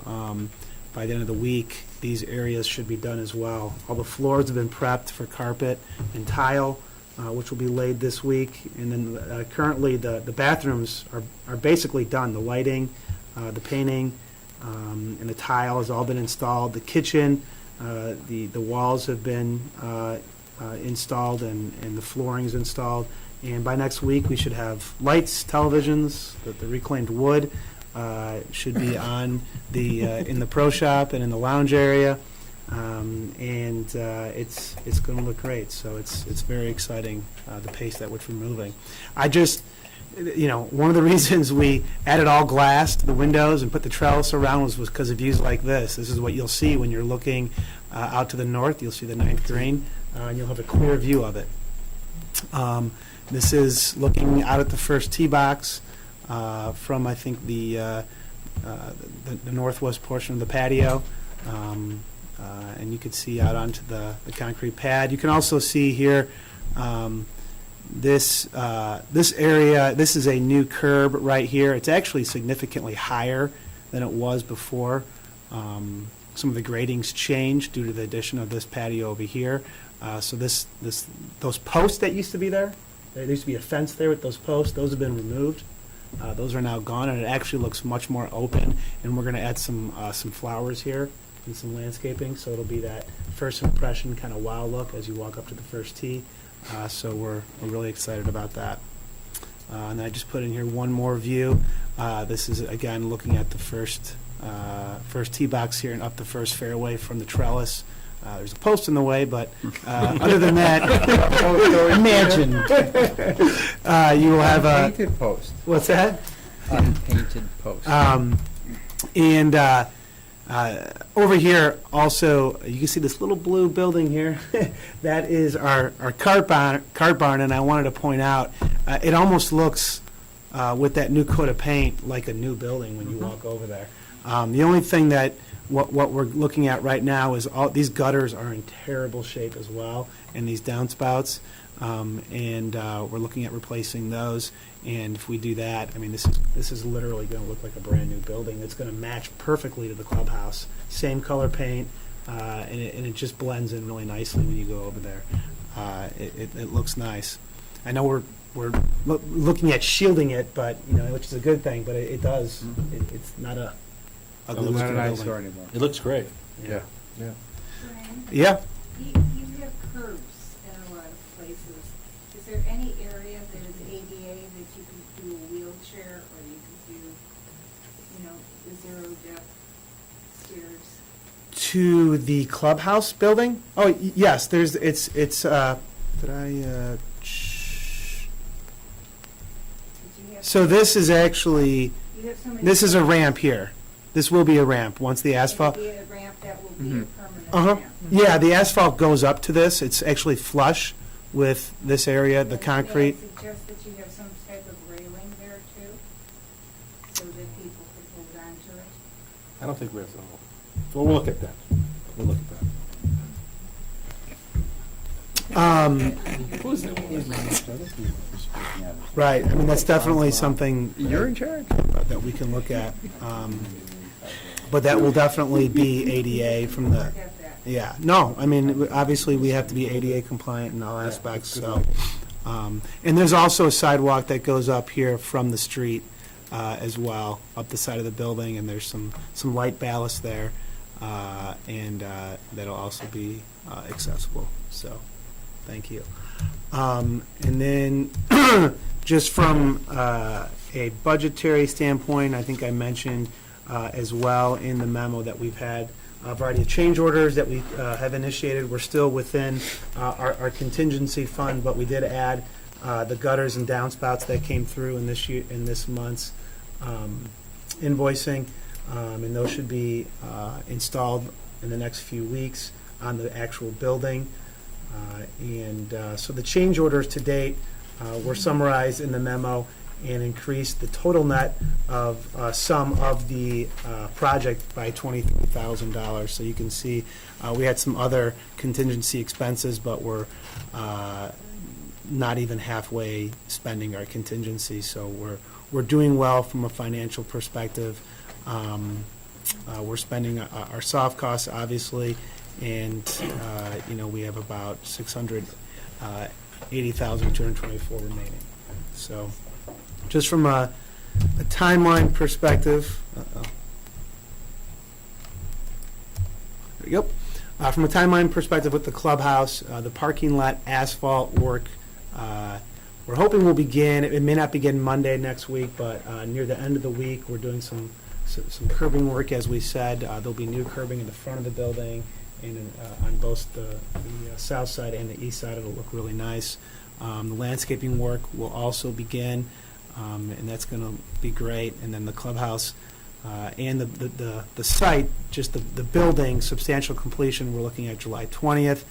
by the end of the week, these areas should be done as well. All the floors have been prepped for carpet and tile, which will be laid this week. And then currently the bathrooms are basically done. The lighting, the painting, and the tile has all been installed. The kitchen, the walls have been installed, and the flooring is installed. And by next week, we should have lights, televisions, the reclaimed wood should be on in the pro shop and in the lounge area. And it's going to look great. So it's very exciting, the pace at which we're moving. One of the reasons we added all glass to the windows and put the trellis around was because of views like this. This is what you'll see when you're looking out to the north. You'll see the 9th green, and you'll have a clear view of it. This is looking out at the first tee box from, I think, the northwest portion of the patio. And you can see out onto the concrete pad. You can also see here this area. This is a new curb right here. It's actually significantly higher than it was before. Some of the gradings changed due to the addition of this patio over here. So those posts that used to be there used to be a fence there with those posts. Those have been removed. Those are now gone, and it actually looks much more open. And we're going to add some flowers here and some landscaping, so it'll be that first impression kind of wow look as you walk up to the first tee. So we're really excited about that. And I just put in here one more view. This is, again, looking at the first tee box here and up the first fairway from the trellis. There's a post in the way, but other than that, imagine you will have a Painted post. What's that? Unpainted post. And over here, also, you can see this little blue building here. That is our cart barn, and I wanted to point out, it almost looks, with that new coat of paint, like a new building when you walk over there. The only thing that what we're looking at right now is all these gutters are in terrible shape as well, and these downspouts, and we're looking at replacing those. And if we do that, I mean, this is literally going to look like a brand new building. It's going to match perfectly to the clubhouse. Same color paint, and it just blends in really nicely when you go over there. It looks nice. I know we're looking at shielding it, but which is a good thing. But it does. It's not a ugly looking building anymore. It looks great. Yeah. Yeah. You have curbs in a lot of places. Is there any area that is ADA that you could do a wheelchair, or you could do, zero depth stairs? To the clubhouse building? Oh, yes. It's. Did I? So this is actually. This is a ramp here. This will be a ramp once the asphalt. It'll be a ramp that will be a permanent Uh-huh. ramp. Yeah, the asphalt goes up to this. It's actually flush with this area, the concrete. May I suggest that you have some type of railing there too, so that people could hold on to it? I don't think we have to. Well, we'll look at that. We'll look at that. Right, I mean, that's definitely something You're in charge. that we can look at. But that will definitely be ADA from the, yeah, no, I mean, obviously, we have to be ADA compliant in all aspects, so. And there's also a sidewalk that goes up here from the street as well, up the side of the building, and there's some light ballast there, and that'll also be accessible, so, thank you. And then, just from a budgetary standpoint, I think I mentioned as well in the memo that we've had a variety of change orders that we have initiated. We're still within our contingency fund, but we did add the gutters and downspouts that came through in this month's invoicing, and those should be installed in the next few weeks on the actual building. So the change orders to date were summarized in the memo and increased the total net of sum of the project by $23,000. So you can see we had some other contingency expenses, but we're not even halfway spending our contingency. So we're doing well from a financial perspective. We're spending our soft costs, obviously, and we have about $680,224 remaining. So. Just from a timeline perspective, there you go. From a timeline perspective with the clubhouse, the parking lot asphalt work, we're hoping will begin. It may not begin Monday next week, but near the end of the week, we're doing some curbing work, as we said. There'll be new curbing in the front of the building and on both the south side and the east side. It'll look really nice. The landscaping work will also begin. And that's going to be great. And then the clubhouse and the site, just the building, substantial completion, we're looking at July 20th,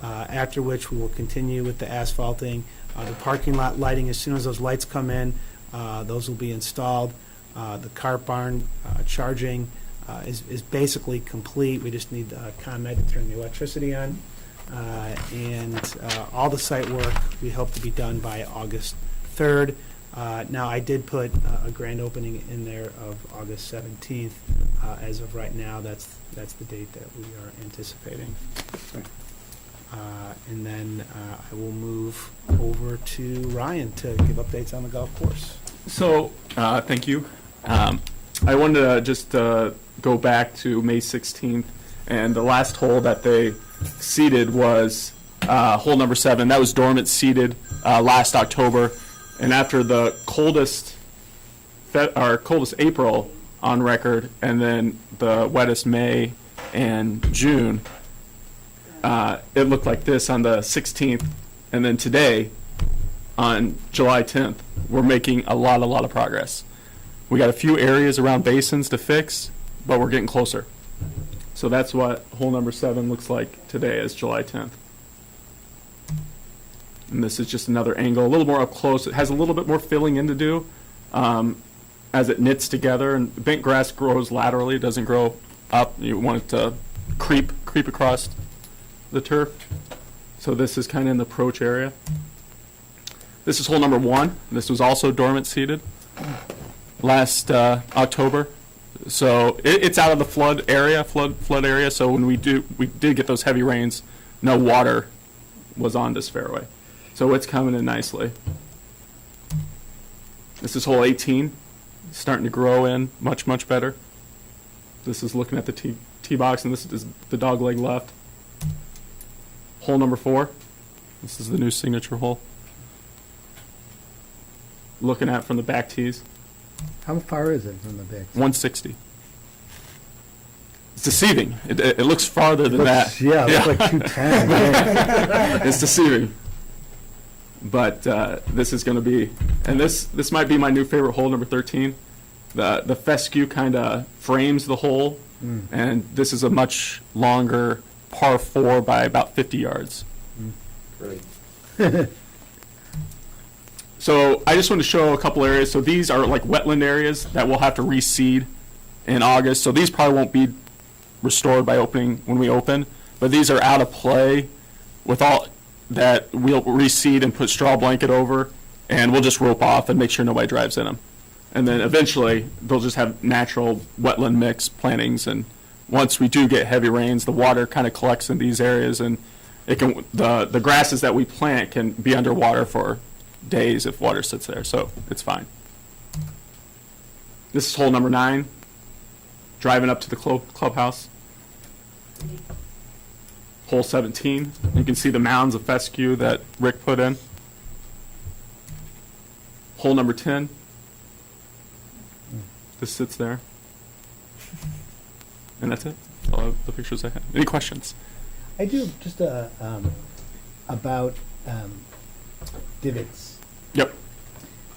after which we will continue with the asphalting. The parking lot lighting, as soon as those lights come in, those will be installed. The cart barn charging is basically complete. We just need ComEd to turn the electricity on. And all the site work we hope to be done by August 3rd. Now, I did put a grand opening in there of August 17th. As of right now, that's the date that we are anticipating. And then I will move over to Ryan to give updates on the golf course. So, thank you. I wanted to just go back to May 16th, and the last hole that they seeded was hole number 7. That was dormant seeded last October. And after the coldest April on record, and then the wettest May and June, it looked like this on the 16th. And then today, on July 10th, we're making a lot of progress. We got a few areas around basins to fix, but we're getting closer. So that's what hole number 7 looks like today, as July 10th. And this is just another angle, a little more up close. It has a little bit more filling in to do as it knits together. And bent grass grows laterally, it doesn't grow up. You want it to creep across the turf. So this is kind of in the approach area. This is hole number 1. This was also dormant seeded last October. So it's out of the flood area. So when we did get those heavy rains, no water was on this fairway. So it's coming in nicely. This is hole 18. It's starting to grow in much better. This is looking at the tee box, and this is the dog leg left. Hole number 4. This is the new signature hole. Looking at from the back tees. How far is it from the back? 160. It's deceiving. It looks farther than that. Yeah, it looks like 210. It's deceiving. But this is going to be, and this might be my new favorite hole, number 13. The fescue kind of frames the hole, and this is a much longer par 4 by about 50 yards. Great. So I just want to show a couple areas. So these are like wetland areas that we'll have to reseed in August. So these probably won't be restored by opening when we open, but these are out of play with all that we'll reseed and put straw blanket over, and we'll just rope off and make sure nobody drives in them. And then eventually they'll just have natural wetland mix plantings, and once we do get heavy rains, the water kind of collects in these areas, and it can the grasses that we plant can be underwater for days if water sits there, so it's fine. This is hole number 9, driving up to the clubhouse. Hole 17, you can see the mounds of fescue that Rick put in. Hole number 10, this sits there. And that's it. That's all the pictures I have. Any questions? I do, just about divots. Yep.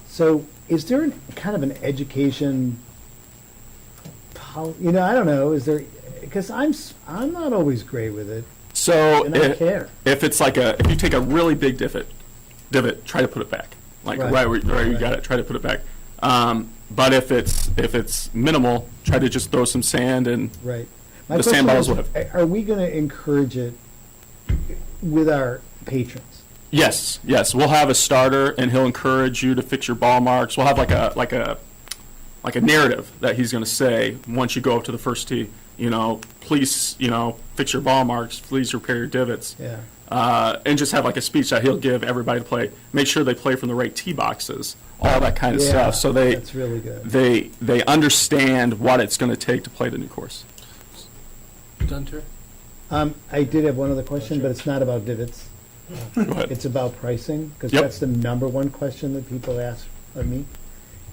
So is there kind of an education, I don't know, is there, because I'm not always great with it. So And I care. if it's like if you take a really big divot, try to put it back. Like right where you got it, try to put it back. But if it's minimal, try to just throw some sand and Right. the sand balls will have. Are we going to encourage it with our patrons? Yes. We'll have a starter, and he'll encourage you to fix your ball marks. We'll have like a narrative that he's going to say once you go up to the first tee. Please, fix your ball marks. Please repair your divots. Yeah. And just have like a speech that he'll give everybody to play. Make sure they play from the right tee boxes. All that kind of stuff. So that's really good. They understand what it's going to take to play the new course. Done, Terry? I did have one other question, but it's not about divots. Go ahead. It's about pricing, because Yep. that's the number one question that people ask of me.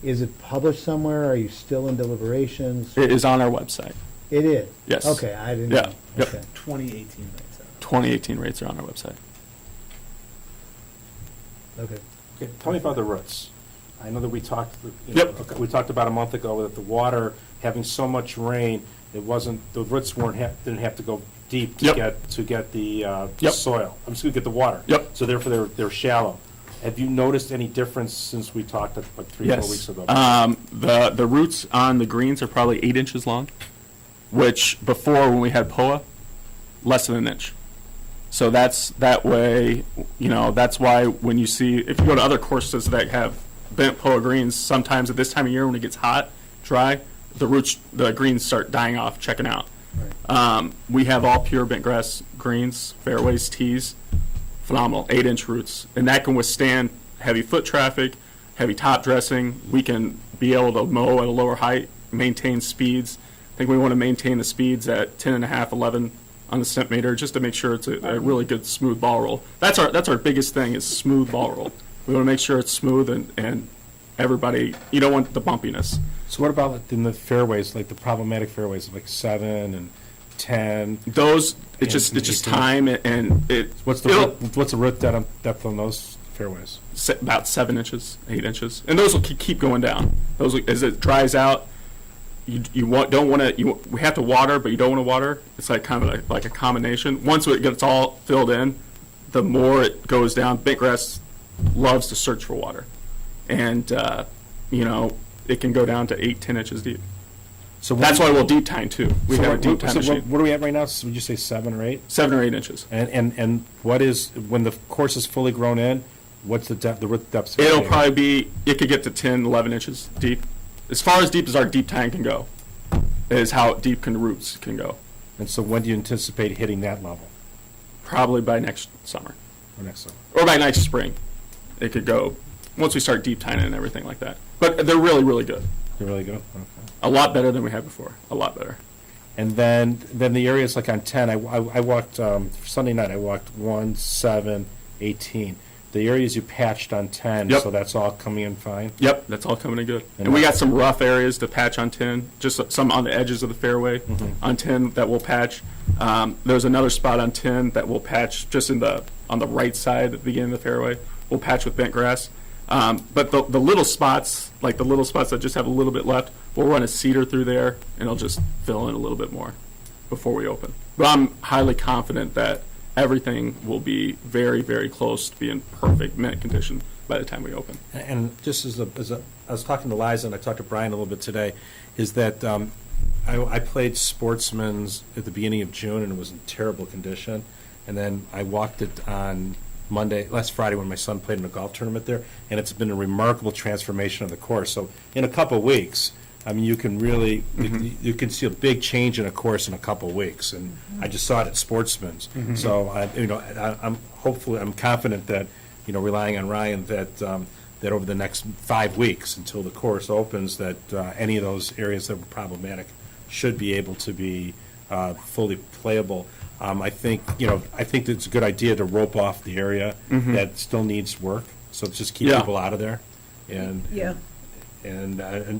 Is it published somewhere? Are you still in deliberations? It is on our website. It is? Yes. Okay, I didn't Yeah. know. Yep. Okay. 2018 rates. 2018 rates are on our website. Okay. Okay, tell me about the roots. I know that we talked, Yep. we talked about a month ago that the water having so much rain, the roots didn't have to go deep to Yep. get the Yep. soil. I'm just gonna get the water. Yep. So therefore they're shallow. Have you noticed any difference since we talked like 3-4 weeks ago? The roots on the greens are probably 8 inches long, which before when we had POA, less than an inch. So that's that way, that's why when you see, if you go to other courses that have bent POA greens, sometimes at this time of year when it gets hot, dry, the greens start dying off, checking out. We have all pure bent grass greens, fairways, tees, phenomenal, 8-inch roots. And that can withstand heavy foot traffic, heavy top dressing. We can be able to mow at a lower height, maintain speeds. I think we want to maintain the speeds at 10.5, 11 on the centimeter, just to make sure it's a really good smooth ball roll. That's our biggest thing is smooth ball roll. We want to make sure it's smooth and everybody, you don't want the bumpiness. So what about in the fairways, like the problematic fairways, like 7 and 10? Those, it's and just 18? time and it. What's the root depth on those fairways? About 7 inches, 8 inches, and those will keep going down. Those as it dries out, don't want to. We have to water, but you don't want to water. It's like kind of like a combination. Once it gets all filled in, the more it goes down. Bent grass loves to search for water, and it can go down to 8-10 inches deep. So that's why we'll deep tine too. We have a deep tine machine. What are we at right now? So would you say 7 or 8? 7 or 8 inches. And what is, when the course is fully grown in, what's the depth, the root depth? It'll probably be, it could get to 10, 11 inches deep. As far as deep as our deep tine can go, is how deep roots can go. And so when do you anticipate hitting that level? Probably by next summer. Or next summer? Or by next spring. It could go, once we start deep tining and everything like that. But they're really, really good. They're really good? Okay. A lot better than we had before. A lot better. And then the areas like on 10, I walked, Sunday night, I walked 1, 7, 18. The areas you patched on 10, Yep. so that's all coming in fine? Yep, that's all coming in good. And And we that- got some rough areas to patch on 10, just some on the edges of the fairway on 10 that we'll patch. There's another spot on 10 that we'll patch just on the right side at the beginning of the fairway. We'll patch with bent grass. But the little spots, like the little spots that just have a little bit left, we'll run a cedar through there and it'll just fill in a little bit more before we open. But I'm highly confident that everything will be very, very close to being perfect mint condition by the time we open. And just I was talking to Liza and I talked to Brian a little bit today, is that I played Sportsman's at the beginning of June and it was in terrible condition. And then I walked it on last Friday when my son played in a golf tournament there, and it's been a remarkable transformation of the course. So in a couple of weeks, I mean, you can really, you can see a big change in a course in a couple of weeks. And I just saw it at Sportsman's. So, I'm confident that, relying on Ryan, that over the next 5 weeks until the course opens, that any of those areas that were problematic should be able to be fully playable. I think it's a good idea to rope off the area that still needs work, so just keep people out of there, and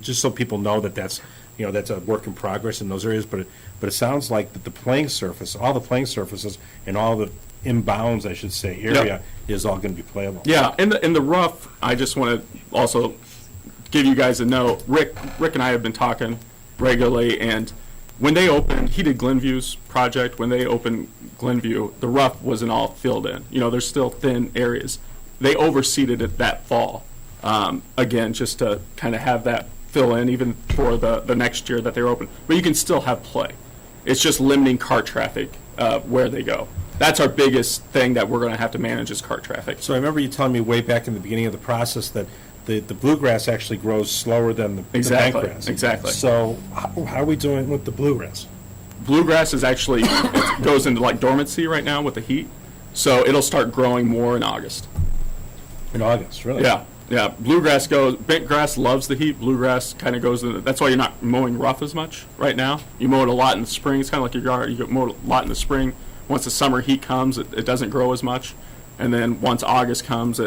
just so people know that that's a work in progress in those areas. But it sounds like that the playing surface, all the playing surfaces, and all the inbounds, I should say, area is all going to be playable. Yeah, in the rough, I just want to also give you guys a note. Rick and I have been talking regularly, and when they opened, he did Glenview's project. When they opened Glenview, the rough wasn't all filled in. There's still thin areas. They overseeded it that fall, again, just to kind of have that fill in, even for the next year that they're open. But you can still have play. It's just limiting cart traffic where they go. That's our biggest thing that we're going to have to manage is cart traffic. So I remember you telling me way back in the beginning of the process that the bluegrass actually grows slower than the bentgrass. Exactly. So how are we doing with the bluegrass? Bluegrass is actually it goes into like dormancy right now with the heat, so it'll start growing more in August. In August, really? Yeah. Bluegrass goes. Bentgrass loves the heat. Bluegrass kind of goes. That's why you're not mowing rough as much right now. You mow it a lot in the spring. It's kind of like your yard. You mow it a lot in the spring. Once the summer heat comes, it doesn't grow as much, and then once August comes,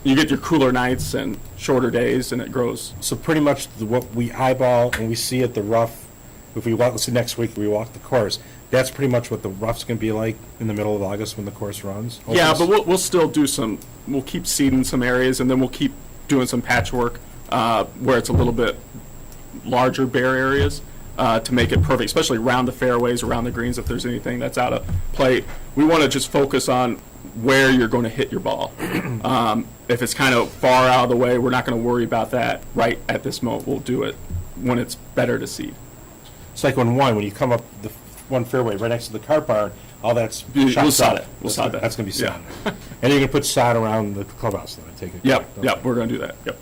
you get your cooler nights and shorter days, and it grows. So pretty much what we eyeball and we see at the rough, if we walk, let's say next week we walk the course, that's pretty much what the rough's going to be like in the middle of August when the course runs? Yeah, but we'll still do we'll keep seeding some areas, and then we'll keep doing some patchwork where it's a little bit larger bare areas to make it perfect, especially around the fairways, around the greens, if there's anything that's out of play. We want to just focus on where you're going to hit your ball. If it's kind of far out of the way, we're not going to worry about that right at this moment. We'll do it when it's better to seed. It's like when you come up the one fairway right next to the cart barn, all that's we'll sod it. We'll sod that. That's going to be sod. Yeah. And you're going to put sod around the clubhouse, then I take it. Yep, we're going to do that. Yep.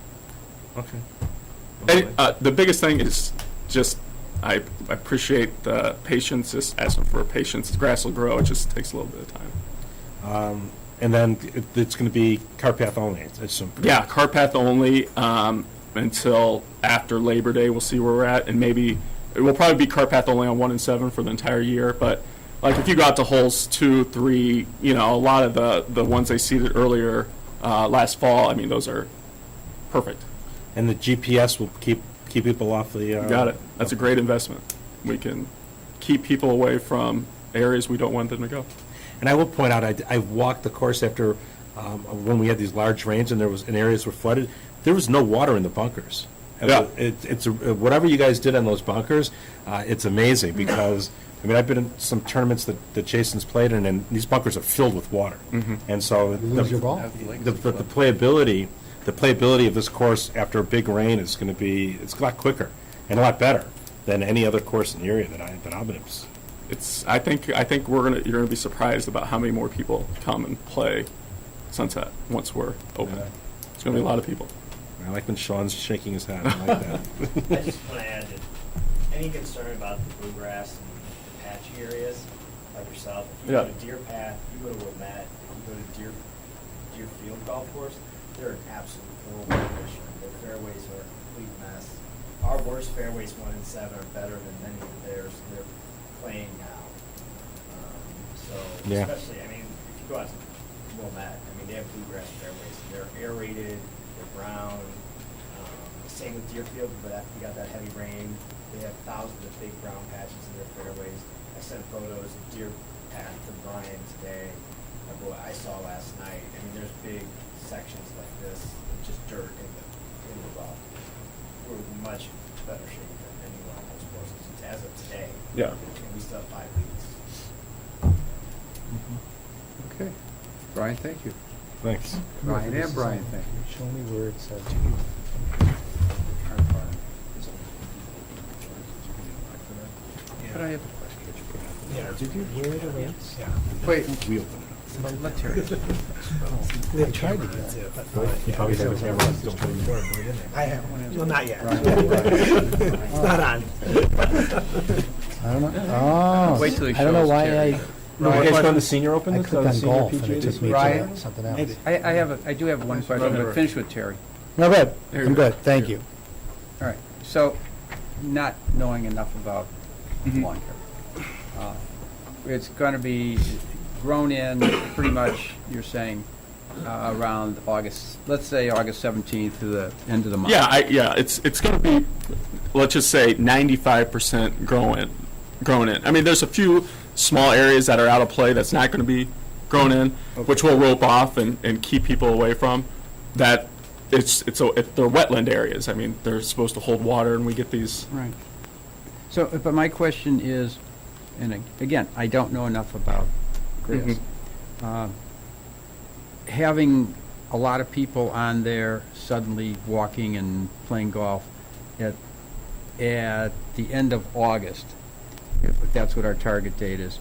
Okay. And, the biggest thing is just I appreciate the patience. Just asking for patience. The grass will grow. It just takes a little bit of time. And then it's going to be cart path only, I assume. Yeah, cart path only until after Labor Day. We'll see where we're at, and maybe it will probably be cart path only on 1 and 7 for the entire year. But like if you go out to holes 2, 3, a lot of the ones they seeded earlier last fall. I mean, those are perfect. And the GPS will keep people off the. You got it. That's a great investment. We can keep people away from areas we don't want them to go. And I will point out, I walked the course after when we had these large rains and areas were flooded. There was no water in the bunkers. Yeah. It's whatever you guys did on those bunkers, it's amazing because I've been in some tournaments that Jason's played in, and these bunkers are filled with water. And so the playability of this course after a big rain is going to be a lot quicker and a lot better than any other course in the area that I've been in. I think you're gonna be surprised about how many more people come and play Sunset once we're open. Yeah. It's gonna be a lot of people. I like when Sean's shaking his head. I like that. I just want to add that any concern about the bluegrass and the patchy areas, like yourself, if you go to Deer Path, you go to Wilmette, if you go to Deerfield Golf Course, they're an absolute horrible condition. Their fairways are a complete mess. Our worst fairways 1 and 7 are better than many of theirs. They're playing now. Especially, if you go out to Wilmette, they have bluegrass fairways. They're aerated, they're brown. Same with Deerfield, but after we got that heavy rain, they have thousands of big brown patches in their fairways. I sent photos of Deer Path to Brian today of what I saw last night. There's big sections like this, just dirt in the rough. We're in much better shape than any one of those courses as of today. Yeah. And we still have 5 weeks. Brian, thank you. Thanks. Ryan and Brian, thank you. Show me where it says. But I have, Where are the rates? Wait, let Terry. They tried to get to it, but. You probably have a camera on, don't put it I have, well, not yet. Right. It's not on. I don't know. Oh. Wait till he I don't know shows why Terry. I. No, you guys going to senior open? I clicked on golf and it took me Ryan? to something else. I do have one question, but finish with Terry. No, good. There I'm you go. good. Thank you. All right, so, not knowing enough about lawn care. It's going to be grown in, pretty much, you're saying, around August, let's say August 17th to the end of the month. Yeah, it's going to be, let's just say 95% grown in. I mean, there's a few small areas that are out of play that's not going to be grown in, which we'll rope off and keep people away from. That they're wetland areas. I mean, they're supposed to hold water, and we get these. Right. So, but my question is, and again, I don't know enough about grass. Having a lot of people on there suddenly walking and playing golf at the end of August, if that's what our target date is,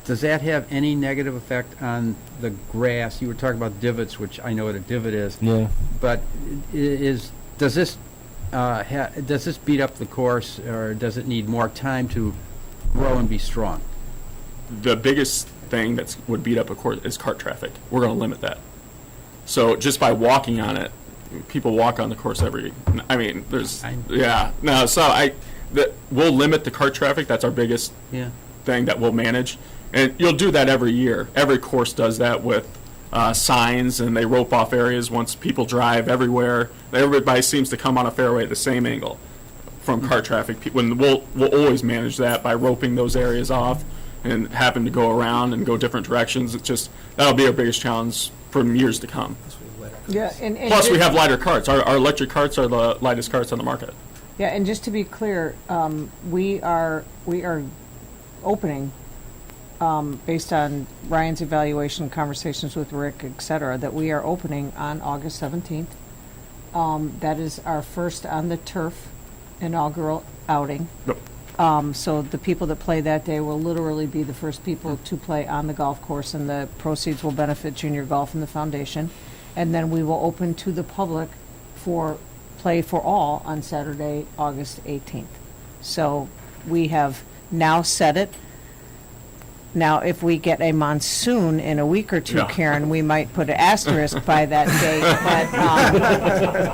does that have any negative effect on the grass? You were talking about divots, which I know what a divot is. Yeah. But does this beat up the course, or does it need more time to grow and be strong? The biggest thing that would beat up a course is cart traffic. We're going to limit that. So just by walking on it, people walk on the course we'll limit the cart traffic. That's our biggest thing that we'll manage. And you'll do that every year. Every course does that with signs, and they rope off areas once people drive everywhere. Everybody seems to come on a fairway at the same angle from cart traffic. We'll always manage that by roping those areas off and having to go around and go different directions. It's just, that'll be our biggest challenge for years to come. Yeah, Plus, we have lighter carts. Our electric carts are the lightest carts on the market. Yeah, and just to be clear, we are opening, based on Ryan's evaluation, conversations with Rick, et cetera, that we are opening on August 17th. That is our first on the turf inaugural outing. Yep. So the people that play that day will literally be the first people to play on the golf course, and the proceeds will benefit Junior Golf and the foundation. And then we will open to the public for play for all on Saturday, August 18th. So we have now set it. Now, if we get a monsoon in a week or two, Yeah. Karen, we might put an asterisk by that date.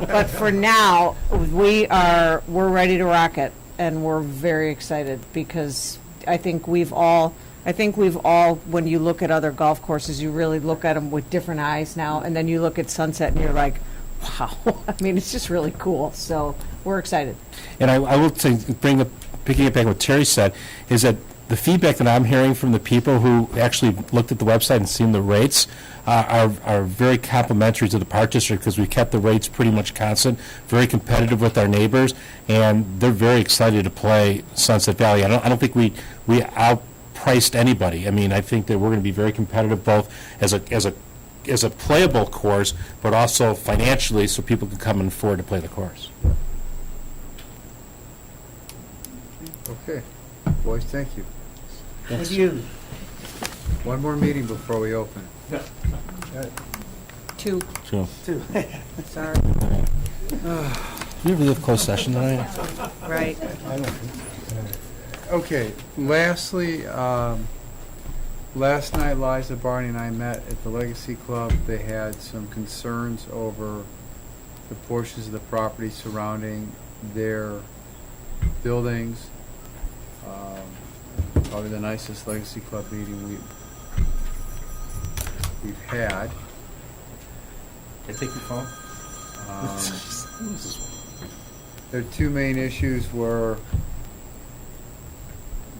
But for now, we're ready to rock it, and we're very excited because I think we've all, when you look at other golf courses, you really look at them with different eyes now, and then you look at Sunset and you're like, wow. I mean, it's just really cool. So we're excited. And I will say, picking it back what Terry said, is that the feedback that I'm hearing from the people who actually looked at the website and seen the rates are very complimentary to the Park District, because we kept the rates pretty much constant, very competitive with our neighbors, and they're very excited to play Sunset Valley. I don't think we outpriced anybody. I mean, I think that we're going to be very competitive both as a playable course, but also financially, so people can come and afford to play the course. Okay. Boys, thank you. Thank you. One more meeting before we open. Two. So, Sorry. you ever have closed session tonight? Right. Okay, lastly, last night Liza, Barney, and I met at the Legacy Club. They had some concerns over the portions of the property surrounding their buildings. Probably the nicest Legacy Club meeting we've had. Can I take your phone? Their two main issues were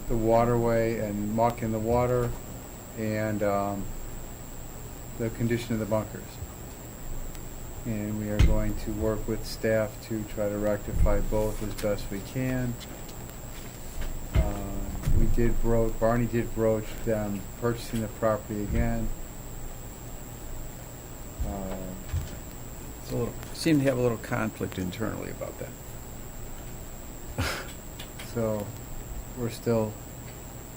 the waterway and muck in the water, and the condition of the bunkers. And we are going to work with staff to try to rectify both as best we can. Barney did broach them purchasing the property again. It's a little, seem to have a little conflict internally about that. So, we're still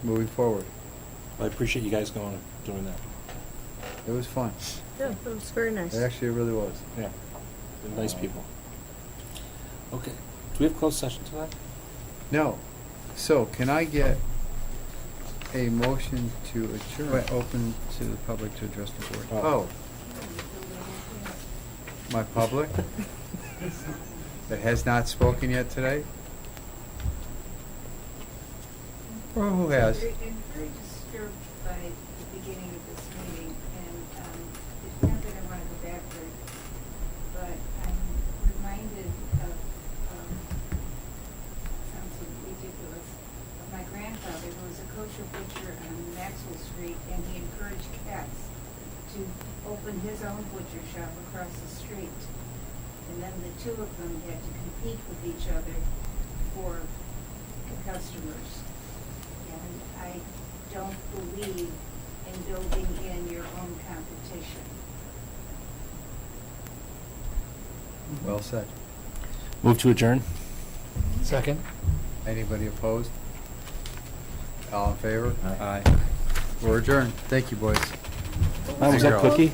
moving forward. I appreciate you guys going and doing that. It was fun. Yeah, it was very nice. Actually, it really was. Yeah, they're nice people. Okay, do we have closed session tonight? No. So, can I get a motion to adjourn? Open to the public to address the board. Oh. My public? That has not spoken yet today? Or who has? I'm very disturbed by the beginning of this meeting, and it's not that I want to go backward, but I'm reminded of, sounds ridiculous, of my grandfather, who was a kosher butcher on Maxwell Street, and he encouraged cats to open his own butcher shop across the street. And then the two of them had to compete with each other for customers. And I don't believe in building in your own competition. Well said. Move to adjourn? Second? Anybody opposed? All in favor? Aye. We're adjourned. Thank you, boys. Was that Cookie?